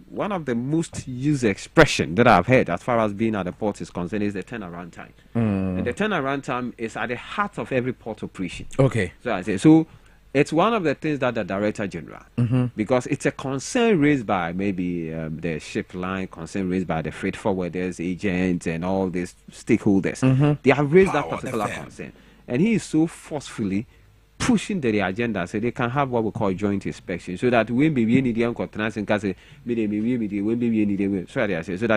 most used expression that I've heard as far as being at the port is concerned is the turnaround time. And the turnaround time is at the heart of every port operation. Okay. So I say so. It's one of the things that the director general, because it's a concern raised by maybe the ship line, concern raised by the freight forwarders, agents, and all these stakeholders. They have raised that particular concern, and he is so forcefully pushing the agenda so they can have what we call joint inspection, so that when we need them so that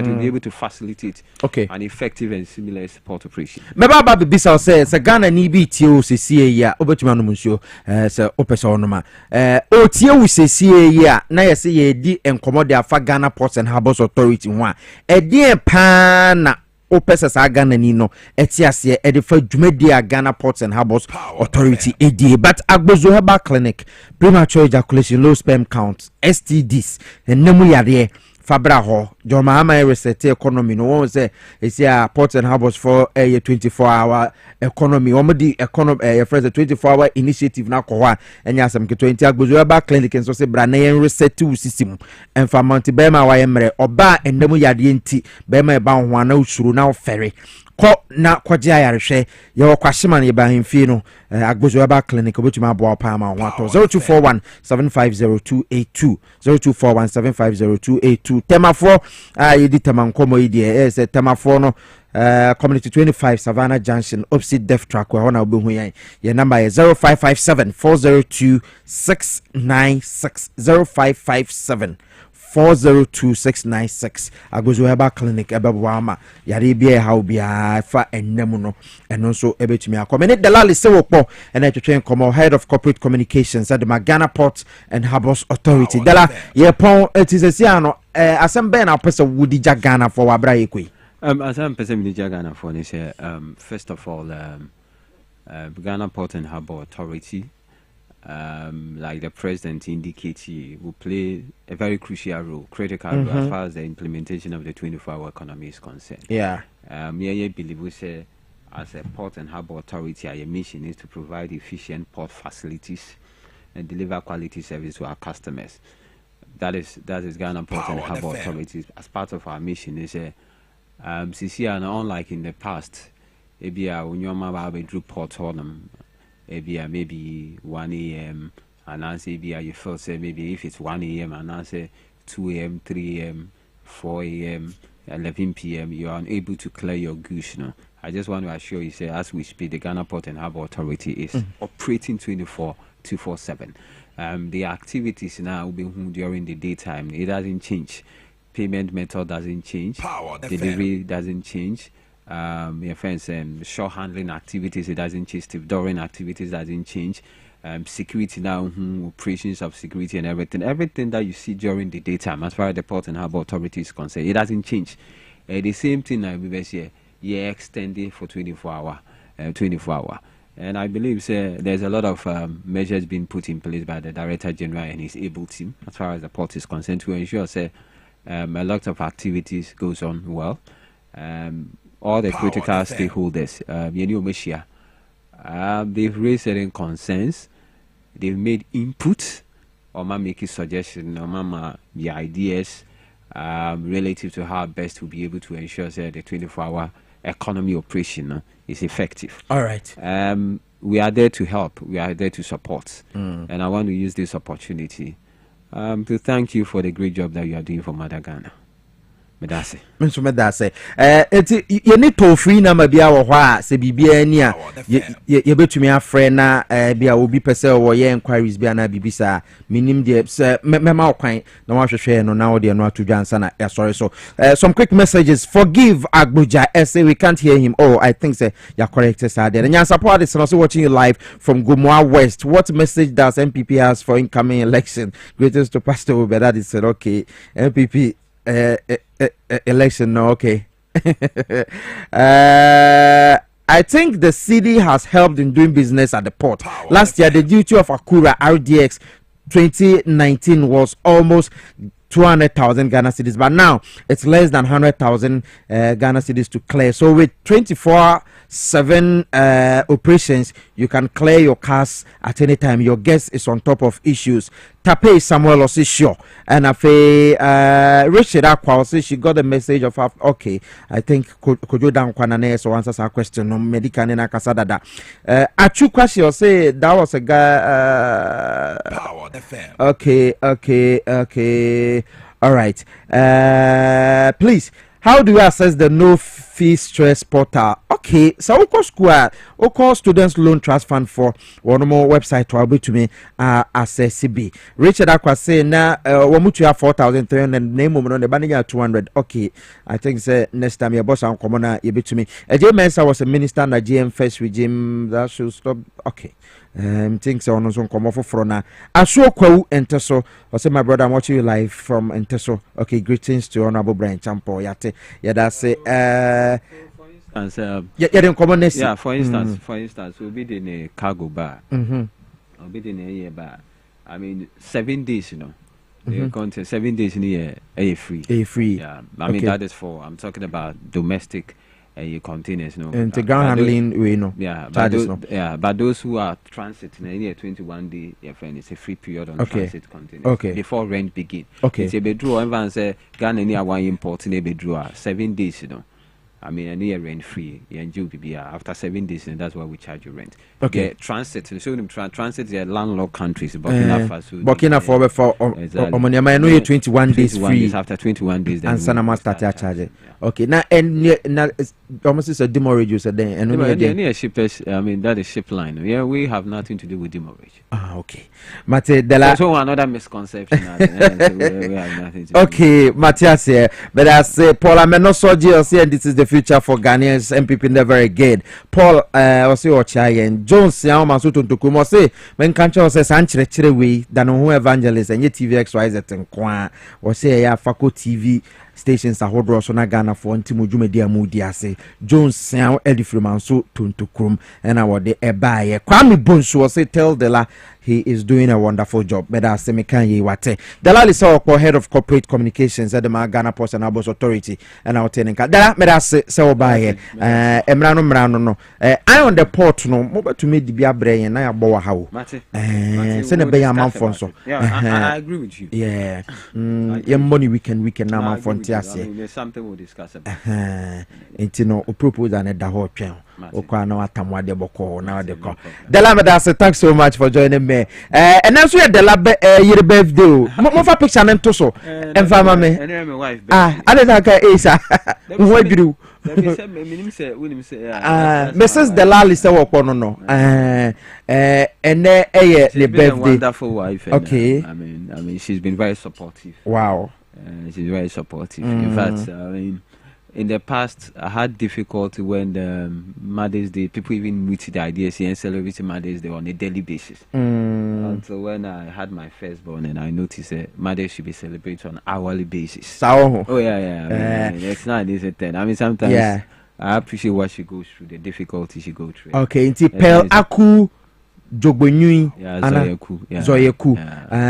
we'll be able to facilitate an effective and similar support operation. Baba Bisa says a Ghana ni bi tio se sie ya obetuma no munsuo se opesa onoma o tie wo se sie ya na ye se ye di enkomo de afa Ghana Ports and Harbours Authority ho a e die pa na opesa sa Ghana ni no etiase e de fa dwumadi a Ghana Ports and Harbours Authority edi but agbozo heba clinic premature ejaculation low sperm count STDs enemu yare fabra ho joma ama reset economy no won say esi a Ports and Harbours for a 24-hour economy omodi economy friends a 24-hour initiative na ko ho enya asem ke 20 agbozo heba clinic nso se bra na yen reset system emfa mount bema wa yemre oba enemu yade enti bema e ba ho na usuru na ofere ko na kwaje ayarehwe ye kwashima ne ba hemfie no agbozo heba clinic obetuma abo pa ma ho ato 0241 750282 0241 750282 temafo yedi temankomo yedi say temafo no community 25 Savannah Junction opposite Deaf Track where na obehu yan your number is 0557 402 696 0557 402-696 agbozo heba clinic ebebwama yare bia ha obia fa ennem no eno so ebetumi akome ne dalali se wokpo ena twetwen komo head of corporate communications at the Ghana Ports and Harbours Authority dala ye pon etisesia no asembe na pesa wudi ja Ghana for wabra yekoi asem pesa mi ja Ghana for ni say first of all Ghana Ports and Harbour Authority like the president indicates, will play a very crucial role, critical role as far as the implementation of the 24-hour economy is concerned. Yeah. I believe we say as a port and harbour authority, our mission is to provide efficient port facilities and deliver quality service to our customers. That is Ghana Port and Harbour Authority. As part of our mission is unlike in the past, maybe when drew port on them. Maybe 1 a.m. and I say you feel say maybe if it's 1 a.m. and I say 2 a.m., 3 a.m., 4 a.m., 11 p.m. you are unable to clear your goods. No, I just want to assure you, say as we speak, the Ghana Port and Harbour Authority is operating 24/7. The activities now will be during the daytime. It doesn't change. Payment method doesn't change. Delivery doesn't change. Your friends, shore handling activities, it doesn't change. Stevedoring activities doesn't change. Security now, operations of security and everything that you see during the daytime, as far as the port and harbor authority is concerned, it doesn't change. The same thing I will say, extended for 24 hour. And I believe there's a lot of measures being put in place by the Director General and his able team, as far as the port is concerned, to ensure a lot of activities goes on well. All the critical stakeholders, they've raised certain concerns, they've made input, or making suggestions, or the ideas relative to how best to be able to ensure the 24-hour economy operation is effective. All right. We are there to help. We are there to support. And I want to use this opportunity to thank you for the great job that you are doing for Mother Ghana. Medase. Menso medase. You need toll free number bia wo hwa se bibia ni a ye betumi afre na bia obi pese wo ye inquiries bia na bibisa minim de se mema okwan na wahwehwe no na wo de no atudwansa na sorry. So some quick messages. Forgive Agboja Ase, we can't hear him. Oh, I think say you're correct sir there. And support is also watching you live from Gomoa West. What message does MPP has for incoming election? Greetings to Pastor Obe. That is said okay. MPP election, no, okay. I think the city has helped in doing business at the port. Last year, the duty of Akura RDX 2019 was almost 200,000 Ghana cedis, but now it's less than 100,000 Ghana cedis to clear. So with 24/7 operations, you can clear your cars at any time. Your guest is on top of issues. Tape Samuel Osisho and Richard Okrah says she got a message of okay. I think could you down Kwanane so answers our question on medical and Akasadada. Achukwashi say that was a guy Power FM. Okay. All right. Please, how do you assess the no fee stress portal? Okay, so we call students loan trust fund for one more website to able to me assess CB. Richard Okrah say na wamutu ya 4,300 name on the banning 200. Okay, I think say next time your boss and commoner you be to me. J Mensa was a minister in the GM first regime that should stop. Okay. Things on us on come off for now. Asho Kwau Enteso. I say my brother, I'm watching you live from Enteso. Okay, greetings to Honorable Brian Champo. Yate. Yeah, that's it. For instance, we'll be in a cargo bar. I'll be in a year bar. I mean, 7 days, you know. The content 7 days in a year, free. Yeah, I mean that is for. I'm talking about domestic. Containers, no. And the ground handling, we know. Yeah, but those who are transit in a year 21 day, your friend, it's a free period on transit containers. Okay. Before rent begin. Okay. It's a bedroom. Everyone say Ghana near one import in a bedroom. 7 days, you know. I mean, a year rent free. After 7 days, and that's why we charge you rent. Okay. Transit. So transit is landlocked countries. Burkina Faso for Omaniama. I know you 21 days free. After 21 days, and Sanama start charge. Okay. Now and almost is a demurrage. And shippers. I mean, that is ship line. Yeah, we have nothing to do with demurrage. Okay. Mate, that's another misconception. We have nothing to do. Okay, Matthias here, but I say Paul Amenosoji say this is the future for Ghanaians. MPP never again. Paul also Ochai and Jones Yama Sutu Tukumo say when country says Sanchere we than who evangelist and TV XYZ and Kwa or say ya Fako TV stations are hodro so na Ghana for Ntimo Dwumadi Amudi Ase Jones Sound Edifriman so Tuntukrum and our de Ebaye Kwame Bonsu say tell Dela he is doing a wonderful job. But I say me can ye wate. Delali saw head of corporate communications at the Ghana Post and Abos Authority and our tenant. That me that say obaye. Emrano no. I on the port no. Mo to me the bia brain na ya bowa how. Send a bay a man for so. Yeah, I agree with you. Yeah. Your money we can now man for there's something we'll discuss about. Intino propose and the whole channel. Okwana atamwa de boko na de ko. Dela me that say thanks so much for joining me. And also the lab your birthday. Mo fa picture na to so. Emfa me. My wife. I don't think Isa. What do? Mrs. Delali say work no. And the birthday. Wonderful wife. Okay. I mean she's been very supportive. Wow. She's very supportive. In fact, I mean in the past, I had difficulty when the Mother's Day, people even meet the idea and celebrating Mother's Day on a daily basis. Until when I had my firstborn and I noticed that Mother's should be celebrated on an hourly basis. Oh, yeah. It's not this at 10. I mean, sometimes I appreciate what she goes through, the difficulty she goes through. Okay, inti Pel Aku Jogbenyui Zoyeku.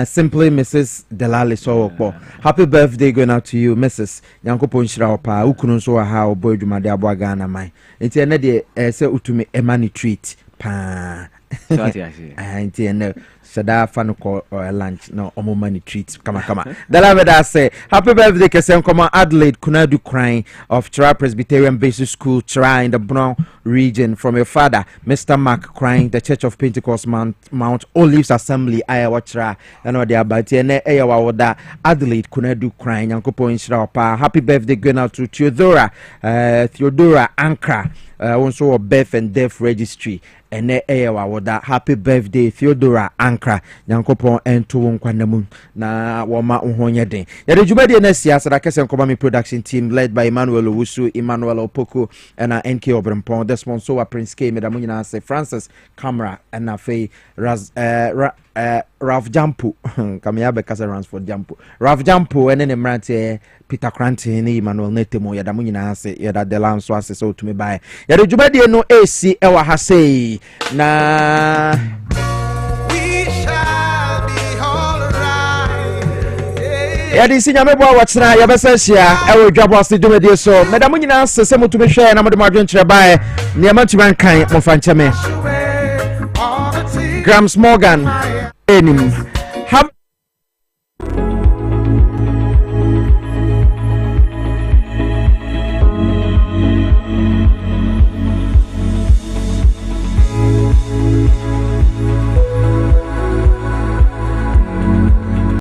Simply Mrs. Delali Sowokpo. Happy birthday going out to you, Mrs. Yankopon Shraopa, Ukunun so how boy Jumade Abwagana mai. Inti ene se utumi emani treat. Pa. Inti ene Sada Fanuko or lunch no omo money treats. Kama. Dalaveda say happy birthday Kesem Koma Adelaide Kunadu crying of Chira Presbyterian Basic School Chira in the Brown region from your father Mr. Mark crying the Church of Pentecost Mount Olives Assembly Iowa Chira and what they are about ene eyawa woda Adelaide Kunadu crying Yankopo Inshira pa happy birthday going out to Theodora Okrah also a birth and death registry ene eyawa woda happy birthday Theodora Okrah Yankopon ento wonkwanam na woma uhonya den yade jumade na siasa da kesen koma me production team led by Emmanuel Owusu, Emmanuel Opoko and NK Obrempon the sponsor wa Prince K me da munyina say Francis Camera and afei Ralph Jampo kamya be kasa runs for Jampo Ralph Jampo ene ne mrante Peter Cranty ni Emmanuel Netemo yada munyina say yada Delan so ase so to me buy yade jumade no AC ewa ha say na yadi sinya mebo awachna yabesansia ewo Dwabo Ase dwumedie so madam nyina sese mutumi hwe na modem adwen kire bae ne amantuman kan mo fancheme Grams Morgan enim